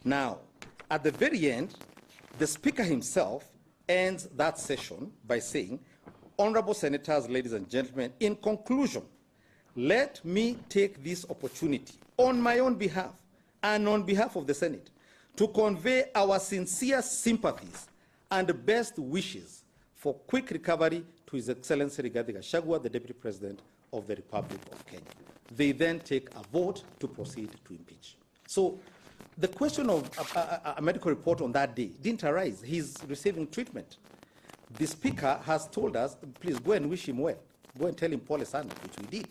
Now, at the very end, the Speaker himself ends that session by saying, Honorable Senators, ladies and gentlemen, in conclusion, let me take this opportunity on my own behalf and on behalf of the Senate to convey our sincere sympathies and best wishes for quick recovery to His Excellency Rigathi Gachagua, the Deputy President of the Republic of Kenya. They then take a vote to proceed to impeach. So the question of a medical report on that day didn't arise. He's receiving treatment. The Speaker has told us, please go and wish him well. Go and tell him Paul Sana, which we did.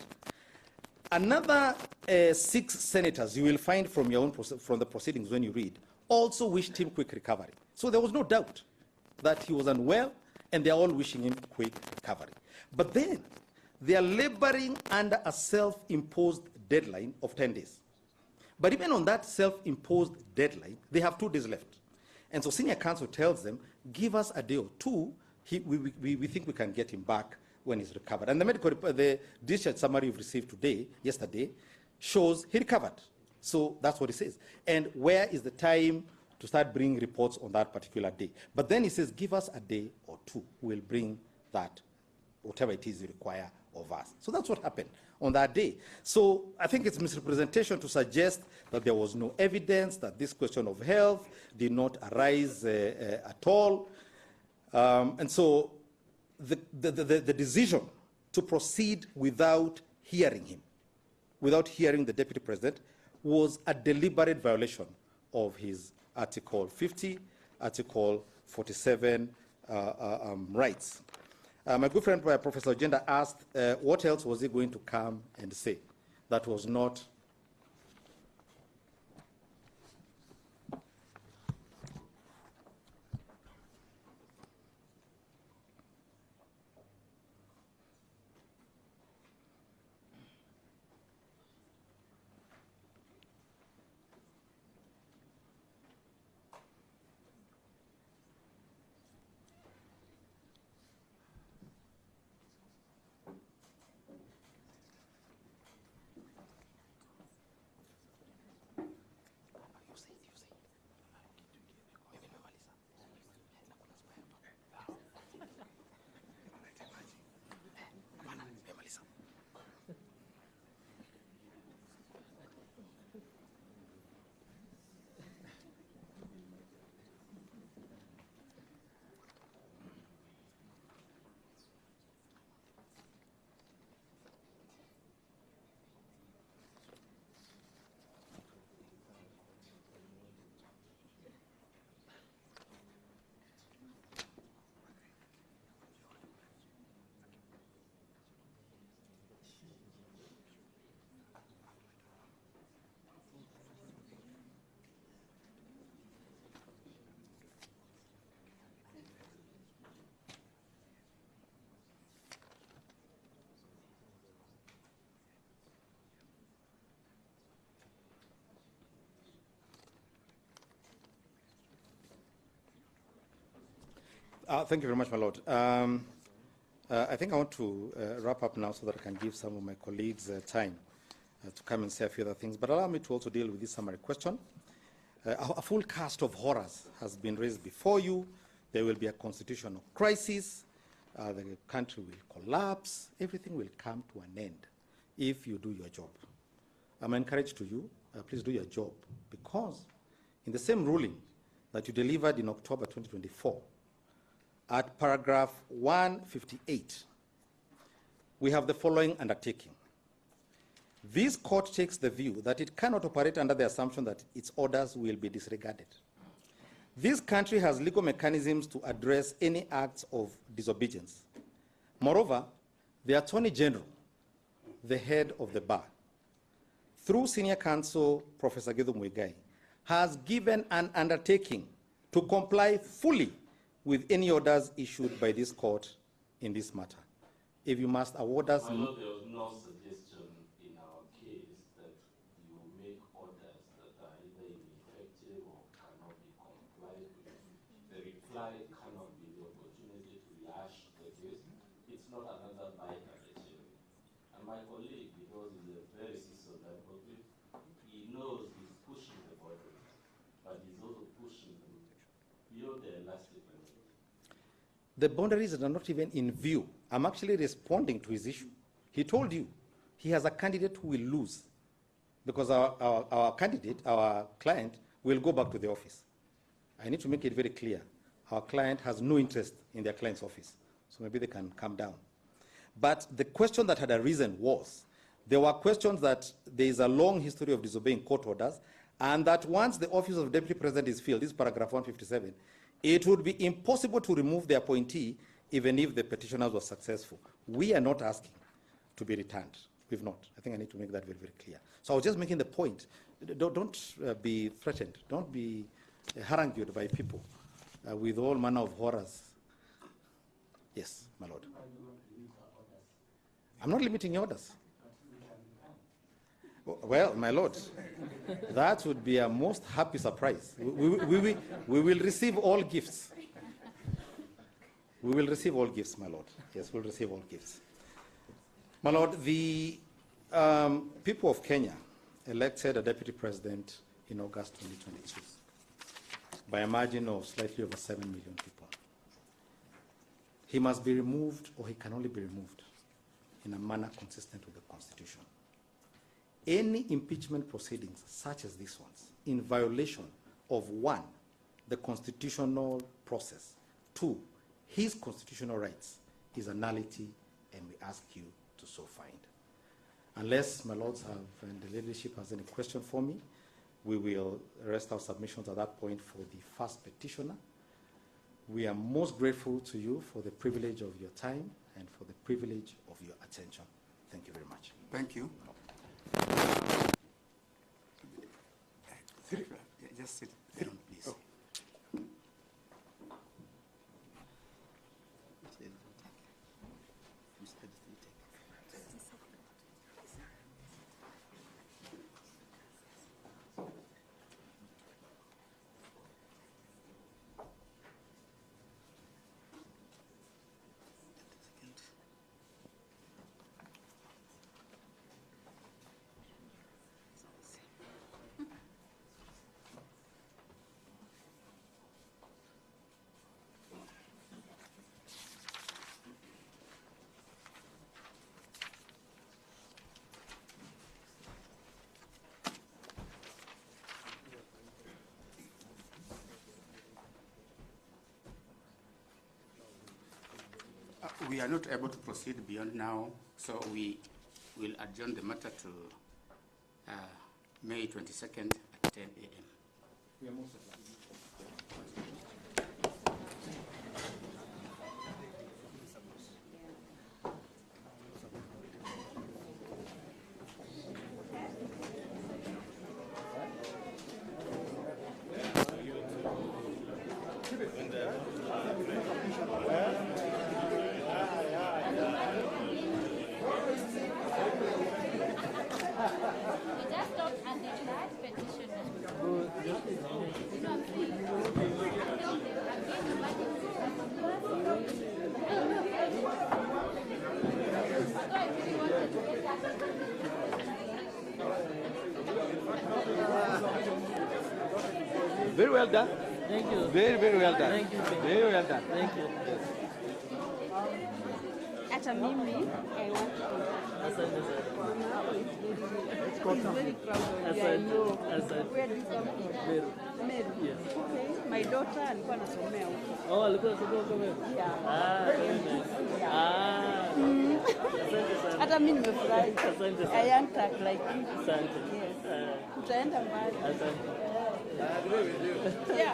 Another 6 senators you will find from your own from the proceedings when you read also wished him quick recovery. So there was no doubt that he was unwell, and they are all wishing him quick recovery. But then they are laboring under a self-imposed deadline of 10 days. But even on that self-imposed deadline, they have 2 days left. And so Senior Counsel tells them, give us a day or 2. We think we can get him back when he's recovered. And the discharge summary you've received yesterday, shows he recovered. So that's what it says. And where is the time to start bringing reports on that particular day. But then he says, give us a day or two, we'll bring that, whatever it is you require of us. So that's what happened on that day. So I think it's misrepresentation to suggest that there was no evidence, that this question of health did not arise at all. And so the decision to proceed without hearing him, without hearing the Deputy President, was a deliberate violation of his Article 50, Article 47 rights. My good friend, Professor Ojenda, asked what else was he going to come and say that was not thank you very much, my Lord. I think I want to wrap up now so that I can give some of my colleagues time to come and say a few other things. But allow me to also deal with this summary question. A full cast of horrors has been raised before you. There will be a constitutional crisis. The country will collapse. Everything will come to an end if you do your job. I'm encouraged to you, please do your job, because in the same ruling that you delivered in October 2024, at paragraph 158, we have the following undertaking. This court takes the view that it cannot operate under the assumption that its orders will be disregarded. This country has legal mechanisms to address any acts of disobedience. Moreover, the Attorney General, the head of the bar, through Senior Counsel Professor Githu Muigai, has given an undertaking to comply fully with any orders issued by this court in this matter. If you must award us... I know there was no suggestion in our case that you make orders that are either ineffective or cannot be complied with. The reply cannot be the opportunity to lash the case. It's not another bite at the cherry. And my colleague, because he's a very seasoned advocate, he knows he's pushing the boundaries, but he's also pushing them beyond the elastic limit. The boundaries are not even in view. I'm actually responding to his issue. He told you he has a candidate who will lose because our candidate, our client, will go back to the office. I need to make it very clear. Our client has no interest in their client's office, so maybe they can calm down. But the question that had arisen was, there were questions that there is a long history of disobeying court orders, and that once the office of Deputy President is filled, this is paragraph 157, it would be impossible to remove the appointee even if the petitioners were successful. We are not asking to be returned. We've not. I think I need to make that very, very clear. So I was just making the point. Don't be threatened. Don't be harangued by people with all manner of horrors. Yes, my Lord. I'm not limiting your orders. Well, my Lord, that would be a most happy surprise. We will receive all gifts. We will receive all gifts, my Lord. Yes, we'll receive all gifts. My Lord, the people of Kenya elected a deputy president in August 2022. by a margin of slightly over 7 million people. He must be removed, or he can only be removed in a manner consistent with the Constitution. Any impeachment proceedings, such as these ones, in violation of 1, the constitutional process, 2, his constitutional rights, is a nullity, and we ask you to so find. Unless my lords have, and the leadership has any question for me, we will rest our submissions at that point for the first petitioner. We are most grateful to you for the privilege of your time and for the privilege of your attention. Thank you very much. Thank you. Just sit down, please. We are not able to proceed beyond now, so we will adjourn the matter to May 22nd at 10 a.m. We are most Very well done. Thank you. Very, very well done. Thank you. Very well done. Thank you. Hata mimi, I want to. Asante sana. He's very proud of you. I know. Where do you come from? Meru. Meru. Yes. Okay. My daughter alikuwa anasomea huko. Oh, alikuwa anasomea huko Meru? Yeah. Ah, very nice. Ah. Asante sana. Hata mimi nimefurahi. Asante sana. I want to like you. Asante. Yes. Utaenda mbali. Asante. Yeah.